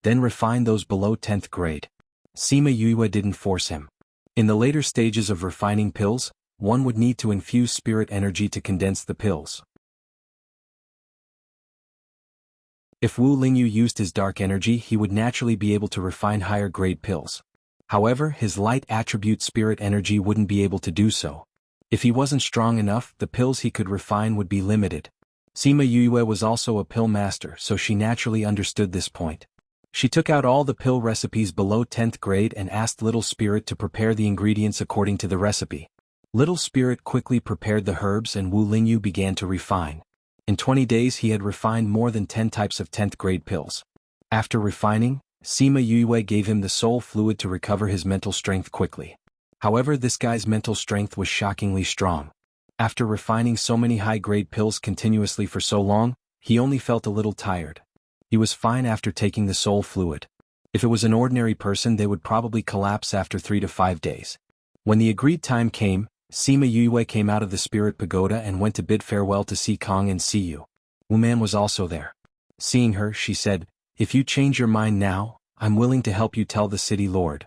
Then refine those below 10th grade. Sima Yue didn't force him. In the later stages of refining pills, one would need to infuse spirit energy to condense the pills. If Wu Lingyu used his dark energy, he would naturally be able to refine higher grade pills. However, his light attribute spirit energy wouldn't be able to do so. If he wasn't strong enough, the pills he could refine would be limited. Sima Yue was also a pill master, so she naturally understood this point. She took out all the pill recipes below 10th grade and asked Little Spirit to prepare the ingredients according to the recipe. Little Spirit quickly prepared the herbs and Wu Lingyu began to refine. In 20 days he had refined more than 10 types of 10th grade pills. After refining, Sima Yue gave him the soul fluid to recover his mental strength quickly. However, this guy's mental strength was shockingly strong. After refining so many high-grade pills continuously for so long, he only felt a little tired. He was fine after taking the soul fluid. If it was an ordinary person, they would probably collapse after 3 to 5 days. When the agreed time came, Sima Yue came out of the spirit pagoda and went to bid farewell to Si Kong and Siyu. Wu Man was also there. Seeing her, she said, if you change your mind now, I'm willing to help you tell the city lord.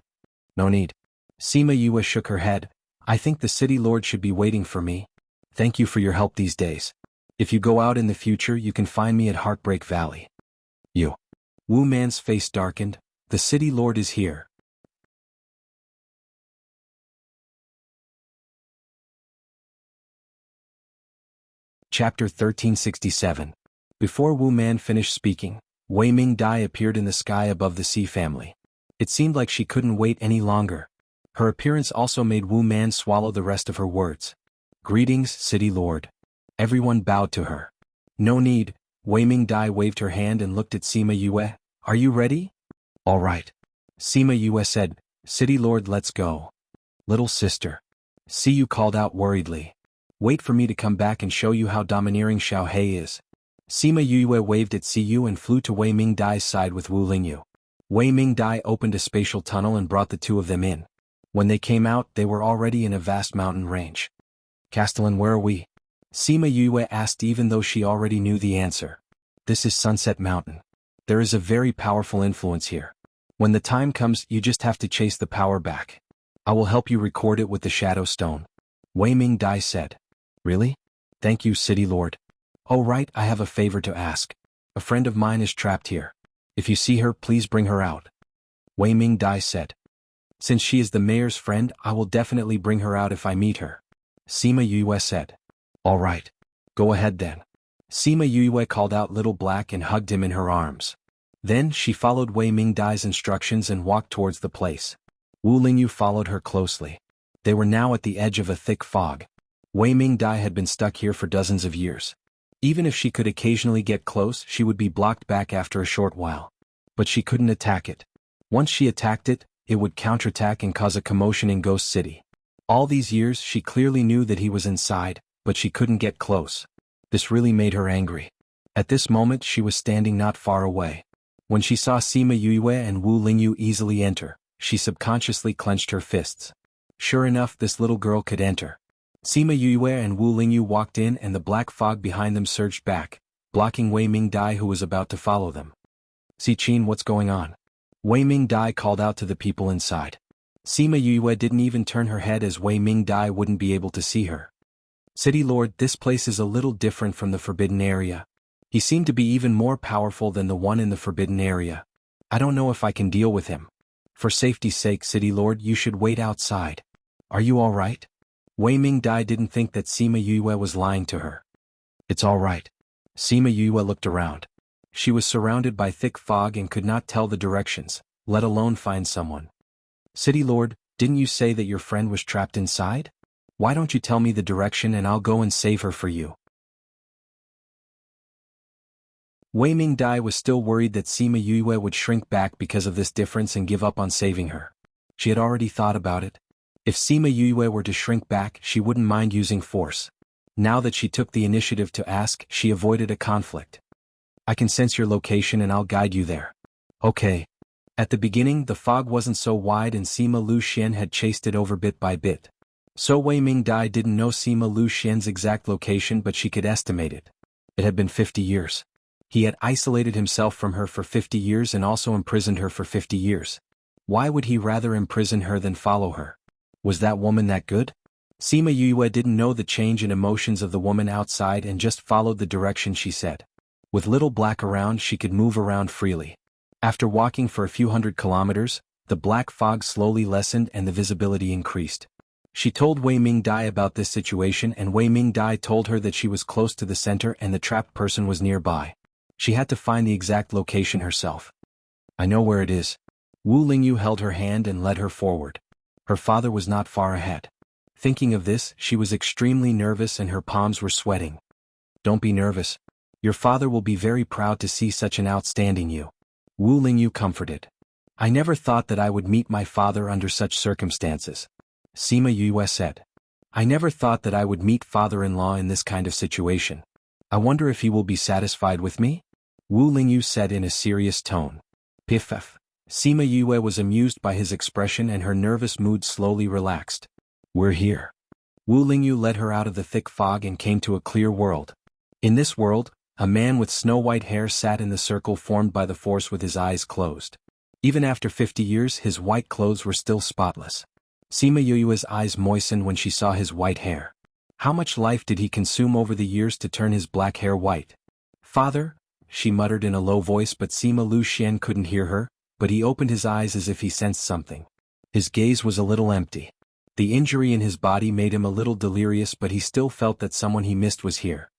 No need. Sima Yue shook her head. I think the city lord should be waiting for me. Thank you for your help these days. If you go out in the future, you can find me at Heartbreak Valley. You. Wu Man's face darkened. The city lord is here. Chapter 1367. Before Wu Man finished speaking, Wei Ming Dai appeared in the sky above the Sea family. It seemed like she couldn't wait any longer. Her appearance also made Wu Man swallow the rest of her words. Greetings, City Lord. Everyone bowed to her. No need. Wei Ming Dai waved her hand and looked at Sima Yue. Are you ready? All right. Sima Yue said, City Lord, let's go. Little sister. Siyu called out worriedly. Wait for me to come back and show you how domineering Xiao He is. Sima Yue waved at Siyu and flew to Wei Ming Dai's side with Wu Lingyu. Wei Ming Dai opened a spatial tunnel and brought the two of them in. When they came out, they were already in a vast mountain range. Castellan, where are we? Sima Yue asked even though she already knew the answer. This is Sunset Mountain. There is a very powerful influence here. When the time comes, you just have to chase the power back. I will help you record it with the Shadow Stone. Wei Ming Dai said. Really? Thank you, City Lord. Oh right, I have a favor to ask. A friend of mine is trapped here. If you see her, please bring her out. Wei Ming Dai said. Since she is the mayor's friend, I will definitely bring her out if I meet her. Sima Yue said. All right. Go ahead then. Sima Yue called out Little Black and hugged him in her arms. Then she followed Wei Mingdai's instructions and walked towards the place. Wu Lingyu followed her closely. They were now at the edge of a thick fog. Wei Mingdai had been stuck here for dozens of years. Even if she could occasionally get close, she would be blocked back after a short while. But she couldn't attack it. Once she attacked it, it would counterattack and cause a commotion in Ghost City. All these years she clearly knew that he was inside, but she couldn't get close. This really made her angry. At this moment she was standing not far away. When she saw Sima Yue and Wu Lingyu easily enter, she subconsciously clenched her fists. Sure enough, this little girl could enter. Sima Yue and Wu Lingyu walked in and the black fog behind them surged back, blocking Wei Mingdai who was about to follow them. "Si Qin, what's going on?" Wei Mingdai called out to the people inside. Sima Yue didn't even turn her head as Wei Mingdai wouldn't be able to see her. "City Lord, this place is a little different from the forbidden area. He seemed to be even more powerful than the one in the forbidden area. I don't know if I can deal with him. For safety's sake, City Lord, you should wait outside. Are you all right?" Wei Mingdai didn't think that Sima Yue was lying to her. "It's all right." Sima Yue looked around. She was surrounded by thick fog and could not tell the directions, let alone find someone. "City Lord, didn't you say that your friend was trapped inside? Why don't you tell me the direction and I'll go and save her for you?" Wei Mingdai was still worried that Sima Yue would shrink back because of this difference and give up on saving her. She had already thought about it. If Sima Yue were to shrink back, she wouldn't mind using force. Now that she took the initiative to ask, she avoided a conflict. "I can sense your location and I'll guide you there." "Okay." At the beginning, the fog wasn't so wide and Sima Lu Xian had chased it over bit by bit. So Wei Mingdai didn't know Sima Lu Xian's exact location, but she could estimate it. It had been 50 years. He had isolated himself from her for 50 years and also imprisoned her for 50 years. Why would he rather imprison her than follow her? Was that woman that good? Sima Yue didn't know the change in emotions of the woman outside and just followed the direction she said. With Little Black around, she could move around freely. After walking for a few hundred kilometers, the black fog slowly lessened and the visibility increased. She told Wei Mingdai about this situation and Wei Mingdai told her that she was close to the center and the trapped person was nearby. She had to find the exact location herself. "I know where it is." Wu Lingyu held her hand and led her forward. Her father was not far ahead. Thinking of this, she was extremely nervous and her palms were sweating. "Don't be nervous. Your father will be very proud to see such an outstanding you." Wu Lingyu comforted. "I never thought that I would meet my father under such circumstances." Sima Yue said. "I never thought that I would meet father-in-law in this kind of situation. I wonder if he will be satisfied with me?" Wu Lingyu said in a serious tone. "Piff." Sima Yue was amused by his expression and her nervous mood slowly relaxed. "We're here." Wu Lingyu led her out of the thick fog and came to a clear world. In this world, a man with snow-white hair sat in the circle formed by the force with his eyes closed. Even after 50 years, his white clothes were still spotless. Sima Yue's eyes moistened when she saw his white hair. How much life did he consume over the years to turn his black hair white? "Father?" she muttered in a low voice, but Sima Lu Xian couldn't hear her, but he opened his eyes as if he sensed something. His gaze was a little empty. The injury in his body made him a little delirious, but he still felt that someone he missed was here.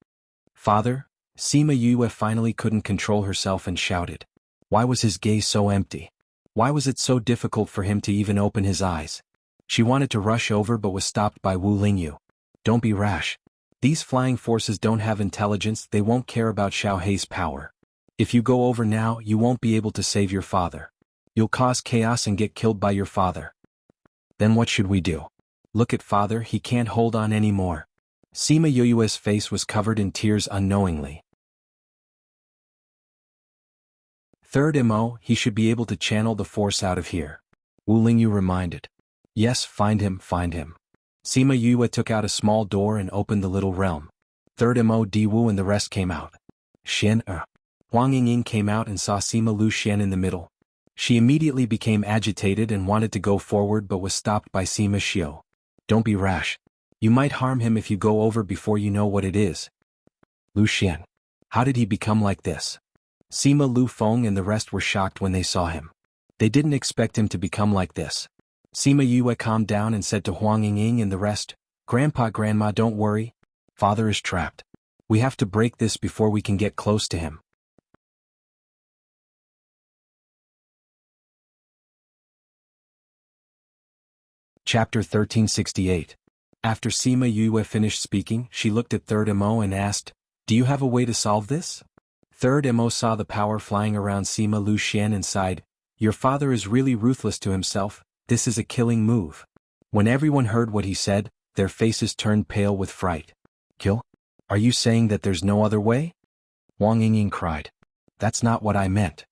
"Father?" Sima Yue finally couldn't control herself and shouted. Why was his gaze so empty? Why was it so difficult for him to even open his eyes? She wanted to rush over but was stopped by Wu Lingyu. "Don't be rash. These flying forces don't have intelligence, they won't care about Xiao Hei's power. If you go over now, you won't be able to save your father. You'll cause chaos and get killed by your father." "Then what should we do?" "Look at father, he can't hold on anymore." Sima Yue's face was covered in tears unknowingly. Third MO, he should be able to channel the force out of here. Wu Lingyu reminded. "Yes, find him, find him." Sima Yue took out a small door and opened the little realm. Third MO Di Wu and the rest came out. Huang Yingying came out and saw Sima Lu Xian in the middle. She immediately became agitated and wanted to go forward but was stopped by Sima Xiu. "Don't be rash. You might harm him if you go over before you know what it is." "Lu Xian. How did he become like this?" Sima Lu Feng and the rest were shocked when they saw him. They didn't expect him to become like this. Sima Yue calmed down and said to Huang Yingying and the rest, "Grandpa, Grandma, don't worry. Father is trapped. We have to break this before we can get close to him." Chapter 1368. After Sima Yue finished speaking, she looked at Third Mo and asked, "Do you have a way to solve this?" Third Mo saw the power flying around Sima Luxian and sighed, "Your father is really ruthless to himself. This is a killing move." When everyone heard what he said, their faces turned pale with fright. "Kill? Are you saying that there's no other way?" Wang Yingying cried. "That's not what I meant."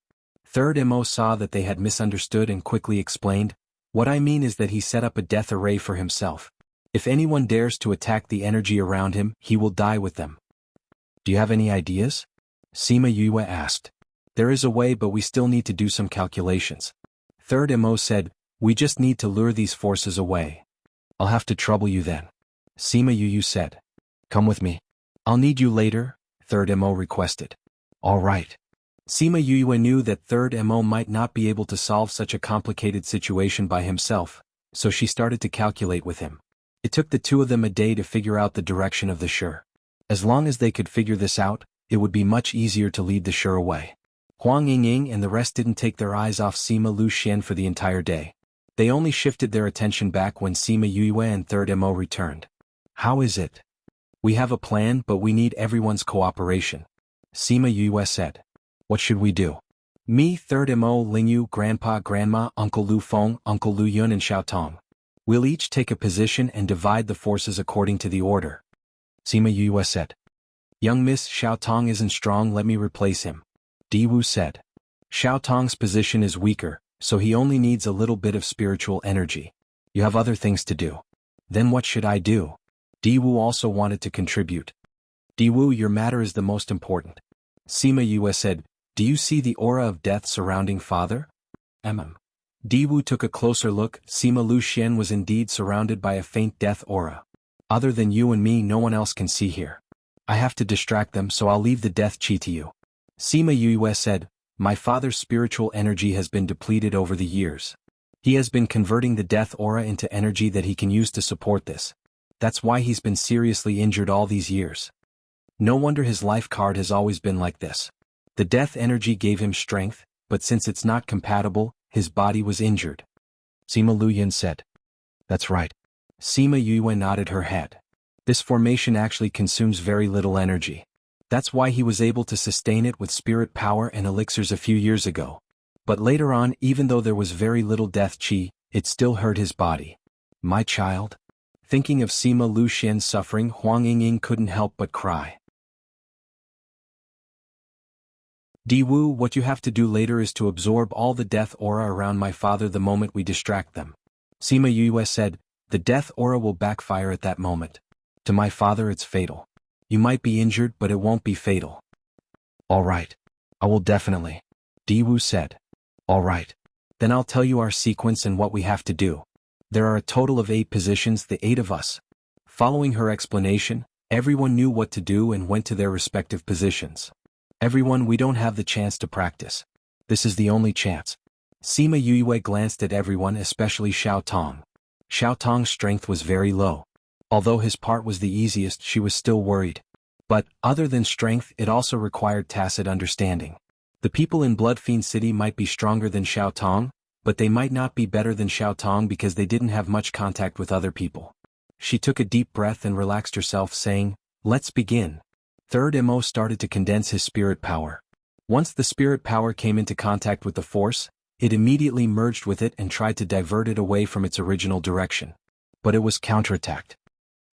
Third Mo saw that they had misunderstood and quickly explained, "What I mean is that he set up a death array for himself. If anyone dares to attack the energy around him, he will die with them." "Do you have any ideas?" Sima Yue asked. "There is a way, but we still need to do some calculations." Third Mo said, "We just need to lure these forces away." "I'll have to trouble you then." Sima Yue said. "Come with me. I'll need you later," Third Mo requested. "All right." Sima Yue knew that Third Mo might not be able to solve such a complicated situation by himself, so she started to calculate with him. It took the two of them a day to figure out the direction of the Shur. As long as they could figure this out, it would be much easier to lead the Shur away. Huang Yingying and the rest didn't take their eyes off Sima Luxian for the entire day. They only shifted their attention back when Sima Yue and Third Mo returned. "How is it?" "We have a plan, but we need everyone's cooperation," Sima Yue said. "What should we do?" "Me, Third Mo, Lingyu, Grandpa, Grandma, Uncle Lu Feng, Uncle Lu Yun and Xiao Tong. We'll each take a position and divide the forces according to the order," Sima Yue said. "Young Miss Xiao Tong isn't strong, let me replace him," Diwu said. "Xiao Tong's position is weaker, so he only needs a little bit of spiritual energy. You have other things to do." "Then what should I do?" Diwu also wanted to contribute. "Diwu, your matter is the most important," Sima Yue said. "Do you see the aura of death surrounding Father?" Diwu took a closer look. Sima Luxian was indeed surrounded by a faint death aura. "Other than you and me, no one else can see here. I have to distract them, so I'll leave the death chi to you." Sima Yue said, "My father's spiritual energy has been depleted over the years. He has been converting the death aura into energy that he can use to support this. That's why he's been seriously injured all these years. No wonder his life card has always been like this. The death energy gave him strength, but since it's not compatible, his body was injured." Sima Luyan said. "That's right." Sima Yue nodded her head. "This formation actually consumes very little energy. That's why he was able to sustain it with spirit power and elixirs a few years ago. But later on, even though there was very little death chi, it still hurt his body." "My child?" Thinking of Sima Luxian's suffering, Huang Yingying couldn't help but cry. "Diwu, what you have to do later is to absorb all the death aura around my father the moment we distract them." Sima Yue said, "The death aura will backfire at that moment. To my father it's fatal. You might be injured, but it won't be fatal." "All right. I will definitely," Diwu said. "All right. Then I'll tell you our sequence and what we have to do. There are a total of 8 positions, the 8 of us." Following her explanation, everyone knew what to do and went to their respective positions. "Everyone, we don't have the chance to practice. This is the only chance." Sima Yue glanced at everyone, especially Xiao Tong. Xiao Tong's strength was very low. Although his part was the easiest, she was still worried. But, other than strength, it also required tacit understanding. The people in Bloodfiend City might be stronger than Xiao Tong, but they might not be better than Xiao Tong because they didn't have much contact with other people. She took a deep breath and relaxed herself, saying, "Let's begin." Third Mo started to condense his spirit power. Once the spirit power came into contact with the force, it immediately merged with it and tried to divert it away from its original direction. But it was counterattacked.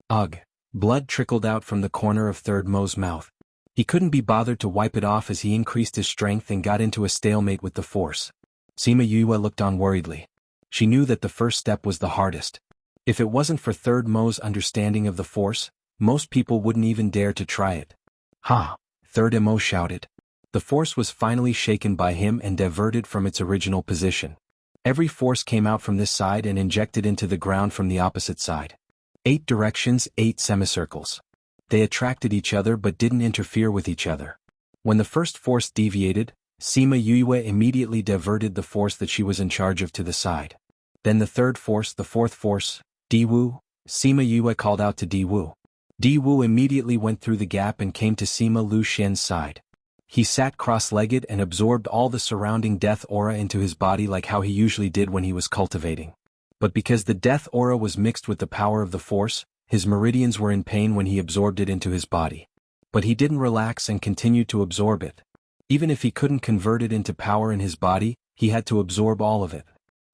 Ugh! Blood trickled out from the corner of Third Mo's mouth. He couldn't be bothered to wipe it off as he increased his strength and got into a stalemate with the force. Sima Yue looked on worriedly. She knew that the first step was the hardest. If it wasn't for Third Mo's understanding of the force, most people wouldn't even dare to try it. "Ha!" Third Mo shouted. The force was finally shaken by him and diverted from its original position. Every force came out from this side and injected into the ground from the opposite side. 8 directions, 8 semicircles. They attracted each other but didn't interfere with each other. When the first force deviated, Sima Yue immediately diverted the force that she was in charge of to the side. Then the third force, the fourth force, Diwu, Sima Yue called out to Diwu. Diwu immediately went through the gap and came to Sima Lu Xian's side. He sat cross-legged and absorbed all the surrounding death aura into his body like how he usually did when he was cultivating. But because the death aura was mixed with the power of the force, his meridians were in pain when he absorbed it into his body. But he didn't relax and continued to absorb it. Even if he couldn't convert it into power in his body, he had to absorb all of it.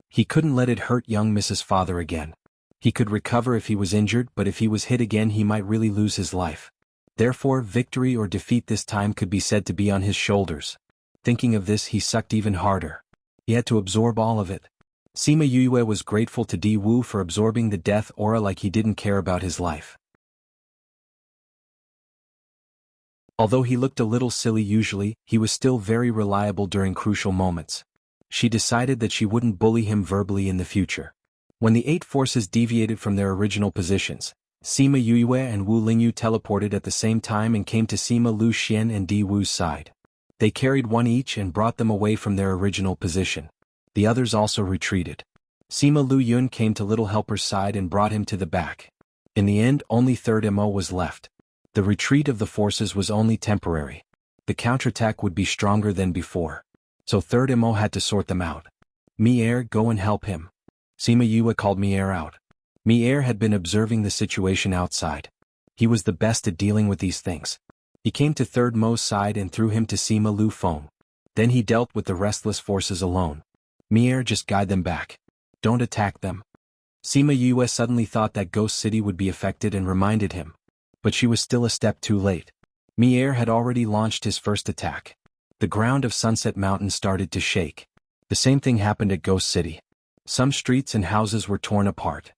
He couldn't let it hurt young Mrs. Father again. He could recover if he was injured, but if he was hit again he might really lose his life. Therefore, victory or defeat this time could be said to be on his shoulders. Thinking of this, he sucked even harder. He had to absorb all of it. Sima Yue was grateful to Di Wu for absorbing the death aura like he didn't care about his life. Although he looked a little silly usually, he was still very reliable during crucial moments. She decided that she wouldn't bully him verbally in the future. When the 8 forces deviated from their original positions, Sima Yue and Wu Lingyu teleported at the same time and came to Sima Lu Xian and Di Wu's side. They carried one each and brought them away from their original position. The others also retreated. Sima Lu Yun came to Little Helper's side and brought him to the back. In the end, only Third Mo was left. The retreat of the forces was only temporary. The counterattack would be stronger than before. So Third Mo had to sort them out. Mi-Er, go and help him. Sima Yue called Mi-Er out. Mi-Er had been observing the situation outside. He was the best at dealing with these things. He came to Third Mo's side and threw him to Sima Lu Feng. Then he dealt with the restless forces alone. Mi-Er, just guide them back. Don't attack them. Sima Yue suddenly thought that Ghost City would be affected and reminded him. But she was still a step too late. Mi-Er had already launched his first attack. The ground of Sunset Mountain started to shake. The same thing happened at Ghost City. Some streets and houses were torn apart.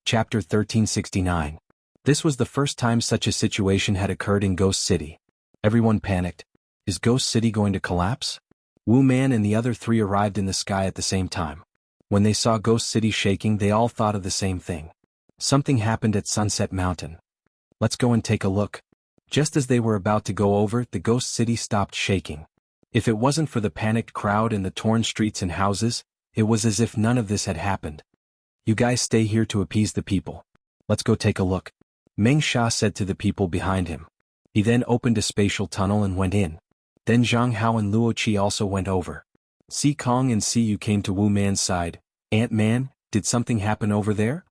Chapter 1369. This was the first time such a situation had occurred in Ghost City. Everyone panicked. Is Ghost City going to collapse? Wu Man and the other 3 arrived in the sky at the same time. When they saw Ghost City shaking, they all thought of the same thing. Something happened at Sunset Mountain. Let's go and take a look. Just as they were about to go over, the Ghost City stopped shaking. If it wasn't for the panicked crowd and the torn streets and houses, it was as if none of this had happened. You guys stay here to appease the people. Let's go take a look. Meng Sha said to the people behind him. He then opened a spatial tunnel and went in. Then Zhang Hao and Luo Qi also went over. Si Kong and Si Yu came to Wu Man's side. Ant-Man, did something happen over there?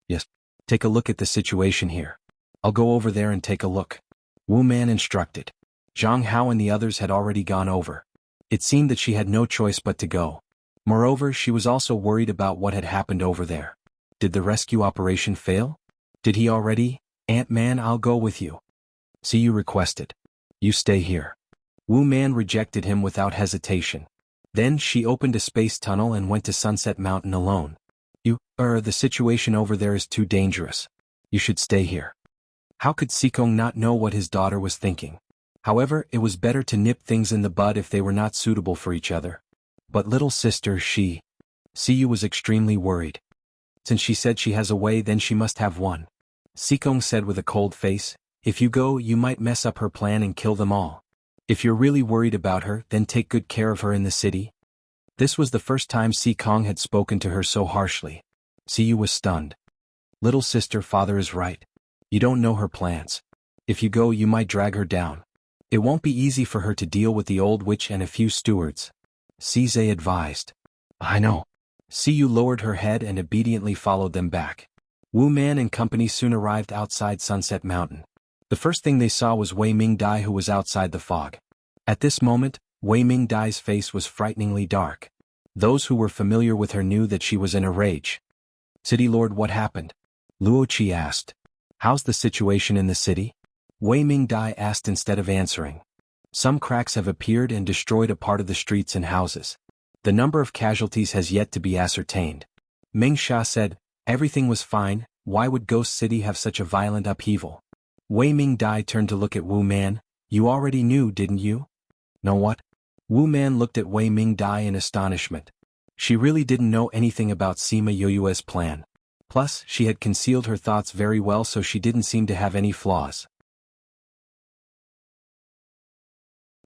Yes. Take a look at the situation here. I'll go over there and take a look. Wu Man instructed. Zhang Hao and the others had already gone over. It seemed that she had no choice but to go. Moreover, she was also worried about what had happened over there. Did the rescue operation fail? Did he already? Ant-Man, I'll go with you. Si Yu requested. You stay here. Wu Man rejected him without hesitation. Then she opened a space tunnel and went to Sunset Mountain alone. The situation over there is too dangerous. You should stay here. How could Sikong not know what his daughter was thinking? However, it was better to nip things in the bud if they were not suitable for each other. But little sister, Si Yu was extremely worried. Since she said she has a way, then she must have one. Sikong said with a cold face, if you go, you might mess up her plan and kill them all. If you're really worried about her, then take good care of her in the city. This was the first time Sikong had spoken to her so harshly. Si Yu was stunned. Little sister, father is right. You don't know her plans. If you go, you might drag her down. It won't be easy for her to deal with the old witch and a few stewards. Zhe advised. I know. Si Yu lowered her head and obediently followed them back. Wu Man and company soon arrived outside Sunset Mountain. The first thing they saw was Wei Ming Dai, who was outside the fog. At this moment, Wei Ming Dai's face was frighteningly dark. Those who were familiar with her knew that she was in a rage. City Lord, what happened? Luo Qi asked. How's the situation in the city? Wei Ming Dai asked instead of answering. Some cracks have appeared and destroyed a part of the streets and houses. The number of casualties has yet to be ascertained. Meng Sha said, everything was fine, why would Ghost City have such a violent upheaval? Wei Ming Dai turned to look at Wu Man. You already knew, didn't you? Know what? Wu Man looked at Wei Ming Dai in astonishment. She really didn't know anything about Sima Yue's plan. Plus, she had concealed her thoughts very well, so she didn't seem to have any flaws.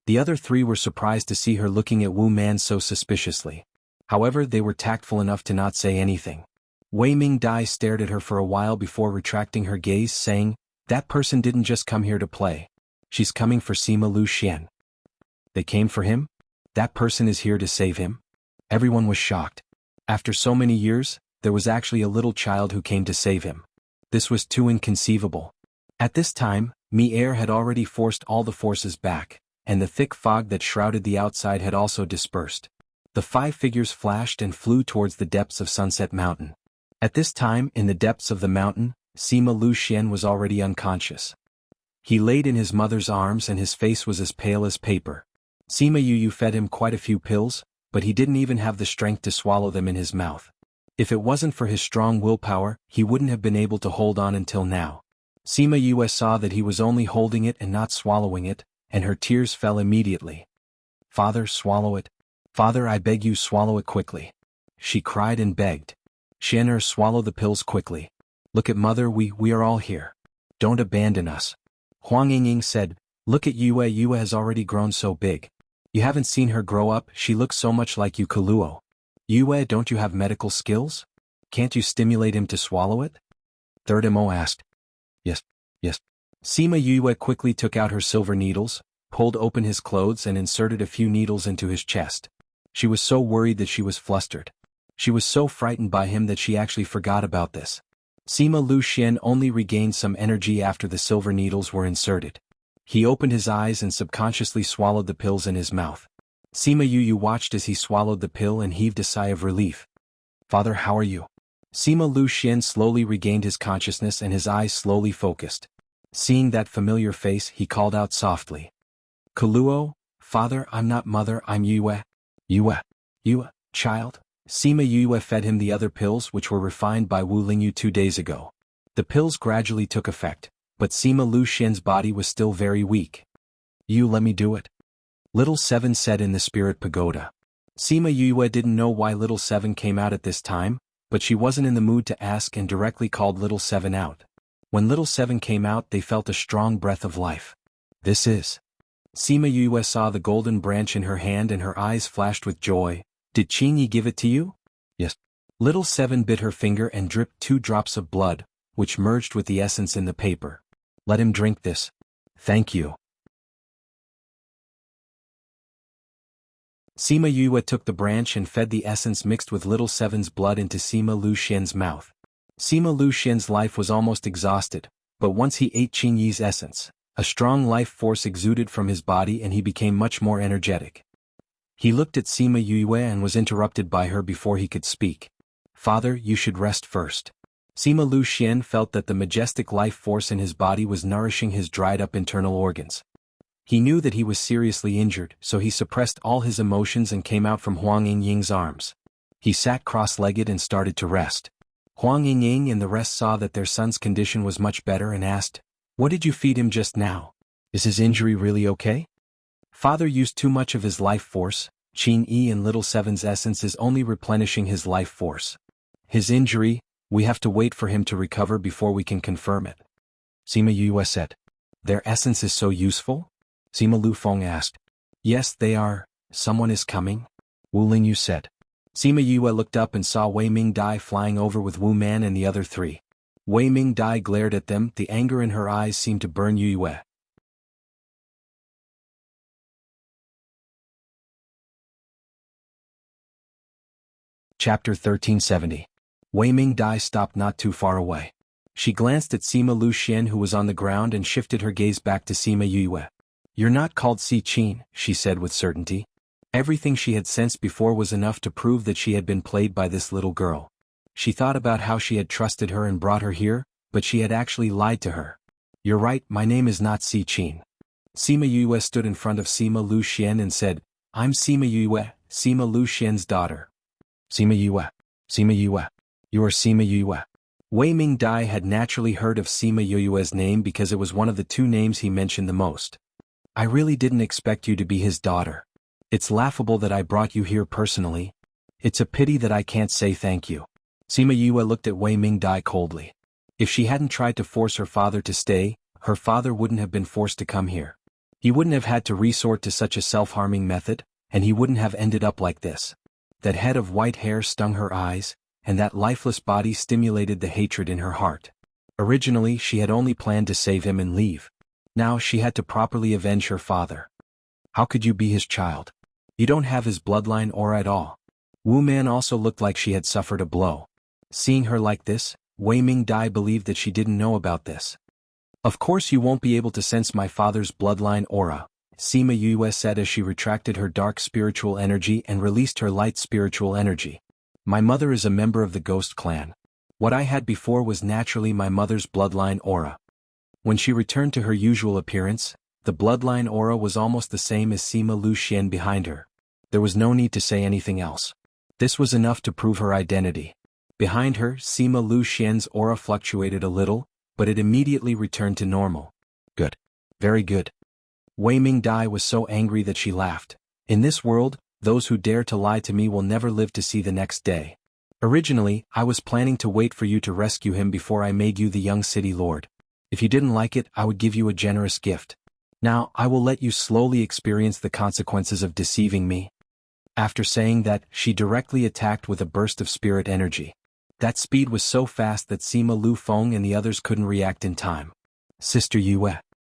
The other three were surprised to see her looking at Wu Man so suspiciously. However, they were tactful enough to not say anything. Wei Mingdai stared at her for a while before retracting her gaze, saying, "That person didn't just come here to play. She's coming for Sima Lu Xian." They came for him? That person is here to save him? Everyone was shocked. After so many years, there was actually a little child who came to save him. This was too inconceivable. At this time, Mi-air had already forced all the forces back, and the thick fog that shrouded the outside had also dispersed. The 5 figures flashed and flew towards the depths of Sunset Mountain. At this time, in the depths of the mountain, Sima Lu Xian was already unconscious. He laid in his mother's arms and his face was as pale as paper. Sima Yu fed him quite a few pills, but he didn't even have the strength to swallow them in his mouth. If it wasn't for his strong willpower, he wouldn't have been able to hold on until now. Sima Yu saw that he was only holding it and not swallowing it, and her tears fell immediately. "Father, swallow it. Father, I beg you, swallow it quickly." She cried and begged. "Xian'er, swallow the pills quickly. Look at mother, we are all here. Don't abandon us." Huang Yingying said, "Look at Yue. Yue has already grown so big. You haven't seen her grow up, she looks so much like you, Kaluo. Yue, don't you have medical skills? Can't you stimulate him to swallow it?" Third Mo asked. Yes. Sima Yue quickly took out her silver needles, pulled open his clothes and inserted a few needles into his chest. She was so worried that she was flustered. She was so frightened by him that she actually forgot about this. Sima Lu Xian only regained some energy after the silver needles were inserted. He opened his eyes and subconsciously swallowed the pills in his mouth. Sima Yu watched as he swallowed the pill and heaved a sigh of relief. "Father, how are you?" Sima Lu Xian slowly regained his consciousness and his eyes slowly focused. Seeing that familiar face, he called out softly. "Kaluo, father, I'm not mother, I'm Yue." Yue, child?" Sima Yue fed him the other pills which were refined by Wu Lingyu 2 days ago. The pills gradually took effect, but Sima Lu Xian's body was still very weak. "You let me do it?" Little Seven said in the spirit pagoda. Sima Yue didn't know why Little Seven came out at this time, but she wasn't in the mood to ask and directly called Little Seven out. When Little Seven came out, they felt a strong breath of life. "This is..." Sima Yue saw the golden branch in her hand and her eyes flashed with joy. "Did Qingyi give it to you?" "Yes." Little Seven bit her finger and dripped 2 drops of blood, which merged with the essence in the paper. "Let him drink this." "Thank you." Sima Yue took the branch and fed the essence mixed with Little Seven's blood into Sima Lu Xian's mouth. Sima Lu Xian's life was almost exhausted, but once he ate Qingyi's essence, a strong life force exuded from his body and he became much more energetic. He looked at Sima Yue and was interrupted by her before he could speak. "Father, you should rest first." Sima Lu Xian felt that the majestic life force in his body was nourishing his dried-up internal organs. He knew that he was seriously injured, so he suppressed all his emotions and came out from Huang Yingying's arms. He sat cross-legged and started to rest. Huang Yingying and the rest saw that their son's condition was much better and asked, "What did you feed him just now? Is his injury really okay?" "Father used too much of his life force. Qingyi and Little Seven's essence is only replenishing his life force. His injury, we have to wait for him to recover before we can confirm it." Sima Yue said. "Their essence is so useful?" Sima Lu Feng asked. "Yes, they are. Someone is coming," Wu Lingyu said. Sima Yue looked up and saw Wei Mingdai flying over with Wu Man and the other 3. Wei Mingdai glared at them, the anger in her eyes seemed to burn Yue. Chapter 1370. Wei Mingdai stopped not too far away. She glanced at Sima Lu Xian who was on the ground and shifted her gaze back to Sima Yue. "You're not called Si Qin," she said with certainty. Everything she had sensed before was enough to prove that she had been played by this little girl. She thought about how she had trusted her and brought her here, but she had actually lied to her. "You're right, my name is not Si Qin." Sima Yue stood in front of Sima Lu Xian and said, "I'm Sima Yue, Sima Lu Xian's daughter." Sima Yue. You are Sima Yue. Wei Mingdai had naturally heard of Sima Yue's name because it was one of the 2 names he mentioned the most. "I really didn't expect you to be his daughter. It's laughable that I brought you here personally. It's a pity that I can't say thank you." Sima Yue looked at Wei Mingdai coldly. If she hadn't tried to force her father to stay, her father wouldn't have been forced to come here. He wouldn't have had to resort to such a self-harming method, and he wouldn't have ended up like this. That head of white hair stung her eyes, and that lifeless body stimulated the hatred in her heart. Originally, she had only planned to save him and leave. Now she had to properly avenge her father. How could you be his child? You don't have his bloodline aura at all. Wu Man also looked like she had suffered a blow. Seeing her like this, Wei Mingdai believed that she didn't know about this. Of course you won't be able to sense my father's bloodline aura, Sima Yue said as she retracted her dark spiritual energy and released her light spiritual energy. My mother is a member of the Ghost Clan. What I had before was naturally my mother's bloodline aura. When she returned to her usual appearance, the bloodline aura was almost the same as Sima Lu Xian behind her. There was no need to say anything else. This was enough to prove her identity. Behind her, Sima Lu Xian's aura fluctuated a little, but it immediately returned to normal. Good. Very good. Wei Mingdai was so angry that she laughed. In this world, those who dare to lie to me will never live to see the next day. Originally, I was planning to wait for you to rescue him before I made you the young city lord. If you didn't like it, I would give you a generous gift. Now, I will let you slowly experience the consequences of deceiving me. After saying that, she directly attacked with a burst of spirit energy. That speed was so fast that Sima Lu Feng and the others couldn't react in time. Sister Yue.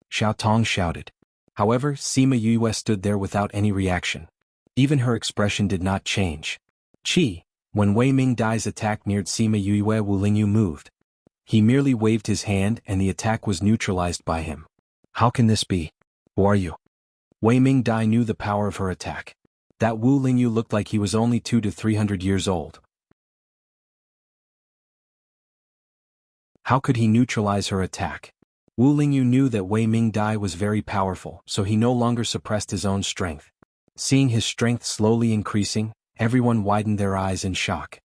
Xiao Tong shouted. However, Sima Yue stood there without any reaction. Even her expression did not change. Qi. When Wei Mingdai's attack neared Sima Yue, Wu Lingyu moved. He merely waved his hand and the attack was neutralized by him. How can this be? Who are you? Wei Mingdai knew the power of her attack. That Wu Lingyu looked like he was only 200 to 300 years old. How could he neutralize her attack? Wu Lingyu knew that Wei Mingdai was very powerful, so he no longer suppressed his own strength. Seeing his strength slowly increasing, everyone widened their eyes in shock.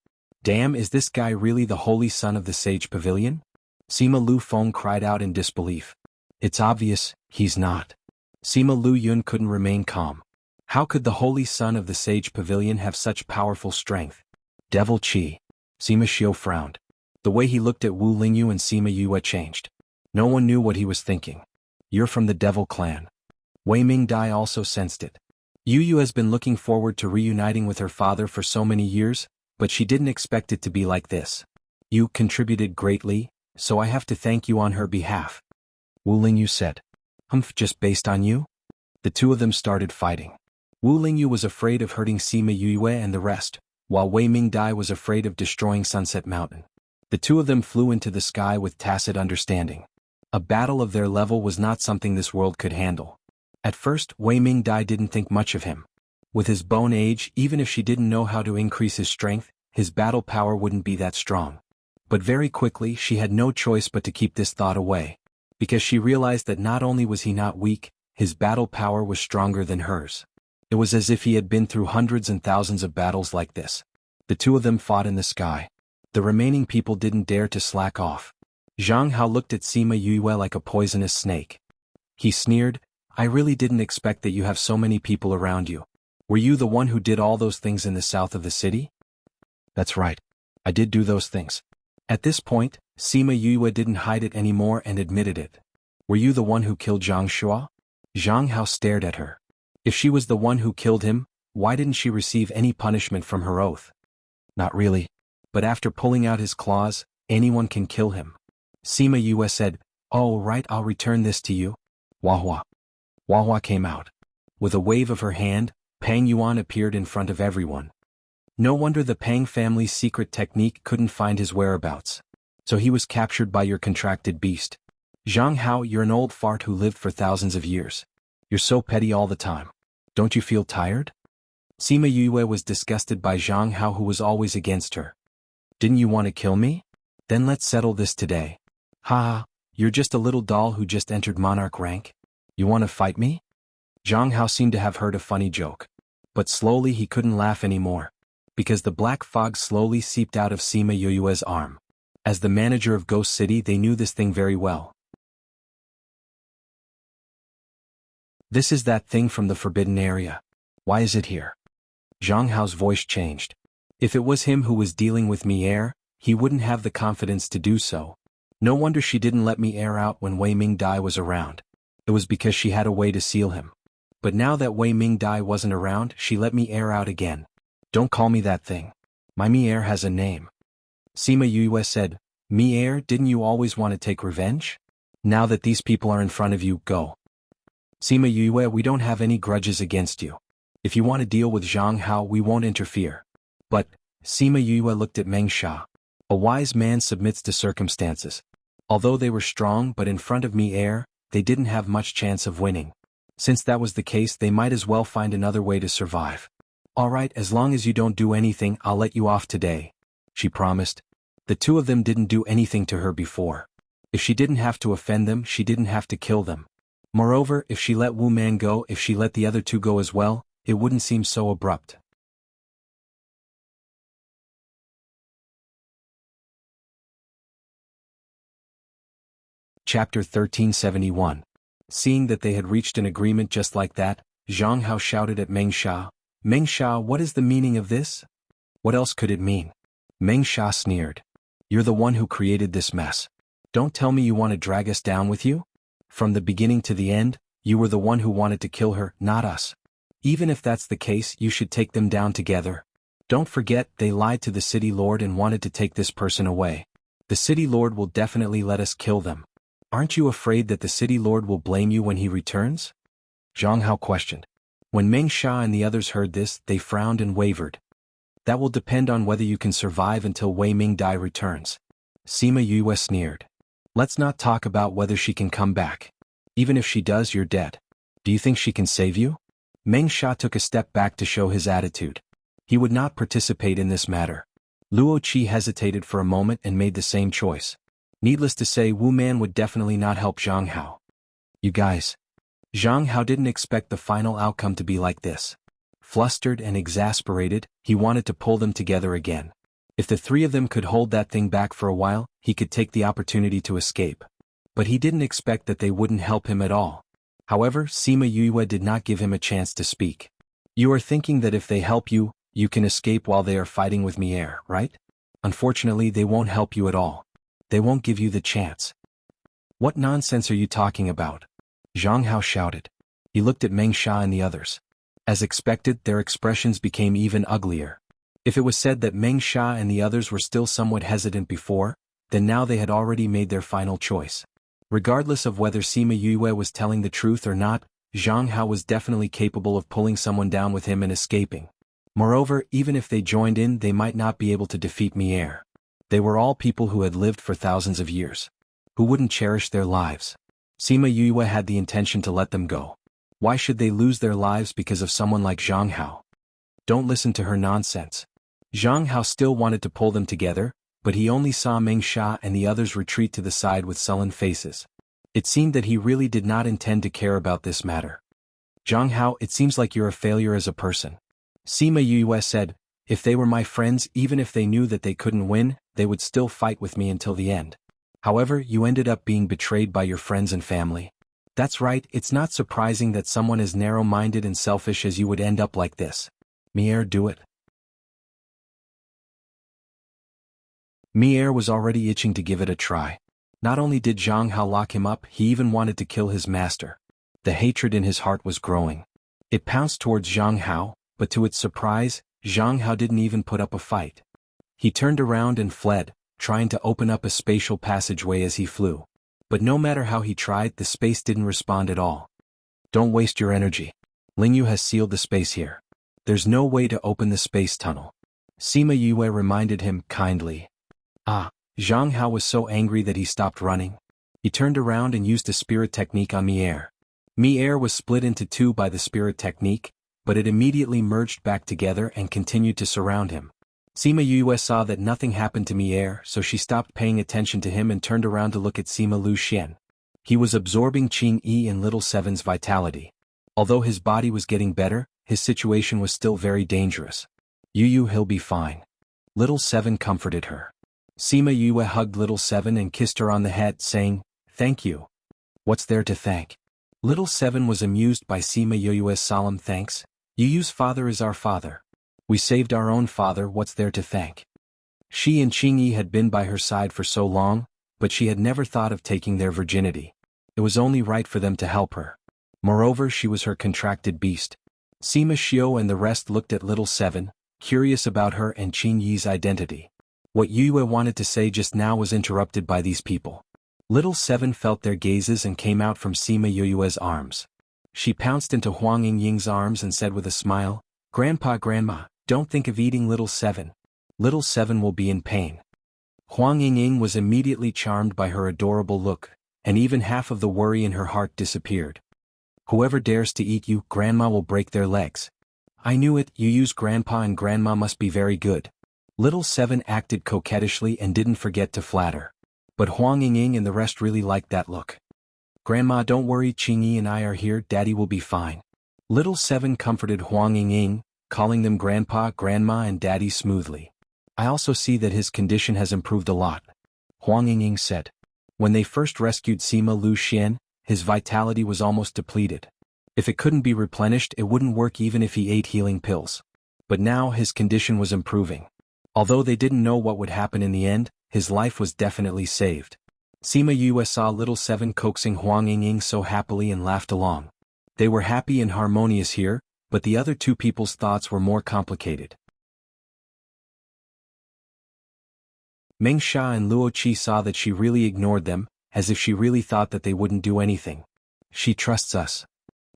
Damn, is this guy really the holy son of the Sage Pavilion? Sima Lu Feng cried out in disbelief. It's obvious, he's not. Sima Lu Yun couldn't remain calm. How could the holy son of the Sage Pavilion have such powerful strength? Devil Qi. Sima Xiu frowned. The way he looked at Wu Lingyu and Sima Yue changed. No one knew what he was thinking. You're from the Devil Clan. Wei Mingdai also sensed it. Yu has been looking forward to reuniting with her father for so many years, but she didn't expect it to be like this. You contributed greatly, so I have to thank you on her behalf. Wu Lingyu said. Humph, just based on you? The two of them started fighting. Wu Lingyu was afraid of hurting Sima Yue and the rest, while Wei Mingdai was afraid of destroying Sunset Mountain. The two of them flew into the sky with tacit understanding. A battle of their level was not something this world could handle. At first, Wei Mingdai didn't think much of him. With his bone age, even if she didn't know how to increase his strength, his battle power wouldn't be that strong. But very quickly she had no choice but to keep this thought away. Because she realized that not only was he not weak, his battle power was stronger than hers. It was as if he had been through hundreds and thousands of battles like this. The two of them fought in the sky. The remaining people didn't dare to slack off. Jianghu looked at Sima Yue like a poisonous snake. He sneered, I really didn't expect that you have so many people around you. Were you the one who did all those things in the south of the city? That's right. I did do those things. At this point, Sima Yue didn't hide it anymore and admitted it. Were you the one who killed Zhang Shua? Jianghu stared at her. If she was the one who killed him, why didn't she receive any punishment from her oath? Not really. But after pulling out his claws, anyone can kill him. Sima Yue said, oh right, I'll return this to you. Wahua. Wahua came out. With a wave of her hand, Pang Yuan appeared in front of everyone. No wonder the Pang family's secret technique couldn't find his whereabouts. So he was captured by your contracted beast. Zhang Hao, you're an old fart who lived for thousands of years. You're so petty all the time. Don't you feel tired? Sima Yue was disgusted by Zhang Hao, who was always against her. Didn't you want to kill me? Then let's settle this today. Ha, you're just a little doll who just entered monarch rank. You want to fight me? Zhang Hao seemed to have heard a funny joke. But slowly he couldn't laugh anymore. Because the black fog slowly seeped out of Sima Yue's arm. As the manager of Ghost City, they knew this thing very well. This is that thing from the forbidden area. Why is it here? Zhang Hao's voice changed. If it was him who was dealing with me air, he wouldn't have the confidence to do so. No wonder she didn't let me air out when Wei Mingdai was around. it was because she had a way to seal him. But now that Wei Mingdai wasn't around, she let me air out again. Don't call me that thing. My mi air has a name. Sima Yue said, Mi air, didn't you always want to take revenge? Now that these people are in front of you, go. Sima Yue, we don't have any grudges against you. If you want to deal with Jianghu, we won't interfere. But, Sima Yue looked at Meng Sha. A wise man submits to circumstances. Although they were strong but in front of mi air, they didn't have much chance of winning. Since that was the case, they might as well find another way to survive. Alright, as long as you don't do anything, I'll let you off today, she promised. The two of them didn't do anything to her before. If she didn't have to offend them, she didn't have to kill them. Moreover, if she let Wu Man go, if she let the other two go as well, it wouldn't seem so abrupt. Chapter 1371. Seeing that they had reached an agreement just like that, Jianghu shouted at Meng Sha, Meng Sha, what is the meaning of this? What else could it mean? Meng Sha sneered. You're the one who created this mess. Don't tell me you want to drag us down with you? From the beginning to the end, you were the one who wanted to kill her, not us. Even if that's the case, you should take them down together. Don't forget, they lied to the city lord and wanted to take this person away. The city lord will definitely let us kill them. Aren't you afraid that the city lord will blame you when he returns? Jianghu questioned. When Meng Sha and the others heard this, they frowned and wavered. That will depend on whether you can survive until Wei Mingdai returns. Sima Yue sneered. Let's not talk about whether she can come back. Even if she does, you're dead. Do you think she can save you? Meng Sha took a step back to show his attitude. He would not participate in this matter. Luo Qi hesitated for a moment and made the same choice. Needless to say, Wu Man would definitely not help Jianghu. You guys. Jianghu didn't expect the final outcome to be like this. Flustered and exasperated, he wanted to pull them together again. If the three of them could hold that thing back for a while, he could take the opportunity to escape. But he didn't expect that they wouldn't help him at all. However, Sima Yue did not give him a chance to speak. You are thinking that if they help you, you can escape while they are fighting with mi air, right? Unfortunately, they won't help you at all. They won't give you the chance. What nonsense are you talking about? Jianghu shouted. He looked at Meng Sha and the others. As expected, their expressions became even uglier. If it was said that Meng Sha and the others were still somewhat hesitant before, then now they had already made their final choice. Regardless of whether Sima Yue was telling the truth or not, Jianghu was definitely capable of pulling someone down with him and escaping. Moreover, even if they joined in, they might not be able to defeat mi air. They were all people who had lived for thousands of years. Who wouldn't cherish their lives? Sima Yue had the intention to let them go. Why should they lose their lives because of someone like Jianghu? Don't listen to her nonsense. Jianghu still wanted to pull them together, but he only saw Meng Sha and the others retreat to the side with sullen faces. It seemed that he really did not intend to care about this matter. Jianghu, it seems like you're a failure as a person. Sima Yue said, if they were my friends, even if they knew that they couldn't win, they would still fight with me until the end. However, you ended up being betrayed by your friends and family. That's right, it's not surprising that someone as narrow-minded and selfish as you would end up like this. Mi air, do it. Mi air was already itching to give it a try. Not only did Jianghu lock him up, he even wanted to kill his master. The hatred in his heart was growing. It pounced towards Jianghu, but to its surprise, Jianghu didn't even put up a fight. He turned around and fled, trying to open up a spatial passageway as he flew. But no matter how he tried, the space didn't respond at all. Don't waste your energy. Lingyu has sealed the space here. There's no way to open the space tunnel. Sima Yue reminded him kindly. Jianghu was so angry that he stopped running. He turned around and used a spirit technique on mi air. Mi air was split into two by the spirit technique, but it immediately merged back together and continued to surround him. Sima Yue saw that nothing happened to mi air, so she stopped paying attention to him and turned around to look at Sima Lu Xian. He was absorbing Qing Yi and Little Seven's vitality. Although his body was getting better, his situation was still very dangerous. He'll be fine. Little Seven comforted her. Sima Yue hugged Little Seven and kissed her on the head, saying, "Thank you." What's there to thank? Little Seven was amused by Sima Yue's solemn thanks. Yu's father is our father. We saved our own father, what's there to thank? She and Qing Yi had been by her side for so long, but she had never thought of taking their virginity. It was only right for them to help her. Moreover, she was her contracted beast. Sima Xiao and the rest looked at Little Seven, curious about her and Qing Yi's identity. What Yue wanted to say just now was interrupted by these people. Little Seven felt their gazes and came out from Sima Yue's arms. She pounced into Huang Yingying's arms and said with a smile, "Grandpa, Grandma, don't think of eating Little Seven. Little Seven will be in pain." Huang Yingying was immediately charmed by her adorable look, and even half of the worry in her heart disappeared. "Whoever dares to eat you, Grandma will break their legs." "I knew it, Yu's grandpa and grandma must be very good." Little Seven acted coquettishly and didn't forget to flatter. But Huang Yingying and the rest really liked that look. "Grandma, don't worry, Qingyi and I are here, Daddy will be fine." Little Seven comforted Huang Yingying, calling them Grandpa, Grandma and Daddy smoothly. "I also see that his condition has improved a lot," Huang Yingying said. When they first rescued Sima Lu Xian, his vitality was almost depleted. If it couldn't be replenished, it wouldn't work even if he ate healing pills. But now his condition was improving. Although they didn't know what would happen in the end, his life was definitely saved. Sima Yue saw Little Seven coaxing Huang Yingying so happily and laughed along. They were happy and harmonious here, but the other two people's thoughts were more complicated. Meng Sha and Luo Qi saw that she really ignored them, as if she really thought that they wouldn't do anything. "She trusts us,"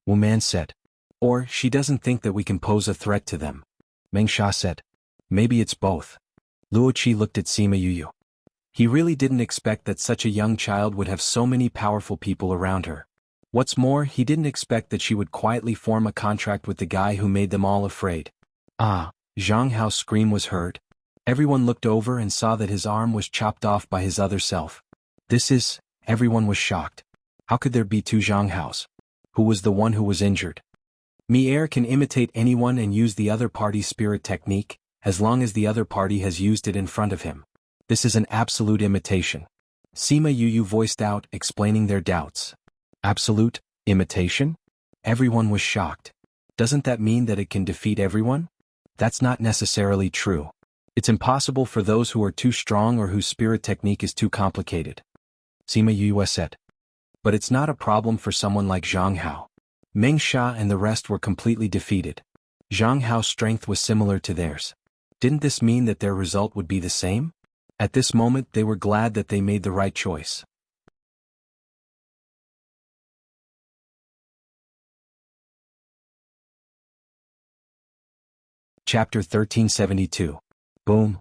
Wu Man said. "Or, she doesn't think that we can pose a threat to them," Meng Sha said. "Maybe it's both." Luo Qi looked at Sima Yu. He really didn't expect that such a young child would have so many powerful people around her. What's more, he didn't expect that she would quietly form a contract with the guy who made them all afraid. "Ah!" Zhang Hao's scream was heard. Everyone looked over and saw that his arm was chopped off by his other self. Everyone was shocked. How could there be two Zhang Haos? Who was the one who was injured? Mi-Er can imitate anyone and use the other party's spirit technique, as long as the other party has used it in front of him. This is an absolute imitation. Sima Yu voiced out, explaining their doubts. Absolute imitation? Everyone was shocked. Doesn't that mean that it can defeat everyone? That's not necessarily true. It's impossible for those who are too strong or whose spirit technique is too complicated, Sima Yu said. But it's not a problem for someone like Zhang Hao. Meng Sha and the rest were completely defeated. Zhang Hao's strength was similar to theirs. Didn't this mean that their result would be the same? At this moment they were glad that they made the right choice. Chapter 1372. Boom.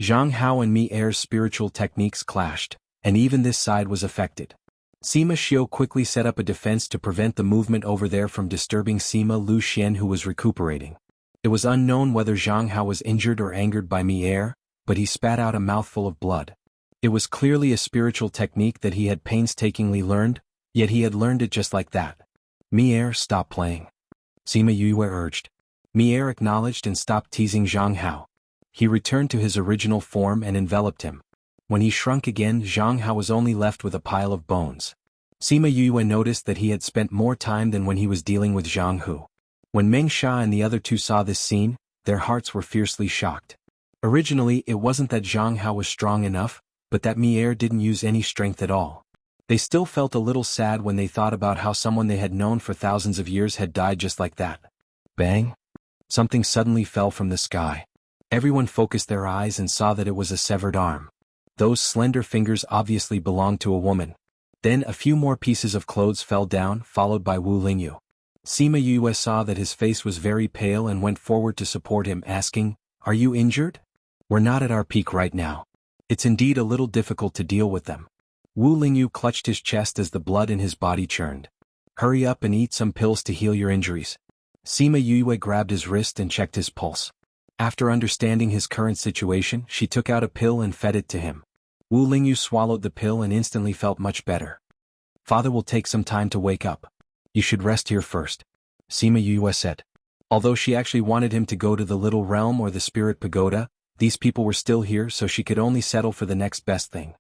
Zhang Hao and Mi-Er's spiritual techniques clashed, and even this side was affected. Sima Xiao quickly set up a defense to prevent the movement over there from disturbing Sima Lu Xian, who was recuperating. It was unknown whether Zhang Hao was injured or angered by Mi-Er, but he spat out a mouthful of blood. It was clearly a spiritual technique that he had painstakingly learned, yet he had learned it just like that. Mi-Er, stop playing, Sima Yu urged. Mi-Er acknowledged and stopped teasing Zhang Hao. He returned to his original form and enveloped him. When he shrunk again, Zhang Hao was only left with a pile of bones. Sima Yu noticed that he had spent more time than when he was dealing with Jianghu. When Meng Sha and the other two saw this scene, their hearts were fiercely shocked. Originally, it wasn't that Zhang Hao was strong enough, but that Mi-Er didn't use any strength at all. They still felt a little sad when they thought about how someone they had known for thousands of years had died just like that. Bang! Something suddenly fell from the sky. Everyone focused their eyes and saw that it was a severed arm. Those slender fingers obviously belonged to a woman. Then a few more pieces of clothes fell down, followed by Wu Lingyu. Sima Yu saw that his face was very pale and went forward to support him, asking, "Are you injured?" "We're not at our peak right now. It's indeed a little difficult to deal with them." Wu Lingyu clutched his chest as the blood in his body churned. "Hurry up and eat some pills to heal your injuries." Sima Yu grabbed his wrist and checked his pulse. After understanding his current situation, she took out a pill and fed it to him. Wu Lingyu swallowed the pill and instantly felt much better. "Father will take some time to wake up. You should rest here first," Sima Yu said. Although she actually wanted him to go to the Little Realm or the Spirit Pagoda, these people were still here, so she could only settle for the next best thing.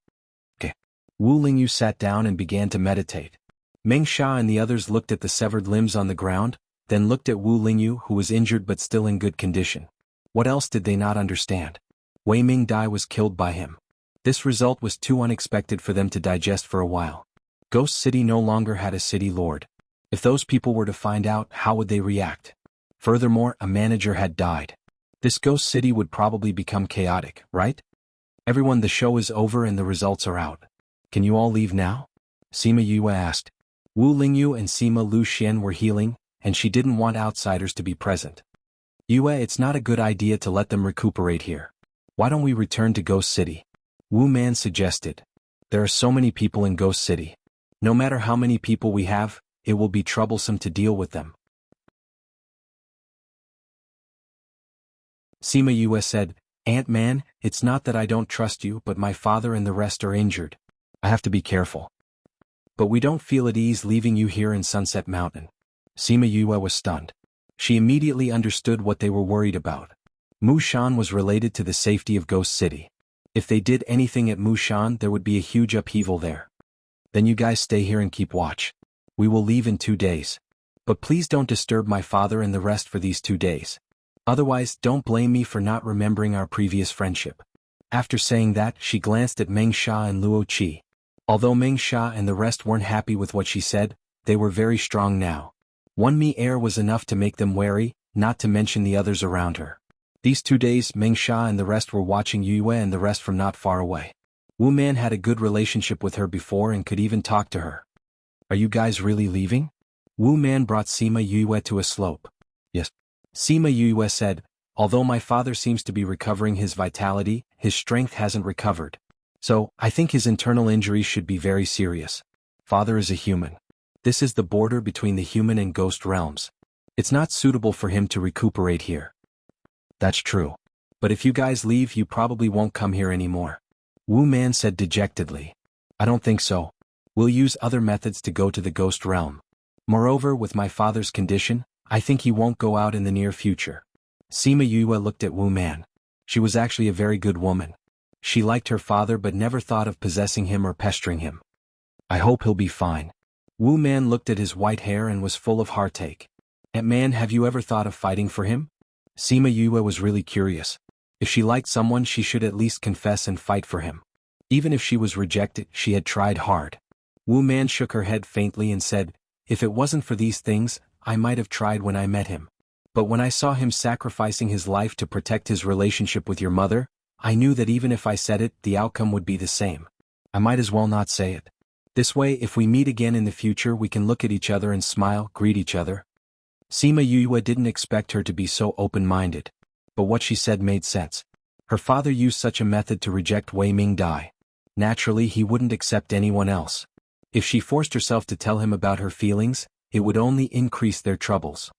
Okay. Wu Lingyu sat down and began to meditate. Meng Sha and the others looked at the severed limbs on the ground, then looked at Wu Lingyu, who was injured but still in good condition. What else did they not understand? Wei Ming Dai was killed by him. This result was too unexpected for them to digest for a while. Ghost City no longer had a city lord. If those people were to find out, how would they react? Furthermore, a manager had died. This ghost city would probably become chaotic, right? Everyone, the show is over and the results are out. Can you all leave now? Sima Yue asked. Wu Lingyu and Sima Lu Xian were healing, and she didn't want outsiders to be present. Yue, it's not a good idea to let them recuperate here. Why don't we return to Ghost City? Wu Man suggested. There are so many people in Ghost City. No matter how many people we have, it will be troublesome to deal with them. Sima Yue said, Ant-Man, it's not that I don't trust you, but my father and the rest are injured. I have to be careful. But we don't feel at ease leaving you here in Sunset Mountain. Sima Yue was stunned. She immediately understood what they were worried about. Mushan was related to the safety of Ghost City. If they did anything at Mushan, there would be a huge upheaval there. Then you guys stay here and keep watch. We will leave in 2 days. But please don't disturb my father and the rest for these 2 days. Otherwise, don't blame me for not remembering our previous friendship. After saying that, she glanced at Meng Sha and Luo Qi. Although Meng Sha and the rest weren't happy with what she said, they were very strong now. 1 air was enough to make them wary, not to mention the others around her. These 2 days, Meng Sha and the rest were watching Yue and the rest from not far away. Wu Man had a good relationship with her before and could even talk to her. Are you guys really leaving? Wu Man brought Sima Yue to a slope. Yes. Sima Yue said, although my father seems to be recovering his vitality, his strength hasn't recovered. So, I think his internal injuries should be very serious. Father is a human. This is the border between the human and ghost realms. It's not suitable for him to recuperate here. That's true. But if you guys leave, you probably won't come here anymore. Wu Man said dejectedly. I don't think so. We'll use other methods to go to the ghost realm. Moreover, with my father's condition, I think he won't go out in the near future. Sima Yue looked at Wu Man. She was actually a very good woman. She liked her father but never thought of possessing him or pestering him. I hope he'll be fine. Wu Man looked at his white hair and was full of heartache. Ant-Man, have you ever thought of fighting for him? Sima Yue was really curious. If she liked someone, she should at least confess and fight for him. Even if she was rejected, she had tried hard. Wu Man shook her head faintly and said, if it wasn't for these things, I might have tried when I met him. But when I saw him sacrificing his life to protect his relationship with your mother, I knew that even if I said it, the outcome would be the same. I might as well not say it. This way, if we meet again in the future, we can look at each other and smile, greet each other. Sima Yue didn't expect her to be so open-minded. But what she said made sense. Her father used such a method to reject Wei Ming Dai. Naturally, he wouldn't accept anyone else. If she forced herself to tell him about her feelings, it would only increase their troubles.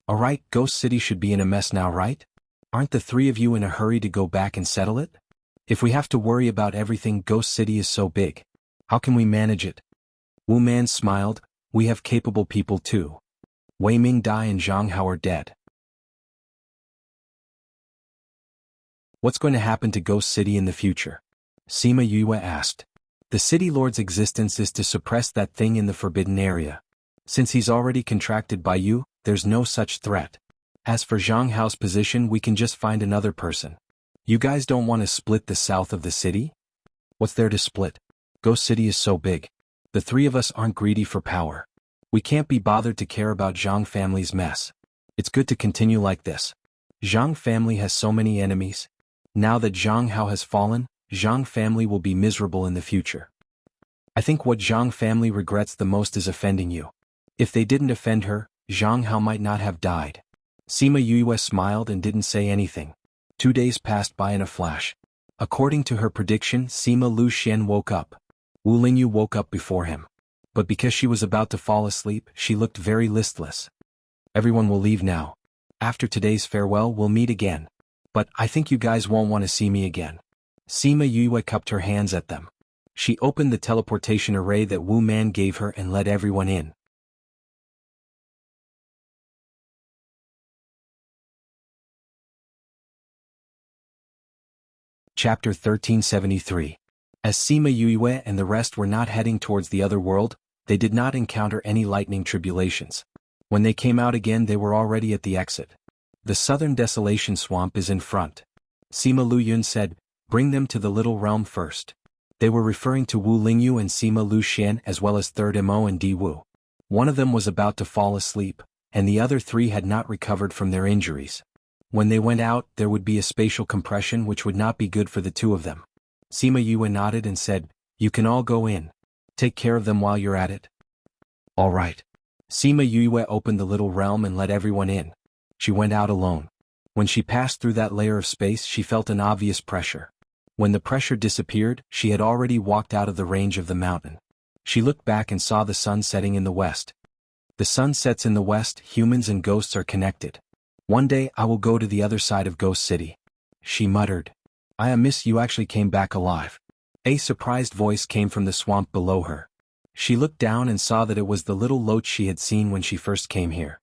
Alright, Ghost City should be in a mess now, right? Aren't the 3 of you in a hurry to go back and settle it? If we have to worry about everything, Ghost City is so big. How can we manage it? Wu Man smiled, we have capable people too. Wei Ming Dai and Jianghu are dead. What's going to happen to Ghost City in the future? Sima Yue asked. The City Lord's existence is to suppress that thing in the forbidden area. Since he's already contracted by you, there's no such threat. As for Jianghu's position, we can just find another person. You guys don't want to split the south of the city? What's there to split? Ghost City is so big. The 3 of us aren't greedy for power. We can't be bothered to care about Jiang family's mess. It's good to continue like this. Jiang family has so many enemies. Now that Jianghu has fallen, Jiang family will be miserable in the future. I think what Jiang family regrets the most is offending you. If they didn't offend her, Jianghu might not have died. Sima Yue smiled and didn't say anything. 2 days passed by in a flash. According to her prediction, Sima Lu Xian woke up. Wu Lingyu woke up before him. But because she was about to fall asleep, she looked very listless. Everyone will leave now. After today's farewell, we'll meet again. But I think you guys won't want to see me again. Sima Yue cupped her hands at them. She opened the teleportation array that Wu Man gave her and let everyone in. Chapter 1373. As Sima Yue and the rest were not heading towards the other world, they did not encounter any lightning tribulations. When they came out again, they were already at the exit. The southern desolation swamp is in front. Sima Lu Yun said, bring them to the little realm first. They were referring to Wu Lingyu and Sima Lu Xian as well as Third Mo and Di Wu. One of them was about to fall asleep, and the other three had not recovered from their injuries. When they went out, there would be a spatial compression which would not be good for the two of them. Sima Yue nodded and said, "You can all go in. Take care of them while you're at it." "All right." Sima Yue opened the little realm and let everyone in. She went out alone. When she passed through that layer of space, she felt an obvious pressure. When the pressure disappeared, she had already walked out of the range of the mountain. She looked back and saw the sun setting in the west. The sun sets in the west, humans and ghosts are connected. One day I will go to the other side of Ghost City. She muttered. "I miss you actually came back alive." A surprised voice came from the swamp below her. She looked down and saw that it was the little Loach she had seen when she first came here.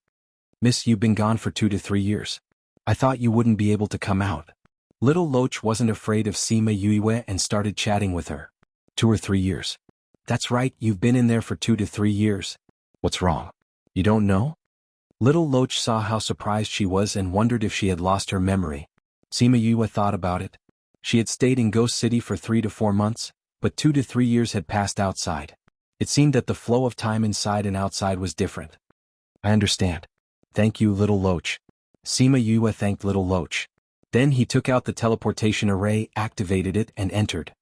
"Miss, you've been gone for 2 to 3 years. I thought you wouldn't be able to come out." Little Loach wasn't afraid of Sima Yue and started chatting with her. 2 or 3 years. "That's right, you've been in there for 2 to 3 years. What's wrong? You don't know?" Little Loach saw how surprised she was and wondered if she had lost her memory. Sima Yue thought about it. She had stayed in Ghost City for 3 to 4 months, but 2 to 3 years had passed outside. It seemed that the flow of time inside and outside was different. "I understand. Thank you, Little Loach." Sima Yue thanked Little Loach. Then he took out the teleportation array, activated it, and entered.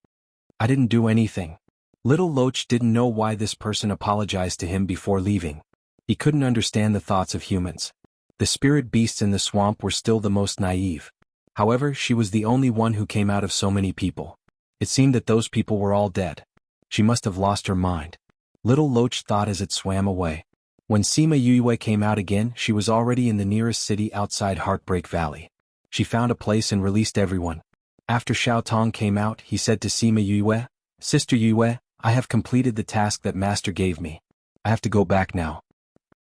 "I didn't do anything." Little Loach didn't know why this person apologized to him before leaving. He couldn't understand the thoughts of humans. The spirit beasts in the swamp were still the most naive. However, she was the only one who came out of so many people. It seemed that those people were all dead. She must have lost her mind. Little Loach thought as it swam away. When Sima Yue came out again, she was already in the nearest city outside Heartbreak Valley. She found a place and released everyone. After Xiao Tong came out, he said to Sima Yue, "Sister Yue, I have completed the task that Master gave me. I have to go back now."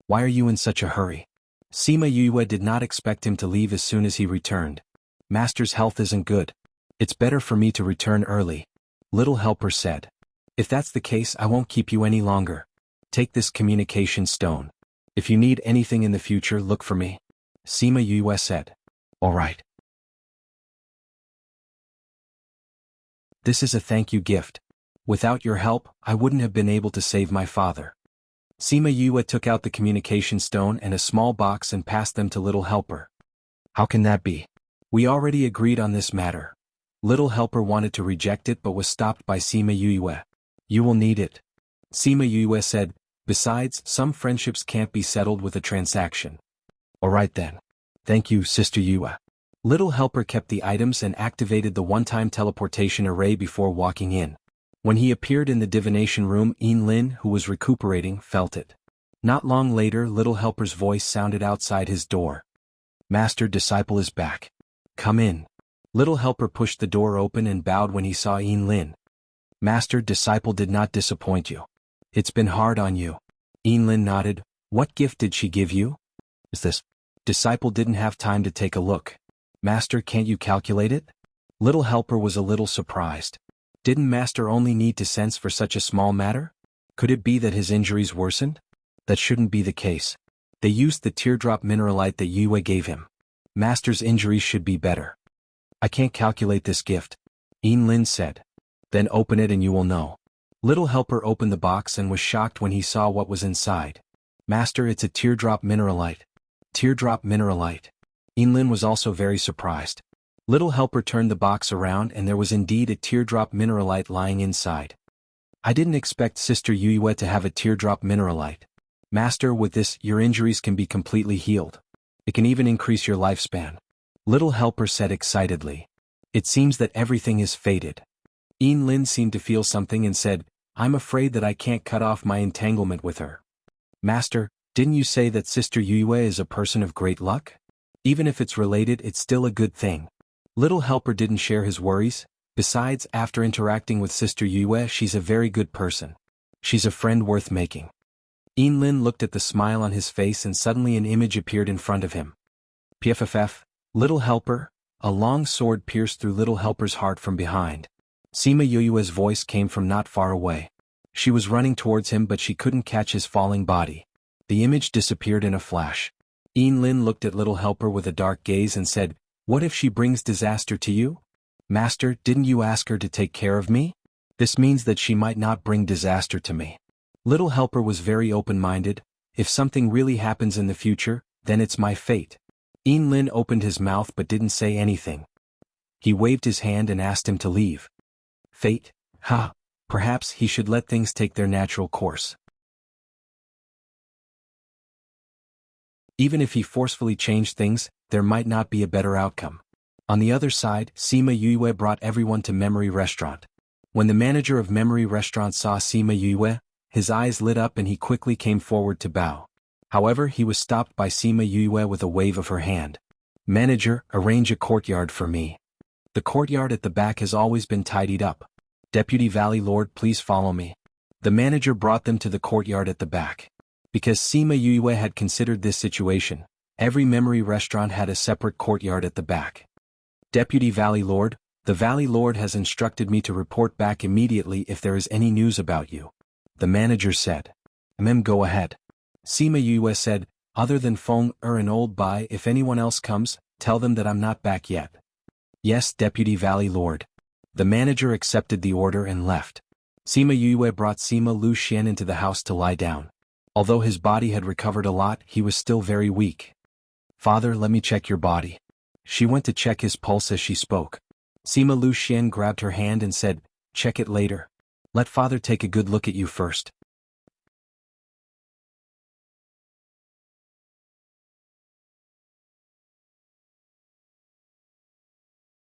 "Why are you in such a hurry?" Sima Yue did not expect him to leave as soon as he returned. "Master's health isn't good. It's better for me to return early," Little Helper said. "If that's the case, I won't keep you any longer. Take this communication stone. If you need anything in the future, look for me," Sima Yue said. "All right." "This is a thank you gift. Without your help, I wouldn't have been able to save my father." Sima Yue took out the communication stone and a small box and passed them to Little Helper. "How can that be? We already agreed on this matter." Little Helper wanted to reject it but was stopped by Sima Yue. "You will need it," Sima Yue said. "Besides, some friendships can't be settled with a transaction." "All right then. Thank you, Sister Yue." Little Helper kept the items and activated the one-time teleportation array before walking in. When he appeared in the divination room, Lin, who was recuperating, felt it. Not long later, Little Helper's voice sounded outside his door. "Master Disciple is back. Come in." Little Helper pushed the door open and bowed when he saw Lin. "Master Disciple did not disappoint you. It's been hard on you." Lin nodded. "What gift did she give you?" "Is this?" Disciple didn't have time to take a look. "Master, can't you calculate it?" Little Helper was a little surprised. Didn't Master only need to sense for such a small matter? Could it be that his injuries worsened? That shouldn't be the case. They used the teardrop mineralite that Yue gave him. Master's injuries should be better. "I can't calculate this gift," Lin said. "Then open it and you will know." Little Helper opened the box and was shocked when he saw what was inside. "Master, it's a teardrop mineralite." Teardrop mineralite. Lin was also very surprised. Little Helper turned the box around and there was indeed a teardrop mineralite lying inside. "I didn't expect Sister Yue to have a teardrop mineralite. Master, with this, your injuries can be completely healed. It can even increase your lifespan," Little Helper said excitedly. "It seems that everything is fated." Lin seemed to feel something and said, "I'm afraid that I can't cut off my entanglement with her." "Master, didn't you say that Sister Yue is a person of great luck? Even if it's related, it's still a good thing." Little Helper didn't share his worries. Besides, after interacting with Sister Yue, she's a very good person. She's a friend worth making. Lin looked at the smile on his face and suddenly an image appeared in front of him. PFFF, Little Helper, a long sword pierced through Little Helper's heart from behind. Sima Yue's voice came from not far away. She was running towards him but she couldn't catch his falling body. The image disappeared in a flash. Lin looked at Little Helper with a dark gaze and said, "What if she brings disaster to you? Master, didn't you ask her to take care of me?" This means that she might not bring disaster to me. Little Helper was very open-minded. If something really happens in the future, then it's my fate. Ian Lin opened his mouth but didn't say anything. He waved his hand and asked him to leave. Fate? Ha! Perhaps he should let things take their natural course. Even if he forcefully changed things, there might not be a better outcome. On the other side, Sima Yue brought everyone to Memory Restaurant. When the manager of Memory Restaurant saw Sima Yue, his eyes lit up and he quickly came forward to bow. However, he was stopped by Sima Yue with a wave of her hand. Manager, arrange a courtyard for me. The courtyard at the back has always been tidied up. Deputy Valley Lord, please follow me. The manager brought them to the courtyard at the back. Because Sima Yue had considered this situation, every Memory Restaurant had a separate courtyard at the back. Deputy Valley Lord, the Valley Lord has instructed me to report back immediately if there is any news about you. The manager said. Go ahead. Sima Yue said, other than Feng and Old Bai, if anyone else comes, tell them that I'm not back yet. Yes, Deputy Valley Lord. The manager accepted the order and left. Sima Yue brought Sima Lu Xian into the house to lie down. Although his body had recovered a lot, he was still very weak. Father, let me check your body. She went to check his pulse as she spoke. Sima Lu Xian grabbed her hand and said, check it later. Let father take a good look at you first.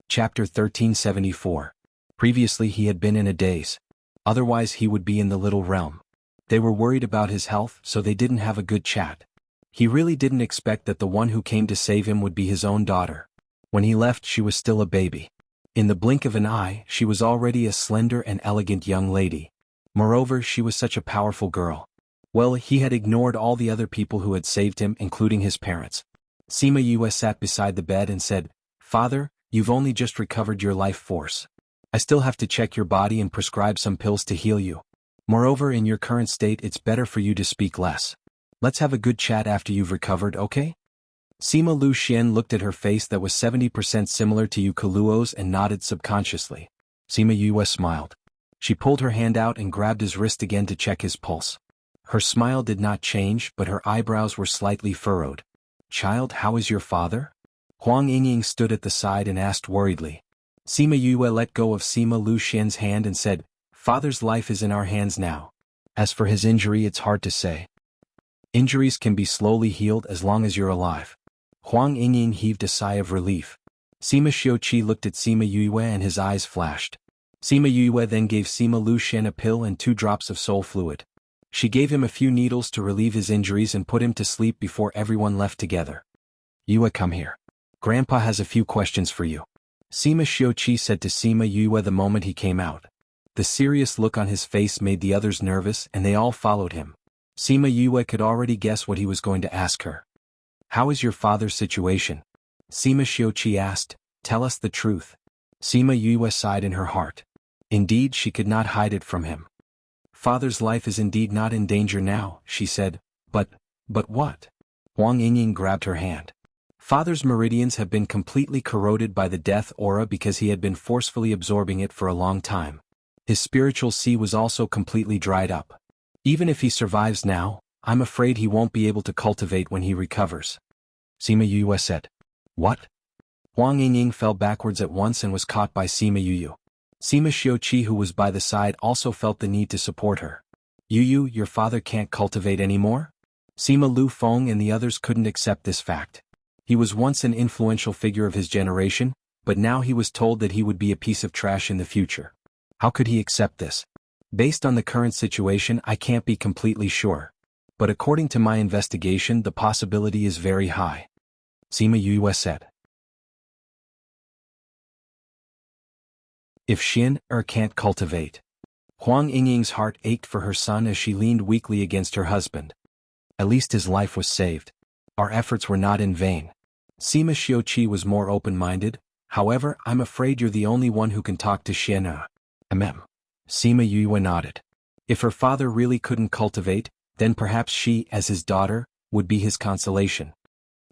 Chapter 1374. Previously he had been in a daze. Otherwise he would be in the little realm. They were worried about his health, so they didn't have a good chat. He really didn't expect that the one who came to save him would be his own daughter. When he left, she was still a baby. In the blink of an eye, she was already a slender and elegant young lady. Moreover, she was such a powerful girl. Well, he had ignored all the other people who had saved him, including his parents. Sima Yue sat beside the bed and said, Father, you've only just recovered your life force. I still have to check your body and prescribe some pills to heal you. Moreover, in your current state, it's better for you to speak less. Let's have a good chat after you've recovered, okay? Sima Lu Xian looked at her face that was 70% similar to Yu Kaluo's and nodded subconsciously. Sima Yue smiled. She pulled her hand out and grabbed his wrist again to check his pulse. Her smile did not change, but her eyebrows were slightly furrowed. Child, how is your father? Huang Yingying stood at the side and asked worriedly. Sima Yue let go of Sima Lu Xian's hand and said, Father's life is in our hands now. As for his injury, it's hard to say. Injuries can be slowly healed as long as you're alive. Huang Yingying heaved a sigh of relief. Sima Xiuqi looked at Sima Yue and his eyes flashed. Sima Yue then gave Sima Lu Xian a pill and 2 drops of soul fluid. She gave him a few needles to relieve his injuries and put him to sleep before everyone left together. Yue, come here. Grandpa has a few questions for you. Sima Xiuqi said to Sima Yue the moment he came out. The serious look on his face made the others nervous and they all followed him. Sima Yue could already guess what he was going to ask her. How is your father's situation? Sima Xiuqi asked. Tell us the truth. Sima Yue sighed in her heart. Indeed, she could not hide it from him. Father's life is indeed not in danger now, she said. But what? Huang Yingying grabbed her hand. Father's meridians have been completely corroded by the death aura because he had been forcefully absorbing it for a long time. His spiritual sea was also completely dried up. Even if he survives now, I'm afraid he won't be able to cultivate when he recovers. Sima Yue said. What? Huang Yingying fell backwards at once and was caught by Sima Yue. Sima Xiuqi, who was by the side, also felt the need to support her. Yu, your father can't cultivate anymore? Sima Lu Feng and the others couldn't accept this fact. He was once an influential figure of his generation, but now he was told that he would be a piece of trash in the future. How could he accept this? Based on the current situation, I can't be completely sure. But according to my investigation, the possibility is very high. Sima Yue said. If Xin can't cultivate. Huang Yingying's heart ached for her son as she leaned weakly against her husband. At least his life was saved. Our efforts were not in vain. Sima Xiuqi was more open-minded. However, I'm afraid you're the only one who can talk to Xin. Sima Yue nodded. If her father really couldn't cultivate, then perhaps she, as his daughter, would be his consolation.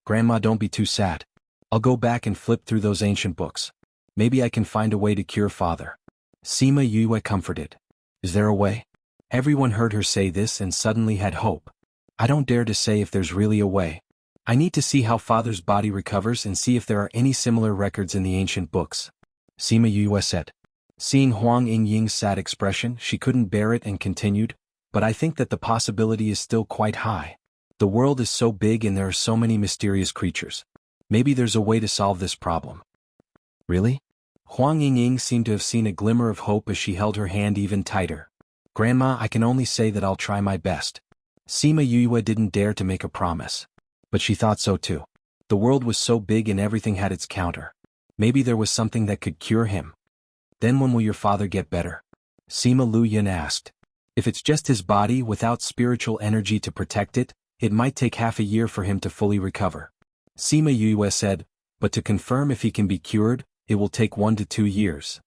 Grandma, don't be too sad. I'll go back and flip through those ancient books. Maybe I can find a way to cure father. Sima Yue comforted. Is there a way? Everyone heard her say this and suddenly had hope. I don't dare to say if there's really a way. I need to see how father's body recovers and see if there are any similar records in the ancient books. Sima Yue said. Seeing Huang Yingying's sad expression, she couldn't bear it and continued, but I think that the possibility is still quite high. The world is so big and there are so many mysterious creatures. Maybe there's a way to solve this problem. Really? Huang Yingying seemed to have seen a glimmer of hope as she held her hand even tighter. Grandma, I can only say that I'll try my best. Sima Yue didn't dare to make a promise. But she thought so too. The world was so big and everything had its counter. Maybe there was something that could cure him. Then when will your father get better? Sima Luyan asked. If it's just his body without spiritual energy to protect it, it might take half a year for him to fully recover. Sima Yue said, but to confirm if he can be cured, it will take 1 to 2 years.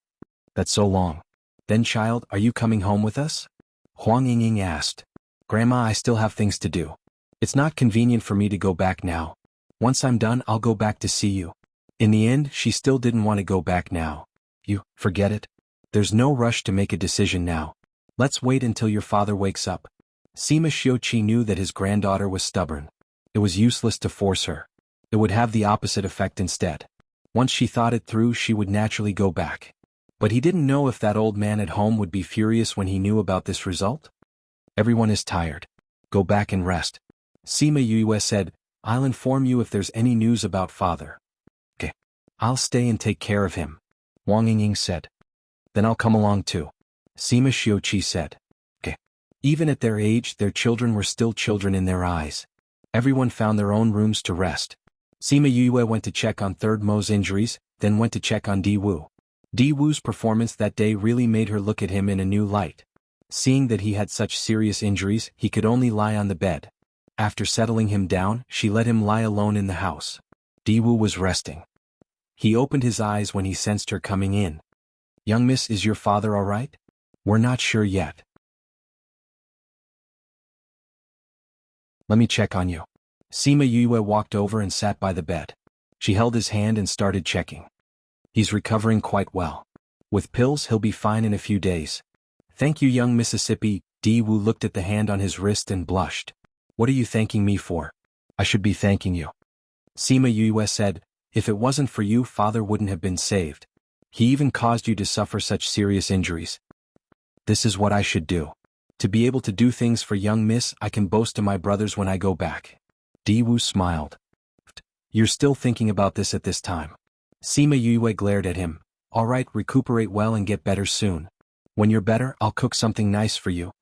That's so long. Then child, are you coming home with us? Huang Yingying asked. Grandma, I still have things to do. It's not convenient for me to go back now. Once I'm done, I'll go back to see you. In the end, she still didn't want to go back now. You, forget it. There's no rush to make a decision now. Let's wait until your father wakes up. Sima Xiuqi knew that his granddaughter was stubborn. It was useless to force her. It would have the opposite effect instead. Once she thought it through, she would naturally go back. But he didn't know if that old man at home would be furious when he knew about this result. Everyone is tired. Go back and rest. Sima Yue said, I'll inform you if there's any news about father. Okay. I'll stay and take care of him. Wang Yingying said. Then I'll come along too. Sima Xiuqi said. Okay. Even at their age, their children were still children in their eyes. Everyone found their own rooms to rest. Sima Yue went to check on Third Mo's injuries, then went to check on Di Wu. Di Wu's performance that day really made her look at him in a new light. Seeing that he had such serious injuries, he could only lie on the bed. After settling him down, she let him lie alone in the house. Di Wu was resting. He opened his eyes when he sensed her coming in. Young miss, is your father all right? We're not sure yet. Let me check on you. Sima Yue walked over and sat by the bed. She held his hand and started checking. He's recovering quite well. With pills, he'll be fine in a few days. Thank you, young Mississippi. Di Wu looked at the hand on his wrist and blushed. What are you thanking me for? I should be thanking you. Sima Yue said, if it wasn't for you, father wouldn't have been saved. He even caused you to suffer such serious injuries. This is what I should do. To be able to do things for young miss, I can boast to my brothers when I go back. Di Wu smiled. You're still thinking about this at this time. Sima Yue glared at him. All right, recuperate well and get better soon. When you're better, I'll cook something nice for you.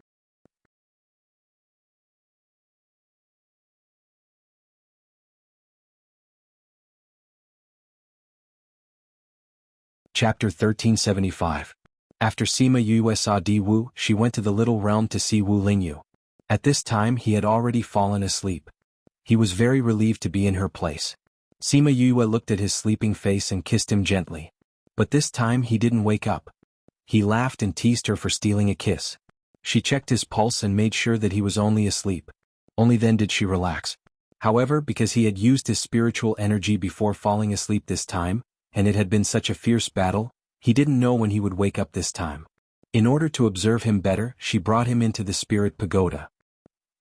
Chapter 1375. After Sima Yue saw Di Wu, she went to the little realm to see Wu Lingyu. At this time he had already fallen asleep. He was very relieved to be in her place. Sima Yue looked at his sleeping face and kissed him gently. But this time he didn't wake up. He laughed and teased her for stealing a kiss. She checked his pulse and made sure that he was only asleep. Only then did she relax. However, because he had used his spiritual energy before falling asleep this time, and it had been such a fierce battle, he didn't know when he would wake up this time. In order to observe him better, she brought him into the spirit pagoda.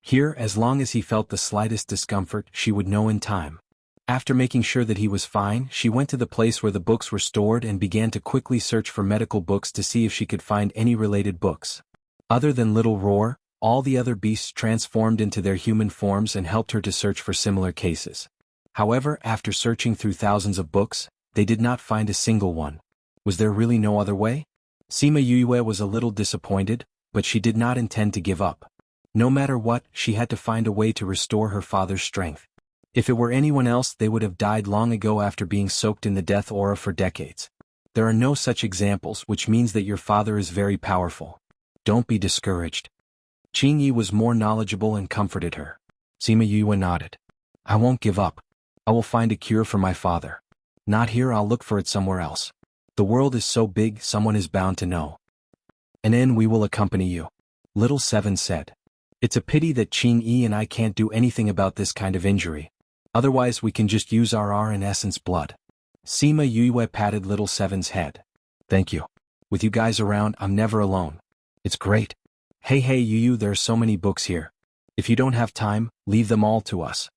Here, as long as he felt the slightest discomfort, she would know in time. After making sure that he was fine, she went to the place where the books were stored and began to quickly search for medical books to see if she could find any related books. Other than Little Roar, all the other beasts transformed into their human forms and helped her to search for similar cases. However, after searching through thousands of books, they did not find a single one. Was there really no other way? Sima Yue was a little disappointed, but she did not intend to give up. No matter what, she had to find a way to restore her father's strength. If it were anyone else, they would have died long ago after being soaked in the death aura for decades. There are no such examples, which means that your father is very powerful. Don't be discouraged. Qing Yi was more knowledgeable and comforted her. Sima Yue nodded. I won't give up. I will find a cure for my father. Not here, I'll look for it somewhere else. The world is so big, someone is bound to know. And then we will accompany you. Little Seven said. It's a pity that Qing Yi and I can't do anything about this kind of injury. Otherwise we can just use our R and essence blood. Sima Yue patted Little Seven's head. Thank you. With you guys around, I'm never alone. It's great. Hey Yu, there's so many books here. If you don't have time, leave them all to us.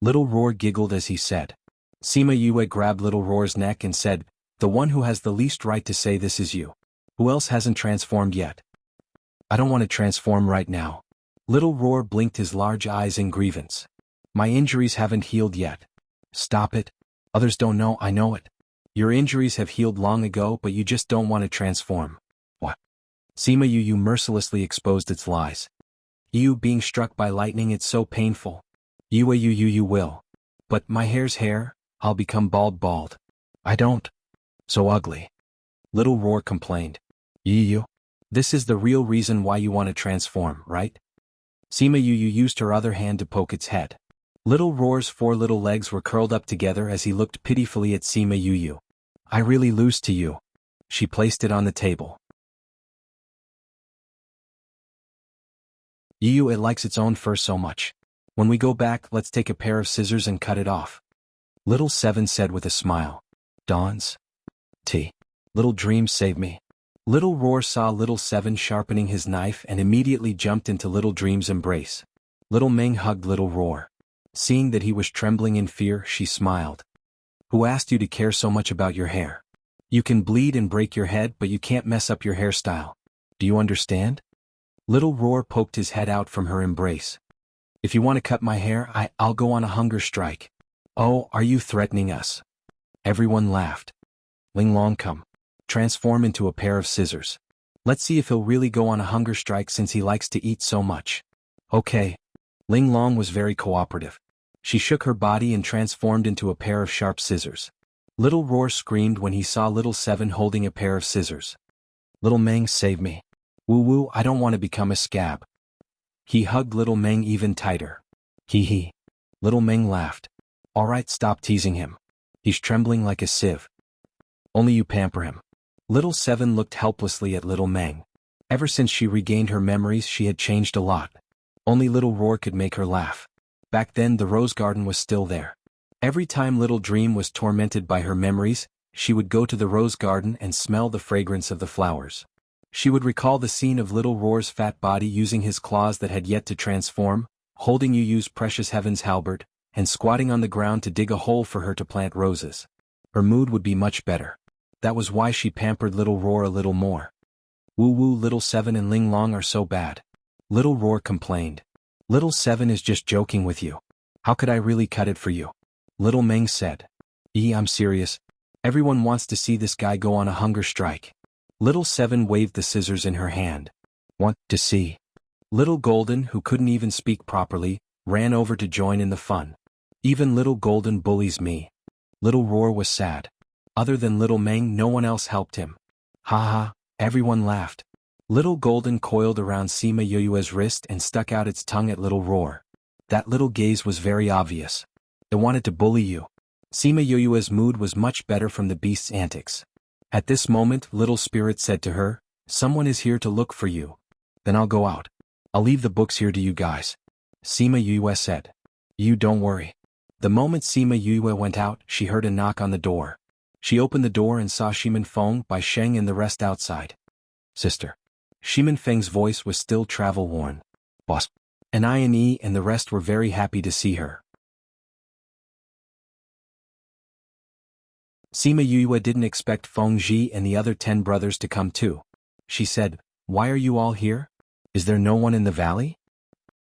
Little Roar giggled as he said. Sima Yue grabbed Little Roar's neck and said, the one who has the least right to say this is you. Who else hasn't transformed yet? I don't want to transform right now. Little Roar blinked his large eyes in grievance. My injuries haven't healed yet. Stop it. Others don't know, I know it. Your injuries have healed long ago, but you just don't want to transform. What? Sima Yu mercilessly exposed its lies. You being struck by lightning, it's so painful. You will. But my hair's hair, I'll become bald. I don't. So ugly. Little Roar complained. You. This is the real reason why you want to transform, right? Sima Yu used her other hand to poke its head. Little Roar's 4 little legs were curled up together as he looked pitifully at Sima Yu. I really lose to you. She placed it on the table. It likes its own fur so much. When we go back, let's take a pair of scissors and cut it off. Little Seven said with a smile. Dawns? Little dreams save me. Little Roar saw Little Seven sharpening his knife and immediately jumped into Little Dream's embrace. Little Meng hugged Little Roar. Seeing that he was trembling in fear, she smiled. Who asked you to care so much about your hair? You can bleed and break your head, but you can't mess up your hairstyle. Do you understand? Little Roar poked his head out from her embrace. If you want to cut my hair, I'll go on a hunger strike. Oh, are you threatening us? Everyone laughed. Ling Long, come. Transform into a pair of scissors. Let's see if he'll really go on a hunger strike since he likes to eat so much. Okay. Ling Long was very cooperative. She shook her body and transformed into a pair of sharp scissors. Little Roar screamed when he saw Little Seven holding a pair of scissors. Little Meng, save me. Woo, I don't want to become a scab. He hugged Little Meng even tighter. Hee. Little Meng laughed. Alright, stop teasing him. He's trembling like a sieve. Only you pamper him. Little Seven looked helplessly at Little Meng. Ever since she regained her memories, she had changed a lot. Only Little Roar could make her laugh. Back then, the rose garden was still there. Every time Little Dream was tormented by her memories, she would go to the rose garden and smell the fragrance of the flowers. She would recall the scene of Little Roar's fat body using his claws that had yet to transform, holding Yu's precious heaven's halberd, and squatting on the ground to dig a hole for her to plant roses. Her mood would be much better. That was why she pampered Little Roar a little more. Woo, Little Seven and Ling Long are so bad. Little Roar complained. Little Seven is just joking with you. How could I really cut it for you? Little Meng said. I'm serious. Everyone wants to see this guy go on a hunger strike. Little Seven waved the scissors in her hand. Want to see? Little Golden, who couldn't even speak properly, ran over to join in the fun. Even Little Golden bullies me. Little Roar was sad. Other than Little Meng, no one else helped him. Ha, everyone laughed. Little Golden coiled around Sima Yu's wrist and stuck out its tongue at Little Roar. That little gaze was very obvious. It wanted to bully you. Sima Yu's mood was much better from the beast's antics. At this moment, Little Spirit said to her, someone is here to look for you. Then I'll go out. I'll leave the books here to you guys. Sima Yu said. You don't worry. The moment Sima Yu went out, she heard a knock on the door. She opened the door and saw Shimin Feng, Bai Sheng and the rest outside. Sister. Shimin Feng's voice was still travel-worn. Boss. And I and the rest were very happy to see her. Sima Yu didn't expect Feng Ji and the other 10 brothers to come too. She said, why are you all here? Is there no one in the valley?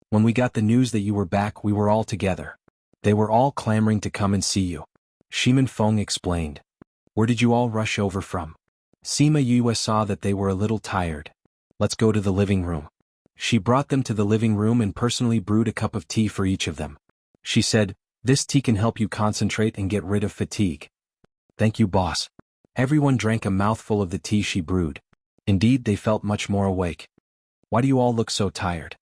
When we got the news that you were back, we were all together. They were all clamoring to come and see you. Shimin Feng explained. Where did you all rush over from? Sima Yu saw that they were a little tired. Let's go to the living room. She brought them to the living room and personally brewed a cup of tea for each of them. She said, this tea can help you concentrate and get rid of fatigue. Thank you, boss. Everyone drank a mouthful of the tea she brewed. Indeed, they felt much more awake. Why do you all look so tired?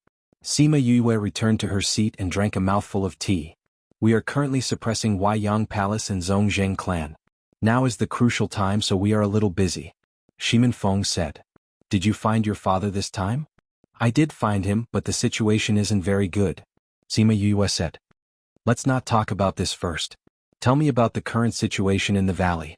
Sima Yu returned to her seat and drank a mouthful of tea. We are currently suppressing Huaiyang Palace and Zhongzheng clan. Now is the crucial time, so we are a little busy. Shimin Feng said. Did you find your father this time? I did find him, but the situation isn't very good. Sima Yu said. Let's not talk about this first. Tell me about the current situation in the valley.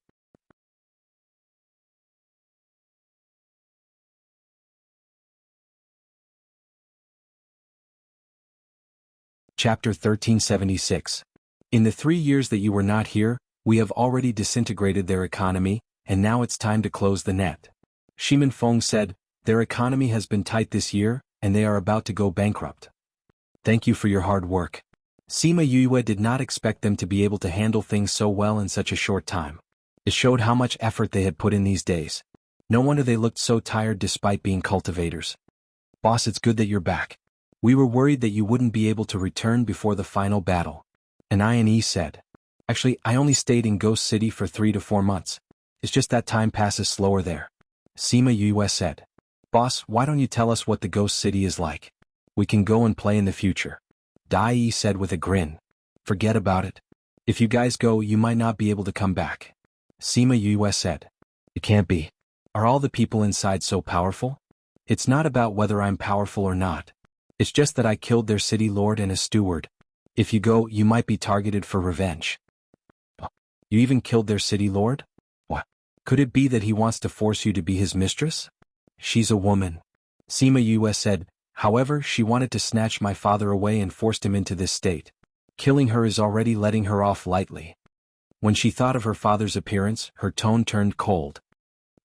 Chapter 1376. In the 3 years that you were not here, we have already disintegrated their economy, and now it's time to close the net. Shimin Feng said, their economy has been tight this year, and they are about to go bankrupt. Thank you for your hard work. Sima Yue did not expect them to be able to handle things so well in such a short time. It showed how much effort they had put in these days. No wonder they looked so tired despite being cultivators. Boss, it's good that you're back. We were worried that you wouldn't be able to return before the final battle. And I said. Actually, I only stayed in Ghost City for 3 to 4 months. It's just that time passes slower there. Sima Yue said. Boss, why don't you tell us what the Ghost City is like? We can go and play in the future. Dai Yi said with a grin. Forget about it. If you guys go, you might not be able to come back. Sima Yue said. It can't be. Are all the people inside so powerful? It's not about whether I'm powerful or not. It's just that I killed their city lord and a steward. If you go, you might be targeted for revenge. You even killed their city lord? What? Could it be that he wants to force you to be his mistress? She's a woman. Sima Yue said, however, she wanted to snatch my father away and forced him into this state. Killing her is already letting her off lightly. When she thought of her father's appearance, her tone turned cold.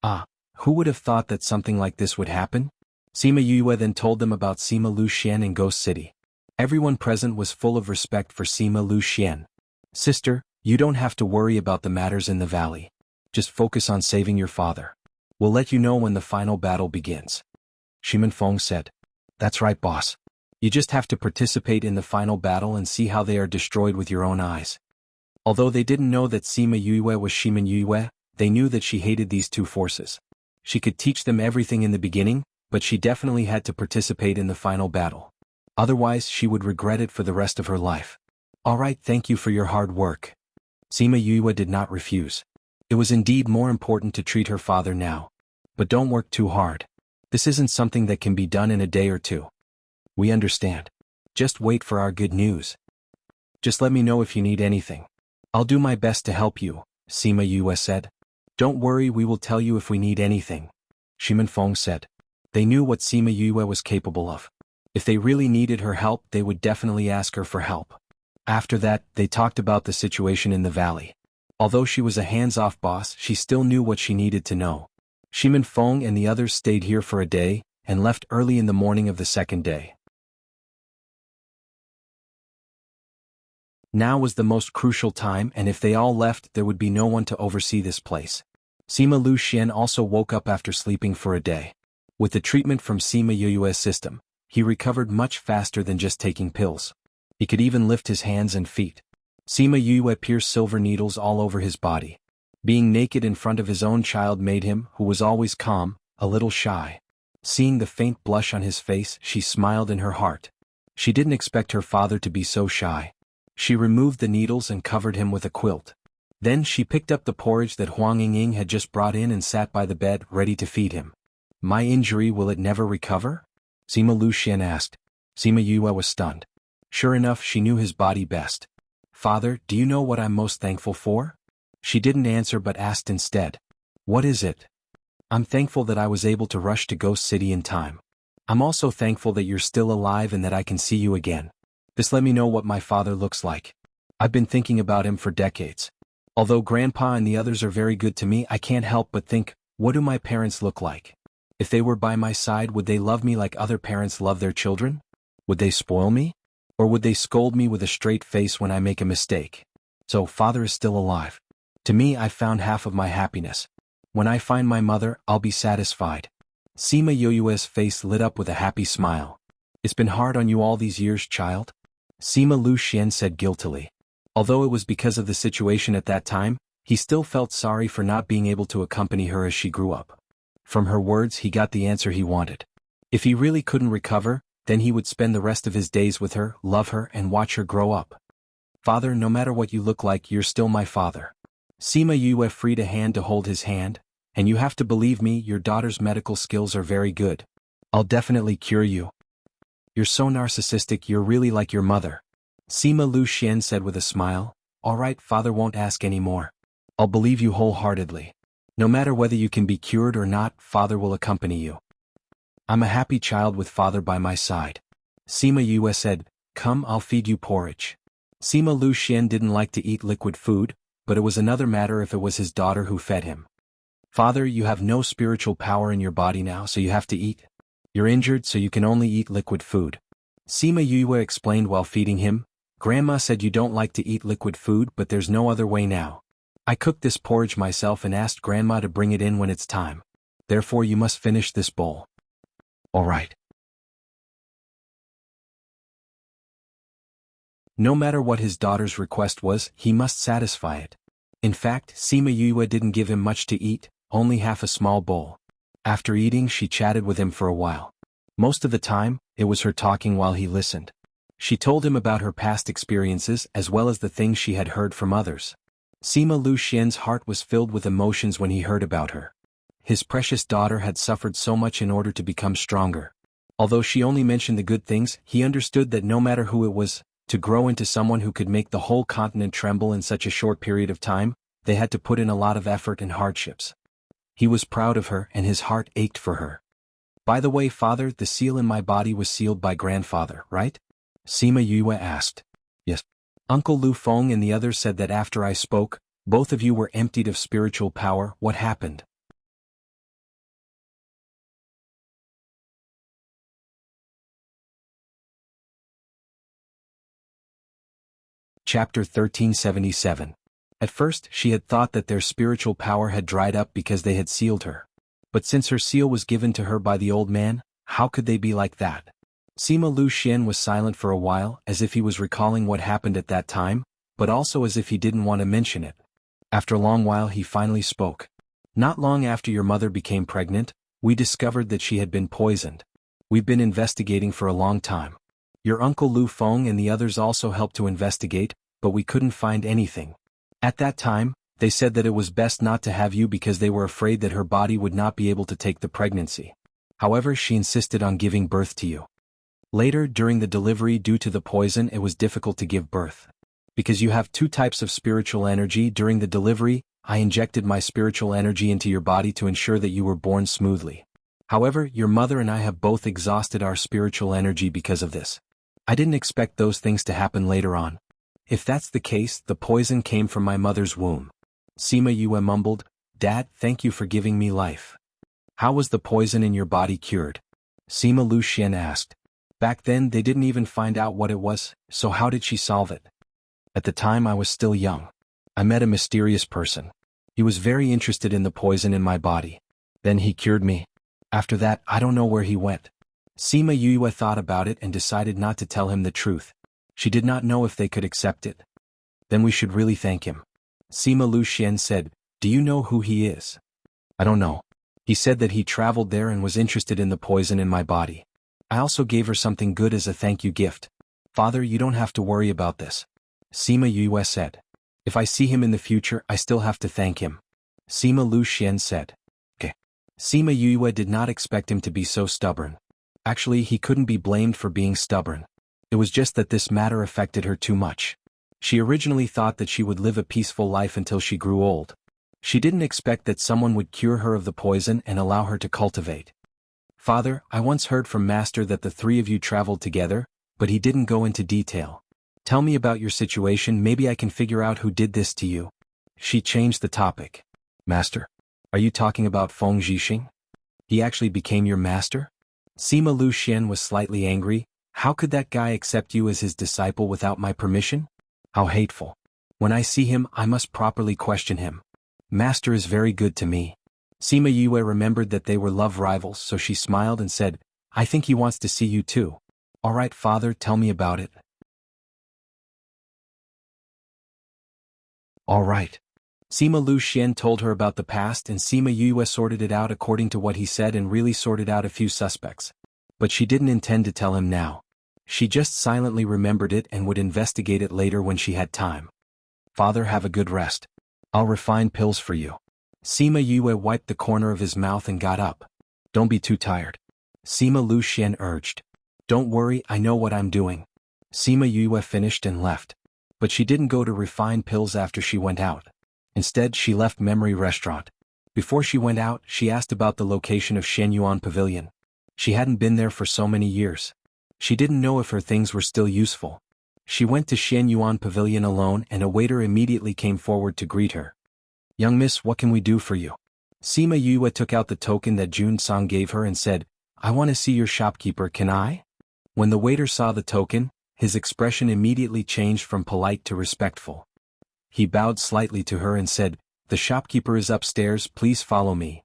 Who would have thought that something like this would happen? Sima Yue then told them about Sima Lu Xian in Ghost City. Everyone present was full of respect for Sima Lu Xian. Sister, you don't have to worry about the matters in the valley. Just focus on saving your father. We'll let you know when the final battle begins. Shimin Feng said. That's right, boss. You just have to participate in the final battle and see how they are destroyed with your own eyes. Although they didn't know that Sima Yue was Shimin Yue, they knew that she hated these two forces. She could teach them everything in the beginning, but she definitely had to participate in the final battle. Otherwise, she would regret it for the rest of her life. All right, thank you for your hard work. Sima Yue did not refuse. It was indeed more important to treat her father now. But don't work too hard. This isn't something that can be done in a day or two. We understand. Just wait for our good news. Just let me know if you need anything. I'll do my best to help you, Sima Yue said. Don't worry, we will tell you if we need anything. Shimin Feng said. They knew what Sima Yue was capable of. If they really needed her help, they would definitely ask her for help. After that, they talked about the situation in the valley. Although she was a hands-off boss, she still knew what she needed to know. Shimin Feng and the others stayed here for a day, and left early in the morning of the second day. Now was the most crucial time, and if they all left, there would be no one to oversee this place. Sima Lu Xian also woke up after sleeping for a day. With the treatment from Sima Yue's system, he recovered much faster than just taking pills. He could even lift his hands and feet. Sima Yue pierced silver needles all over his body. Being naked in front of his own child made him, who was always calm, a little shy. Seeing the faint blush on his face, she smiled in her heart. She didn't expect her father to be so shy. She removed the needles and covered him with a quilt. Then she picked up the porridge that Huang Yingying had just brought in and sat by the bed, ready to feed him. My injury, will it never recover? Sima Lu Xian asked. Sima Yue was stunned. Sure enough, she knew his body best. Father, do you know what I'm most thankful for? She didn't answer but asked instead. What is it? I'm thankful that I was able to rush to Ghost City in time. I'm also thankful that you're still alive and that I can see you again. This let me know what my father looks like. I've been thinking about him for decades. Although Grandpa and the others are very good to me, I can't help but think, what do my parents look like? If they were by my side, would they love me like other parents love their children? Would they spoil me? Or would they scold me with a straight face when I make a mistake? So, father is still alive. To me, I found half of my happiness. When I find my mother, I'll be satisfied. Sima Yue's face lit up with a happy smile. It's been hard on you all these years, child? Sima Lu Xian said guiltily. Although it was because of the situation at that time, he still felt sorry for not being able to accompany her as she grew up. From her words, he got the answer he wanted. If he really couldn't recover, then he would spend the rest of his days with her, love her, and watch her grow up. Father, no matter what you look like, you're still my father. Sima Yue freed a hand to hold his hand, and you have to believe me, your daughter's medical skills are very good. I'll definitely cure you. You're so narcissistic, you're really like your mother. Sima Lu Xian said with a smile. All right, father won't ask any more. I'll believe you wholeheartedly. No matter whether you can be cured or not, father will accompany you. I'm a happy child with father by my side. Sima Yue said, Come, I'll feed you porridge. Sima Lu Xian didn't like to eat liquid food, but it was another matter if it was his daughter who fed him. Father, you have no spiritual power in your body now, so you have to eat. You're injured, so you can only eat liquid food. Sima Yue explained while feeding him. Grandma said you don't like to eat liquid food, but there's no other way now. I cooked this porridge myself and asked Grandma to bring it in when it's time. Therefore you must finish this bowl. All right. No matter what his daughter's request was, he must satisfy it. In fact, Sima Yue didn't give him much to eat, only half a small bowl. After eating, she chatted with him for a while. Most of the time, it was her talking while he listened. She told him about her past experiences as well as the things she had heard from others. Sima Lu Xian's heart was filled with emotions when he heard about her. His precious daughter had suffered so much in order to become stronger. Although she only mentioned the good things, he understood that no matter who it was, to grow into someone who could make the whole continent tremble in such a short period of time, they had to put in a lot of effort and hardships. He was proud of her and his heart ached for her. By the way, Father, the seal in my body was sealed by grandfather, right? Sima Yue asked. Yes. Uncle Lu Feng and the others said that after I spoke, both of you were emptied of spiritual power. What happened? Chapter 1377. At first, she had thought that their spiritual power had dried up because they had sealed her. But since her seal was given to her by the old man, how could they be like that? Sima Lu Xian was silent for a while, as if he was recalling what happened at that time, but also as if he didn't want to mention it. After a long while he finally spoke. Not long after your mother became pregnant, we discovered that she had been poisoned. We've been investigating for a long time. Your uncle Lu Feng and the others also helped to investigate, but we couldn't find anything. At that time, they said that it was best not to have you because they were afraid that her body would not be able to take the pregnancy. However, she insisted on giving birth to you. Later, during the delivery due to the poison, it was difficult to give birth. Because you have two types of spiritual energy during the delivery, I injected my spiritual energy into your body to ensure that you were born smoothly. However, your mother and I have both exhausted our spiritual energy because of this. I didn't expect those things to happen later on. If that's the case, the poison came from my mother's womb. Sima Yue mumbled, Dad, thank you for giving me life. How was the poison in your body cured? Sima Lu Xian asked. Back then they didn't even find out what it was, so how did she solve it? At the time I was still young. I met a mysterious person. He was very interested in the poison in my body. Then he cured me. After that, I don't know where he went. Sima Yue thought about it and decided not to tell him the truth. She did not know if they could accept it. Then we should really thank him. Sima Lu Xian said, Do you know who he is? I don't know. He said that he traveled there and was interested in the poison in my body. I also gave her something good as a thank you gift. Father, you don't have to worry about this. Sima Yue said. If I see him in the future, I still have to thank him. Sima Lu Xian said. Okay. Sima Yue did not expect him to be so stubborn. Actually, he couldn't be blamed for being stubborn. It was just that this matter affected her too much. She originally thought that she would live a peaceful life until she grew old. She didn't expect that someone would cure her of the poison and allow her to cultivate. Father, I once heard from Master that the three of you traveled together, but he didn't go into detail. Tell me about your situation, maybe I can figure out who did this to you. She changed the topic. Master? Are you talking about Feng Zhixing? He actually became your master? Sima Lu Xian was slightly angry. How could that guy accept you as his disciple without my permission? How hateful. When I see him, I must properly question him. Master is very good to me. Sima Yue remembered that they were love rivals, so she smiled and said, I think he wants to see you too. All right, Father, tell me about it. All right. Sima Lu Xian told her about the past and Sima Yue sorted it out according to what he said and really sorted out a few suspects. But she didn't intend to tell him now. She just silently remembered it and would investigate it later when she had time. Father, have a good rest. I'll refine pills for you. Sima Yue wiped the corner of his mouth and got up. Don't be too tired. Sima Lu Xian urged. Don't worry, I know what I'm doing. Sima Yue finished and left. But she didn't go to refine pills after she went out. Instead, she left Memory Restaurant. Before she went out, she asked about the location of Shenyuan Pavilion. She hadn't been there for so many years. She didn't know if her things were still useful. She went to Xian Yuan Pavilion alone and a waiter immediately came forward to greet her. "Young miss, what can we do for you?" Sima Yue took out the token that Jun Song gave her and said, "I want to see your shopkeeper, can I?" When the waiter saw the token, his expression immediately changed from polite to respectful. He bowed slightly to her and said, "The shopkeeper is upstairs, please follow me."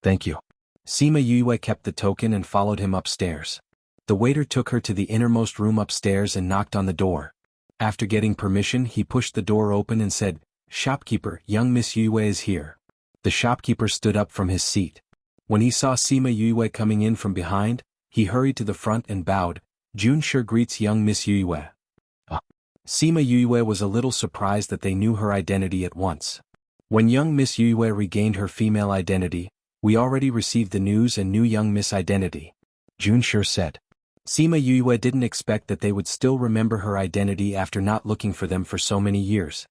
"Thank you." Sima Yue kept the token and followed him upstairs. The waiter took her to the innermost room upstairs and knocked on the door. After getting permission, he pushed the door open and said, "Shopkeeper, young Miss Yue is here." The shopkeeper stood up from his seat. When he saw Sima Yue coming in from behind, he hurried to the front and bowed. "Jun sure greets young Miss Yue." Sima Yue was a little surprised that they knew her identity at once. When young Miss Yue regained her female identity, "We already received the news and knew young Miss identity," Jun sure said. Sima Yue didn't expect that they would still remember her identity after not looking for them for so many years.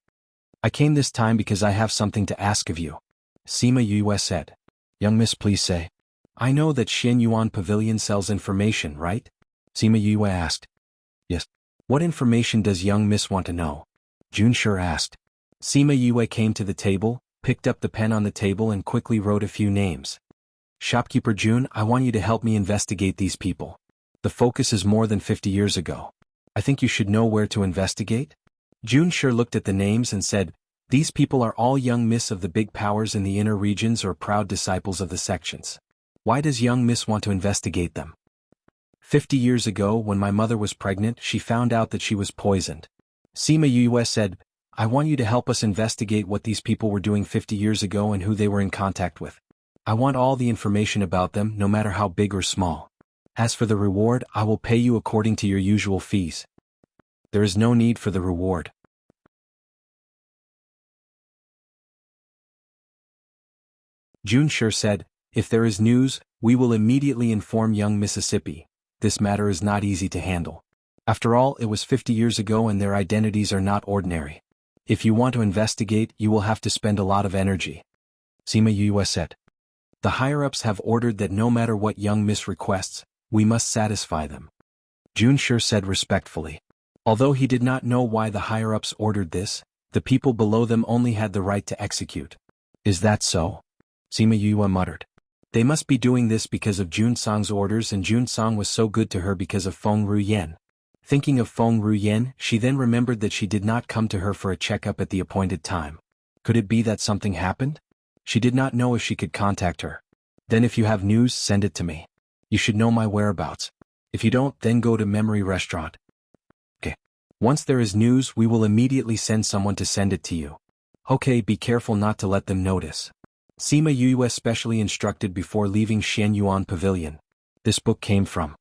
"I came this time because I have something to ask of you," Sima Yue said. "Young miss, please say." "I know that Xian Yuan Pavilion sells information, right?" Sima Yue asked. "Yes." "What information does young miss want to know?" Jun sure asked. Sima Yue came to the table, picked up the pen on the table and quickly wrote a few names. "Shopkeeper Jun, I want you to help me investigate these people. The focus is more than 50 years ago. I think you should know where to investigate." Jun sure looked at the names and said, "These people are all young miss of the big powers in the inner regions or proud disciples of the sections. Why does young miss want to investigate them?" 50 years ago, when my mother was pregnant, she found out that she was poisoned. Sima Yue said, "I want you to help us investigate what these people were doing 50 years ago and who they were in contact with. I want all the information about them, no matter how big or small. As for the reward, I will pay you according to your usual fees." "There is no need for the reward." Jun sure said, "If there is news, we will immediately inform young Mississippi. This matter is not easy to handle. After all, it was 50 years ago and their identities are not ordinary. If you want to investigate, you will have to spend a lot of energy." Sima Yue said. "The higher-ups have ordered that no matter what young miss requests, we must satisfy them," Jun sure said respectfully. Although he did not know why the higher-ups ordered this, the people below them only had the right to execute. "Is that so?" Sima Yue muttered. "They must be doing this because of Jun Song's orders, and Jun Song was so good to her because of Feng Ruyen." Thinking of Feng Ruyen, she then remembered that she did not come to her for a checkup at the appointed time. Could it be that something happened? She did not know if she could contact her. "Then if you have news, send it to me. You should know my whereabouts. If you don't, then go to Memory Restaurant." "Okay. Once there is news, we will immediately send someone to send it to you." "Okay, be careful not to let them notice." Sima Yue specially instructed before leaving Xian Yuan Pavilion. This book came from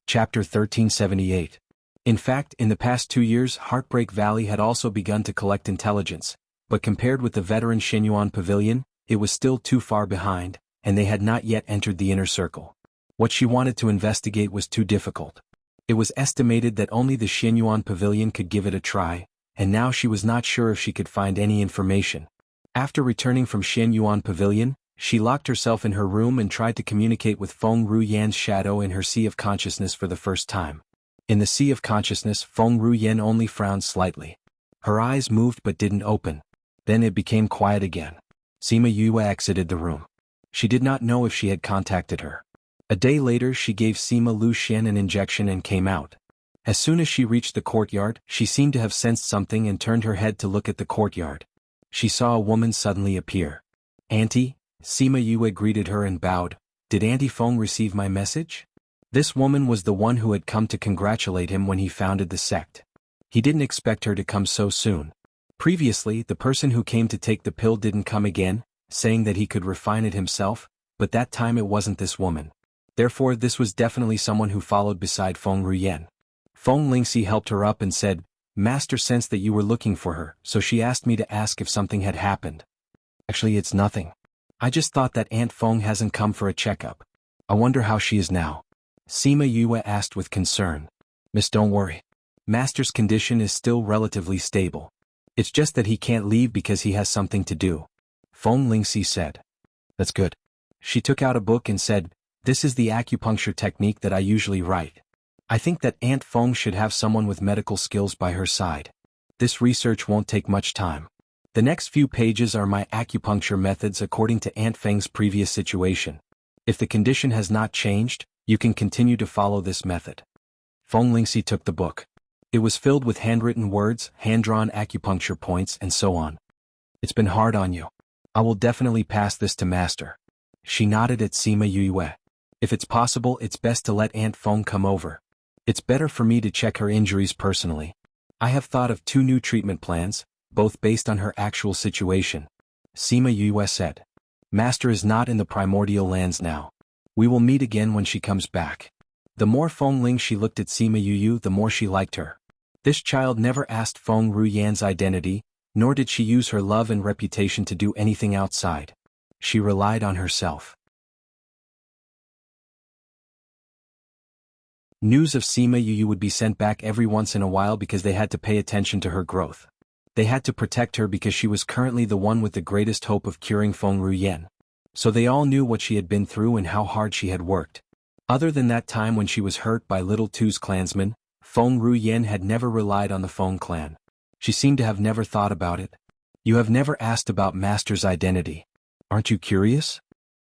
Chapter 1378. In fact, in the past 2 years, Heartbreak Valley had also begun to collect intelligence, but compared with the veteran Xinyuan Pavilion, it was still too far behind, and they had not yet entered the inner circle. What she wanted to investigate was too difficult. It was estimated that only the Xinyuan Pavilion could give it a try, and now she was not sure if she could find any information. After returning from Xinyuan Pavilion, she locked herself in her room and tried to communicate with Feng Ruyan's shadow in her sea of consciousness for the first time. In the sea of consciousness, Feng Ruyan only frowned slightly. Her eyes moved but didn't open. Then it became quiet again. Sima Yue exited the room. She did not know if she had contacted her. A day later, she gave Sima Lu Xian an injection and came out. As soon as she reached the courtyard, she seemed to have sensed something and turned her head to look at the courtyard. She saw a woman suddenly appear. "Auntie," Sima Yue greeted her and bowed. "Did Auntie Feng receive my message?" This woman was the one who had come to congratulate him when he founded the sect. He didn't expect her to come so soon. Previously, the person who came to take the pill didn't come again, saying that he could refine it himself, but that time it wasn't this woman. Therefore, this was definitely someone who followed beside Feng Ruyen. Feng Lingxi helped her up and said, "Master sensed that you were looking for her, so she asked me to ask if something had happened." "Actually, it's nothing. I just thought that Aunt Feng hasn't come for a checkup. I wonder how she is now." Sima Yue asked with concern. "Miss, don't worry. Master's condition is still relatively stable. It's just that he can't leave because he has something to do. Feng Lingxi said. That's good. She took out a book and said, this is the acupuncture technique that I usually write. I think that Aunt Feng should have someone with medical skills by her side. This research won't take much time. The next few pages are my acupuncture methods according to Aunt Feng's previous situation. If the condition has not changed, you can continue to follow this method. Feng Lingxi took the book. It was filled with handwritten words, hand-drawn acupuncture points, and so on. It's been hard on you. I will definitely pass this to Master. She nodded at Sima Yue. If it's possible, it's best to let Aunt Feng come over. It's better for me to check her injuries personally. I have thought of 2 new treatment plans, both based on her actual situation. Sima Yue said. Master is not in the primordial lands now. We will meet again when she comes back. The more Feng Lingxi looked at Sima Yu, the more she liked her. This child never asked Feng Ruyan's identity, nor did she use her love and reputation to do anything outside. She relied on herself. News of Sima Yu would be sent back every once in a while because they had to pay attention to her growth. They had to protect her because she was currently the one with the greatest hope of curing Feng Ruyan. So they all knew what she had been through and how hard she had worked. Other than that time when she was hurt by Little Tu's clansmen, Feng Ruyan had never relied on the Feng clan. She seemed to have never thought about it. You have never asked about Master's identity. Aren't you curious?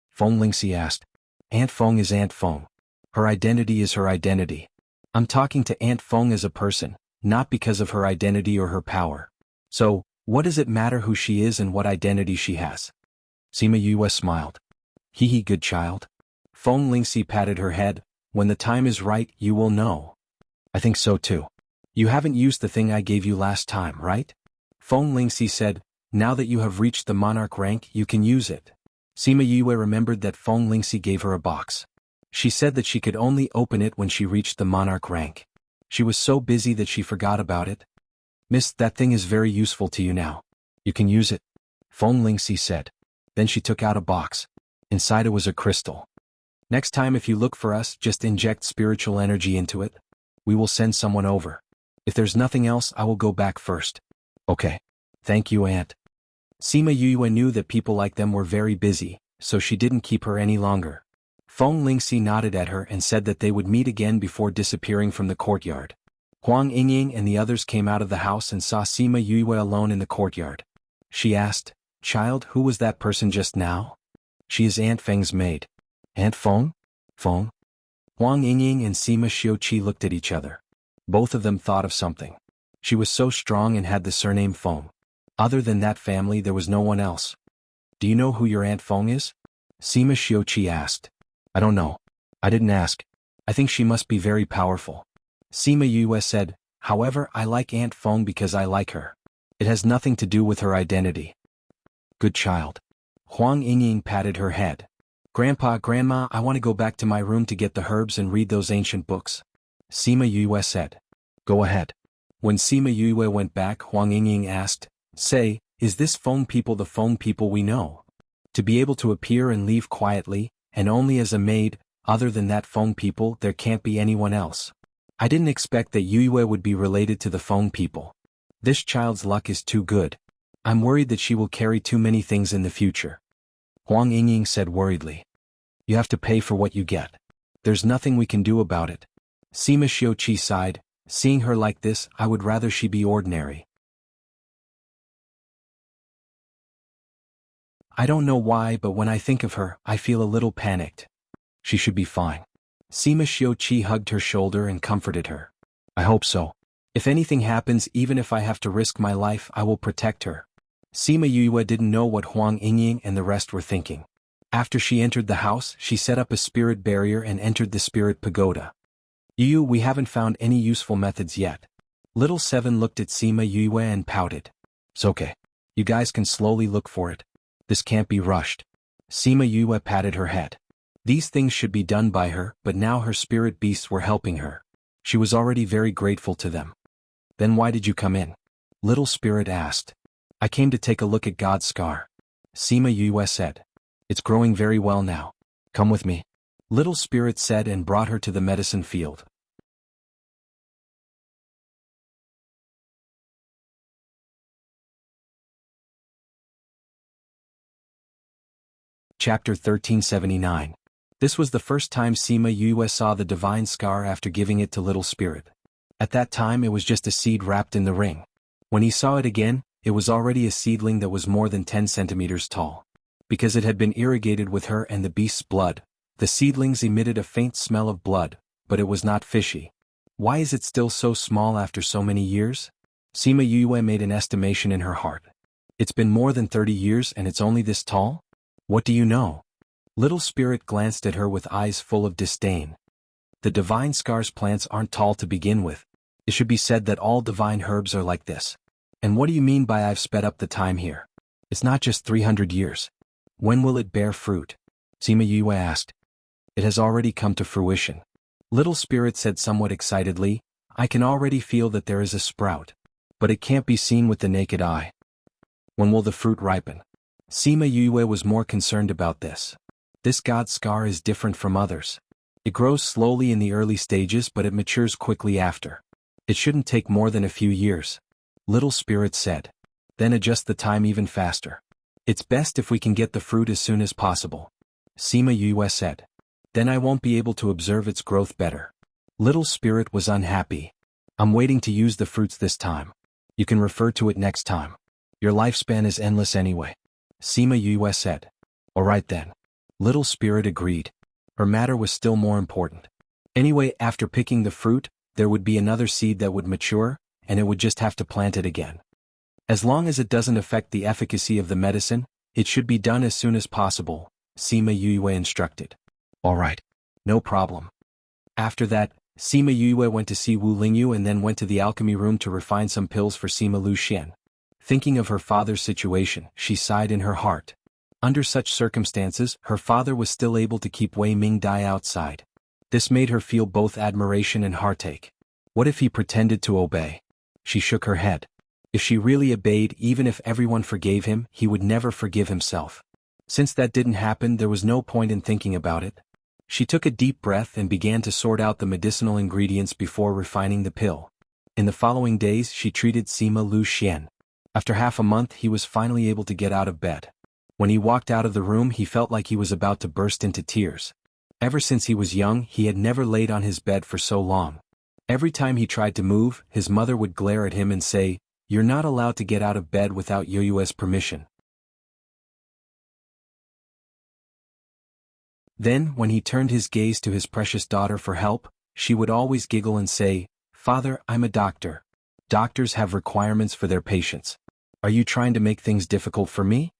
Feng Lingxi asked. Aunt Feng is Aunt Feng. Her identity is her identity. I'm talking to Aunt Feng as a person, not because of her identity or her power. So, what does it matter who she is and what identity she has? Sima Yue smiled. Hee, good child. Feng Lingxi patted her head. When the time is right, you will know. I think so too. You haven't used the thing I gave you last time, right? Feng Lingxi said, now that you have reached the monarch rank, you can use it. Sima Yue remembered that Feng Lingxi gave her a box. She said that she could only open it when she reached the monarch rank. She was so busy that she forgot about it. Miss, that thing is very useful to you now. You can use it. Feng Lingxi said. Then she took out a box. Inside it was a crystal. Next time if you look for us, just inject spiritual energy into it. We will send someone over. If there's nothing else, I will go back first. Okay. Thank you, Aunt. Sima Yue knew that people like them were very busy, so she didn't keep her any longer. Feng Lingxi nodded at her and said that they would meet again before disappearing from the courtyard. Huang Yingying and the others came out of the house and saw Sima Yue alone in the courtyard. She asked, Child, who was that person just now? She is Aunt Feng's maid. Aunt Feng? Feng? Huang Yingying and Sima Xiuqi looked at each other. Both of them thought of something. She was so strong and had the surname Feng. Other than that family there was no one else. Do you know who your Aunt Feng is? Sima Xiuqi asked. I don't know. I didn't ask. I think she must be very powerful. Sima Yue said, however, I like Aunt Feng because I like her. It has nothing to do with her identity. Good child. Huang Yingying patted her head. Grandpa, Grandma, I want to go back to my room to get the herbs and read those ancient books. Sima Yue said. Go ahead. When Sima Yue went back, Huang Yingying asked, Say, is this Feng people the Feng people we know? To be able to appear and leave quietly, and only as a maid, other than that Feng people there can't be anyone else. I didn't expect that Yue would be related to the Feng people. This child's luck is too good. I'm worried that she will carry too many things in the future. Huang Yingying said worriedly. You have to pay for what you get. There's nothing we can do about it. Sima Xiuqi sighed. Seeing her like this, I would rather she be ordinary. I don't know why, but when I think of her, I feel a little panicked. She should be fine. Sima Xiuqi hugged her shoulder and comforted her. I hope so. If anything happens, even if I have to risk my life, I will protect her. Sima Yue didn't know what Huang Yingying and the rest were thinking. After she entered the house, she set up a spirit barrier and entered the spirit pagoda. We haven't found any useful methods yet. Little Seven looked at Sima Yue and pouted. It's okay. You guys can slowly look for it. This can't be rushed. Sima Yue patted her head. These things should be done by her, but now her spirit beasts were helping her. She was already very grateful to them. Then why did you come in? Little Spirit asked. I came to take a look at God's scar. Sima Yue said. It's growing very well now. Come with me. Little Spirit said and brought her to the medicine field. Chapter 1379. This was the first time Sima Yue saw the divine scar after giving it to Little Spirit. At that time it was just a seed wrapped in the ring. When he saw it again, it was already a seedling that was more than 10 centimeters tall. Because it had been irrigated with her and the beast's blood, the seedlings emitted a faint smell of blood, but it was not fishy. Why is it still so small after so many years? Sima Yue made an estimation in her heart. It's been more than 30 years and it's only this tall? What do you know? Little Spirit glanced at her with eyes full of disdain. The divine scar's plants aren't tall to begin with. It should be said that all divine herbs are like this. And what do you mean by I've sped up the time here? It's not just 300 years. When will it bear fruit? Sima Yue asked. It has already come to fruition. Little Spirit said somewhat excitedly, I can already feel that there is a sprout. But it can't be seen with the naked eye. When will the fruit ripen? Sima Yue was more concerned about this. This god scar is different from others. It grows slowly in the early stages but it matures quickly after. It shouldn't take more than a few years. Little Spirit said. Then adjust the time even faster. It's best if we can get the fruit as soon as possible. Sima Yue said. Then I won't be able to observe its growth better. Little Spirit was unhappy. I'm waiting to use the fruits this time. You can refer to it next time. Your lifespan is endless anyway. Sima Yue said. Alright then. Little Spirit agreed. Her matter was still more important. Anyway, after picking the fruit, there would be another seed that would mature, and it would just have to plant it again. As long as it doesn't affect the efficacy of the medicine, it should be done as soon as possible, Sima Yue instructed. Alright. No problem. After that, Sima Yue went to see Wu Lingyu and then went to the alchemy room to refine some pills for Sima Luxian. Thinking of her father's situation, she sighed in her heart. Under such circumstances, her father was still able to keep Wei Ming Dai outside. This made her feel both admiration and heartache. What if he pretended to obey? She shook her head. If she really obeyed, even if everyone forgave him, he would never forgive himself. Since that didn't happen, there was no point in thinking about it. She took a deep breath and began to sort out the medicinal ingredients before refining the pill. In the following days, she treated Sima Luxian. After half a month, he was finally able to get out of bed. When he walked out of the room, he felt like he was about to burst into tears. Ever since he was young, he had never laid on his bed for so long. Every time he tried to move, his mother would glare at him and say, You're not allowed to get out of bed without Yoyue's permission. Then, when he turned his gaze to his precious daughter for help, she would always giggle and say, Father, I'm a doctor. Doctors have requirements for their patients. Are you trying to make things difficult for me?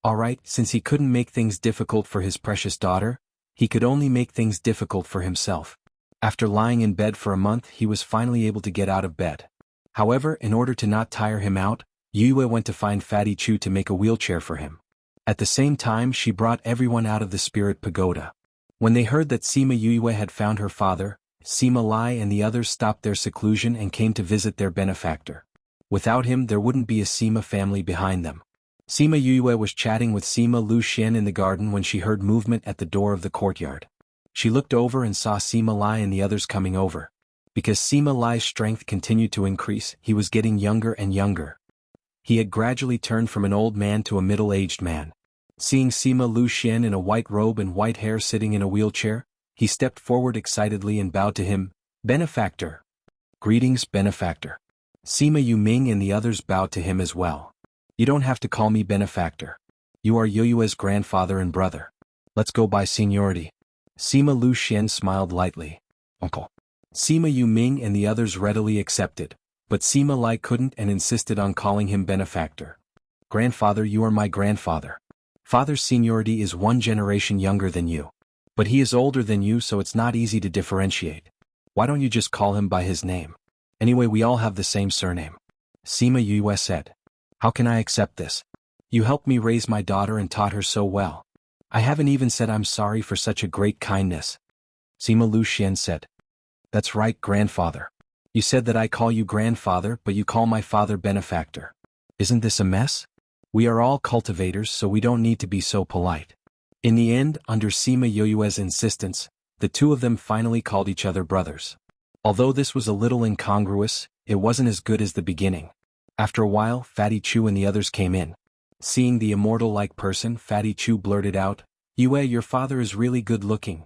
Alright, since he couldn't make things difficult for his precious daughter, he could only make things difficult for himself. After lying in bed for a month, he was finally able to get out of bed. However, in order to not tire him out, Yue went to find Fatty Chu to make a wheelchair for him. At the same time, she brought everyone out of the spirit pagoda. When they heard that Sima Yue had found her father, Sima Lai and the others stopped their seclusion and came to visit their benefactor. Without him, there wouldn't be a Sima family behind them. Sima Yue was chatting with Sima Luxian in the garden when she heard movement at the door of the courtyard. She looked over and saw Sima Lai and the others coming over. Because Sima Lai's strength continued to increase, he was getting younger and younger. He had gradually turned from an old man to a middle-aged man. Seeing Sima Luxian in a white robe and white hair sitting in a wheelchair, he stepped forward excitedly and bowed to him, Benefactor. Greetings, Benefactor. Sima Yuming and the others bowed to him as well. You don't have to call me Benefactor. You are Yoyue's grandfather and brother. Let's go by seniority. Sima Luxian smiled lightly. Uncle. Sima Yuming and the others readily accepted, but Sima Lai couldn't and insisted on calling him Benefactor. Grandfather, you are my grandfather. Father's seniority is 1 generation younger than you. But he is older than you, so it's not easy to differentiate. Why don't you just call him by his name? Anyway, we all have the same surname. Sima Yue said. How can I accept this? You helped me raise my daughter and taught her so well. I haven't even said I'm sorry for such a great kindness. Sima Luxian said. That's right, grandfather. You said that I call you grandfather, but you call my father Benefactor. Isn't this a mess? We are all cultivators, so we don't need to be so polite. In the end, under Sima Yoyue's insistence, the two of them finally called each other brothers. Although this was a little incongruous, it wasn't as good as the beginning. After a while, Fatty Chu and the others came in. Seeing the immortal-like person, Fatty Chu blurted out, Yue, your father is really good looking.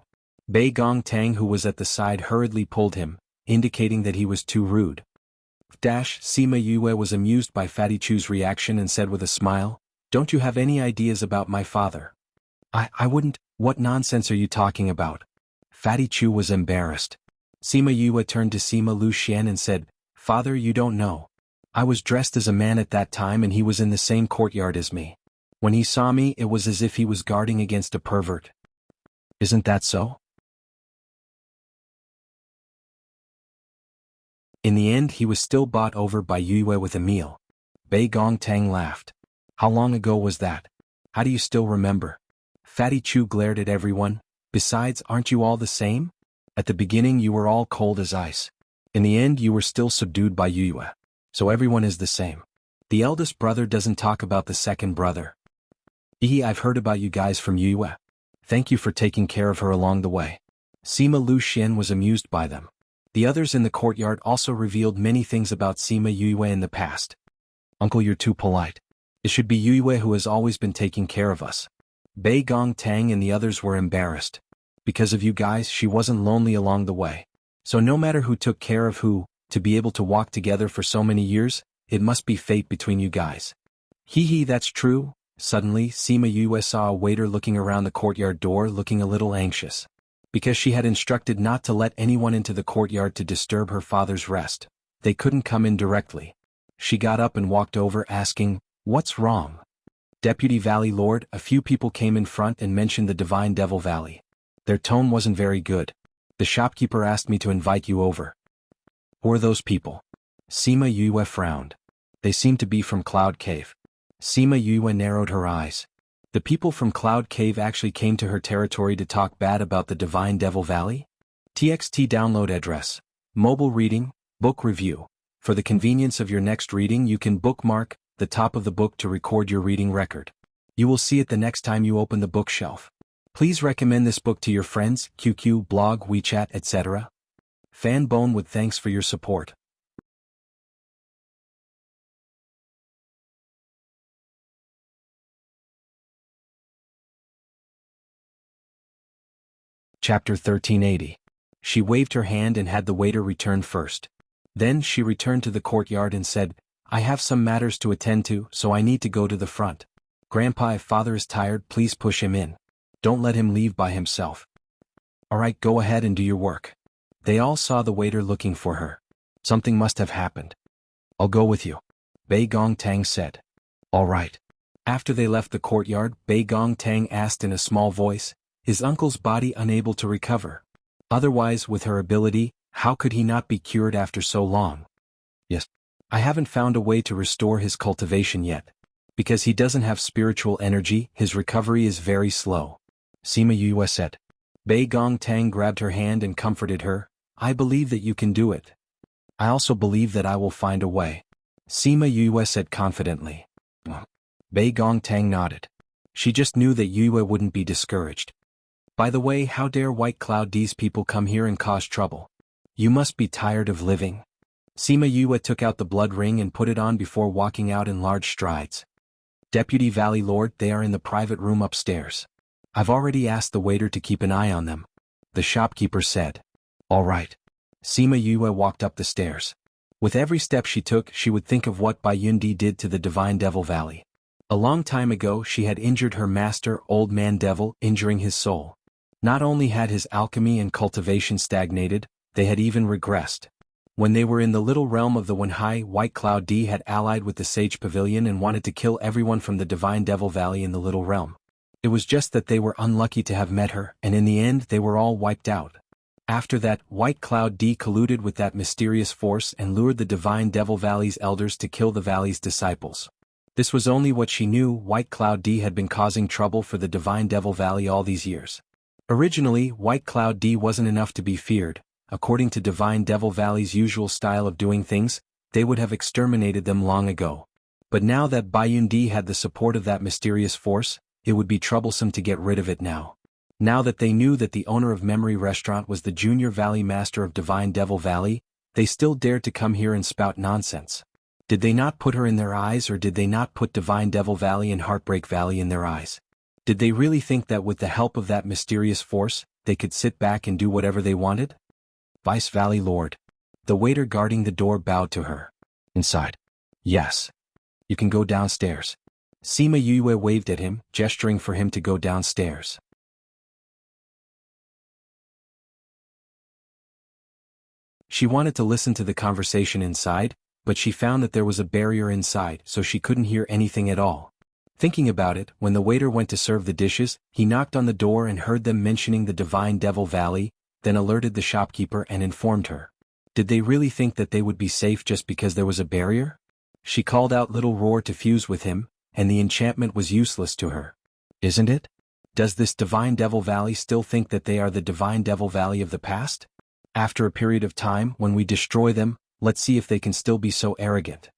Bei Gongtang, who was at the side, hurriedly pulled him, indicating that he was too rude. Sima Yue was amused by Fatty Chu's reaction and said with a smile, "Don't you have any ideas about my father?" I wouldn't. What nonsense are you talking about? Fatty Chu was embarrassed. Sima Yue turned to Sima Luxian and said, "Father, you don't know. I was dressed as a man at that time and he was in the same courtyard as me. When he saw me, it was as if he was guarding against a pervert. Isn't that so?" In the end, he was still bought over by Yue with a meal. Bei Gongtang laughed. "How long ago was that? How do you still remember?" Fatty Chu glared at everyone. "Besides, aren't you all the same? At the beginning you were all cold as ice. In the end you were still subdued by Yue. So everyone is the same. The eldest brother doesn't talk about the second brother. I've heard about you guys from Yue. Thank you for taking care of her along the way." Sima Luxian was amused by them. The others in the courtyard also revealed many things about Sima Yue in the past. "Uncle, you're too polite. It should be Yue who has always been taking care of us." Bei Gongtang and the others were embarrassed. Because of you guys, she wasn't lonely along the way. So no matter who took care of who, to be able to walk together for so many years, it must be fate between you guys. That's true. Suddenly, Sima Yue saw a waiter looking around the courtyard door, looking a little anxious. Because she had instructed not to let anyone into the courtyard to disturb her father's rest, they couldn't come in directly. She got up and walked over, asking, "What's wrong?" "Deputy Valley Lord," a few people came in front and mentioned the Divine Devil Valley. Their tone wasn't very good. "The shopkeeper asked me to invite you over." "Who are those people?" Sima Yue frowned. "They seem to be from Cloud Cave." Sima Yue narrowed her eyes. The people from Cloud Cave actually came to her territory to talk bad about the Divine Devil Valley? TXT download address. Mobile reading, book review. For the convenience of your next reading, you can bookmark the top of the book to record your reading record. You will see it the next time you open the bookshelf. Please recommend this book to your friends, QQ, blog, WeChat, etc. Fanbone with thanks for your support. Chapter 1380. She waved her hand and had the waiter return first. Then she returned to the courtyard and said, "I have some matters to attend to, so I need to go to the front. Grandpa, if father is tired, please push him in. Don't let him leave by himself." "Alright, go ahead and do your work." They all saw the waiter looking for her. Something must have happened. "I'll go with you," Bei Gongtang said. "Alright." After they left the courtyard, Bei Gongtang asked in a small voice, "Is uncle's body unable to recover? Otherwise, with her ability, how could he not be cured after so long?" "Yes. I haven't found a way to restore his cultivation yet. Because he doesn't have spiritual energy, his recovery is very slow," Sima Yue said. Bei Gongtang grabbed her hand and comforted her. "I believe that you can do it. I also believe that I will find a way," Sima Yue said confidently. Bei Gongtang nodded. She just knew that Yue wouldn't be discouraged. "By the way, how dare White Cloud D's people come here and cause trouble? You must be tired of living." Sima Yue took out the blood ring and put it on before walking out in large strides. "Deputy Valley Lord, they are in the private room upstairs. I've already asked the waiter to keep an eye on them," the shopkeeper said. "All right." Sima Yue walked up the stairs. With every step she took, she would think of what Bai Yundi did to the Divine Devil Valley. A long time ago she had injured her master, Old Man Devil, injuring his soul. Not only had his alchemy and cultivation stagnated, they had even regressed. When they were in the little realm of the Wenhai, White Cloud D had allied with the Sage Pavilion and wanted to kill everyone from the Divine Devil Valley in the little realm. It was just that they were unlucky to have met her, and in the end they were all wiped out. After that, White Cloud D colluded with that mysterious force and lured the Divine Devil Valley's elders to kill the valley's disciples. This was only what she knew. White Cloud D had been causing trouble for the Divine Devil Valley all these years. Originally, White Cloud D wasn't enough to be feared. According to Divine Devil Valley's usual style of doing things, they would have exterminated them long ago. But now that Bai Yundi had the support of that mysterious force, it would be troublesome to get rid of it now. Now that they knew that the owner of Memory Restaurant was the Junior Valley Master of Divine Devil Valley, they still dared to come here and spout nonsense. Did they not put her in their eyes, or did they not put Divine Devil Valley and Heartbreak Valley in their eyes? Did they really think that with the help of that mysterious force, they could sit back and do whatever they wanted? Vice Valley Lord. The waiter guarding the door bowed to her. Inside. Yes. You can go downstairs. Sima Yue waved at him, gesturing for him to go downstairs. She wanted to listen to the conversation inside, but she found that there was a barrier inside, so she couldn't hear anything at all. Thinking about it, when the waiter went to serve the dishes, he knocked on the door and heard them mentioning the Divine Devil Valley, then alerted the shopkeeper and informed her. Did they really think that they would be safe just because there was a barrier? She called out Little Roar to fuse with him, and the enchantment was useless to her. Isn't it? Does this Divine Devil Valley still think that they are the Divine Devil Valley of the past? After a period of time, when we destroy them, let's see if they can still be so arrogant.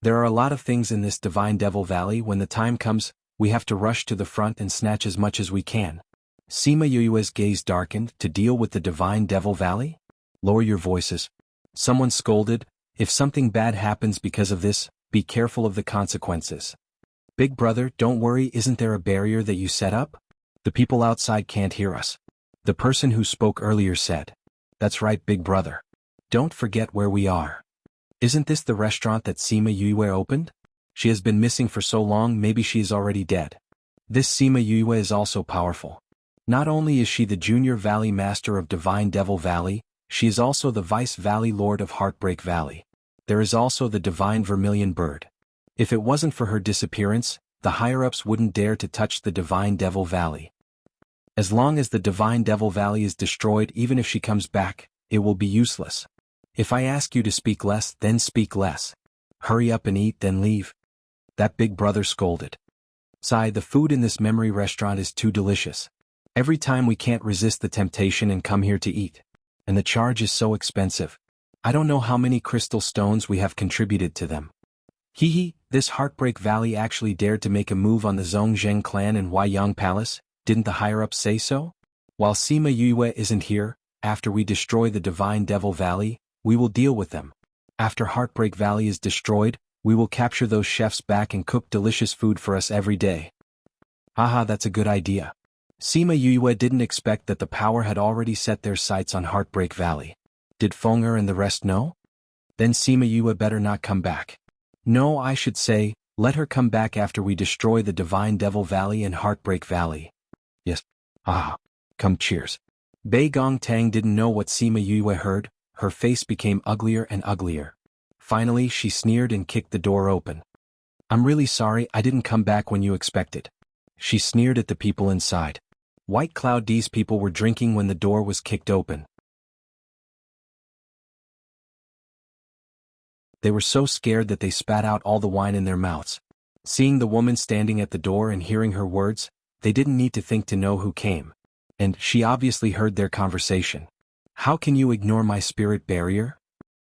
There are a lot of things in this Divine Devil Valley. When the time comes, we have to rush to the front and snatch as much as we can. Sima Yue's gaze darkened. To deal with the Divine Devil Valley? Lower your voices. Someone scolded. If something bad happens because of this, be careful of the consequences. Big brother, don't worry, isn't there a barrier that you set up? The people outside can't hear us. The person who spoke earlier said. That's right, big brother. Don't forget where we are. Isn't this the restaurant that Sima Yue opened? She has been missing for so long, maybe she is already dead. This Sima Yue is also powerful. Not only is she the Junior Valley Master of Divine Devil Valley, she is also the Vice Valley Lord of Heartbreak Valley. There is also the Divine Vermilion Bird. If it wasn't for her disappearance, the higher-ups wouldn't dare to touch the Divine Devil Valley. As long as the Divine Devil Valley is destroyed, even if she comes back, it will be useless. If I ask you to speak less, then speak less. Hurry up and eat, then leave. That big brother scolded. Sigh, the food in this memory restaurant is too delicious. Every time we can't resist the temptation and come here to eat. And the charge is so expensive. I don't know how many crystal stones we have contributed to them. Hee, this Heartbreak Valley actually dared to make a move on the Zhongzheng clan and Huaiyang Palace, didn't the higher-ups say so? While Sima Yue isn't here, after we destroy the Divine Devil Valley, we will deal with them. After Heartbreak Valley is destroyed, we will capture those chefs back and cook delicious food for us every day. Haha, that's a good idea. Sima Yue didn't expect that the power had already set their sights on Heartbreak Valley. Did Fenger and the rest know? Then Sima Yue better not come back. No, I should say, let her come back after we destroy the Divine Devil Valley and Heartbreak Valley. Yes. Come cheers. Bei Gong Tang didn't know what Sima Yue heard. Her face became uglier and uglier. Finally, she sneered and kicked the door open. I'm really sorry, I didn't come back when you expected. She sneered at the people inside. White Cloud D's people were drinking when the door was kicked open. They were so scared that they spat out all the wine in their mouths. Seeing the woman standing at the door and hearing her words, they didn't need to think to know who came. And she obviously heard their conversation. How can you ignore my spirit barrier?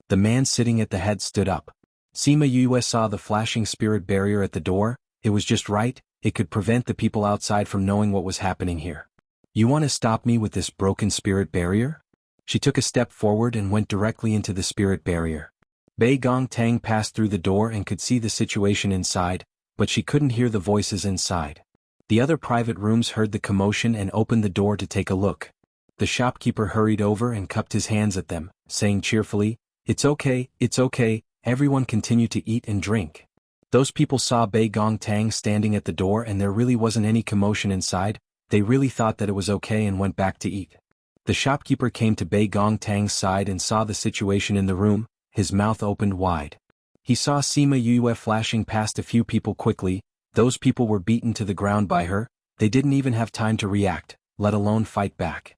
The man sitting at the head stood up. Sima Yue saw the flashing spirit barrier at the door. It was just right, it could prevent the people outside from knowing what was happening here. You want to stop me with this broken spirit barrier? She took a step forward and went directly into the spirit barrier. Bei Gong Tang passed through the door and could see the situation inside, but she couldn't hear the voices inside. The other private rooms heard the commotion and opened the door to take a look. The shopkeeper hurried over and cupped his hands at them, saying cheerfully, it's okay, everyone continue to eat and drink. Those people saw Bei Gong Tang standing at the door and there really wasn't any commotion inside. They really thought that it was okay and went back to eat. The shopkeeper came to Bei Gong Tang's side and saw the situation in the room, his mouth opened wide. He saw Sima Yue flashing past a few people quickly. Those people were beaten to the ground by her. They didn't even have time to react, let alone fight back.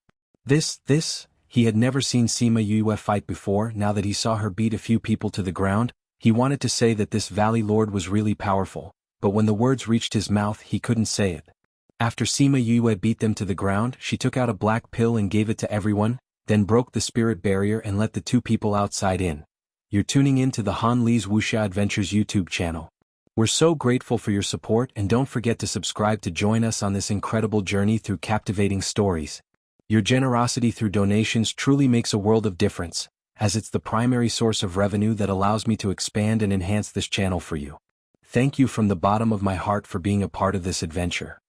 He had never seen Sima Yue fight before. Now that he saw her beat a few people to the ground, he wanted to say that this Valley Lord was really powerful, but when the words reached his mouth he couldn't say it. After Sima Yue beat them to the ground, she took out a black pill and gave it to everyone, then broke the spirit barrier and let the two people outside in. You're tuning in to the Han Li's Wuxia Adventures YouTube channel. We're so grateful for your support and don't forget to subscribe to join us on this incredible journey through captivating stories. Your generosity through donations truly makes a world of difference, as it's the primary source of revenue that allows me to expand and enhance this channel for you. Thank you from the bottom of my heart for being a part of this adventure.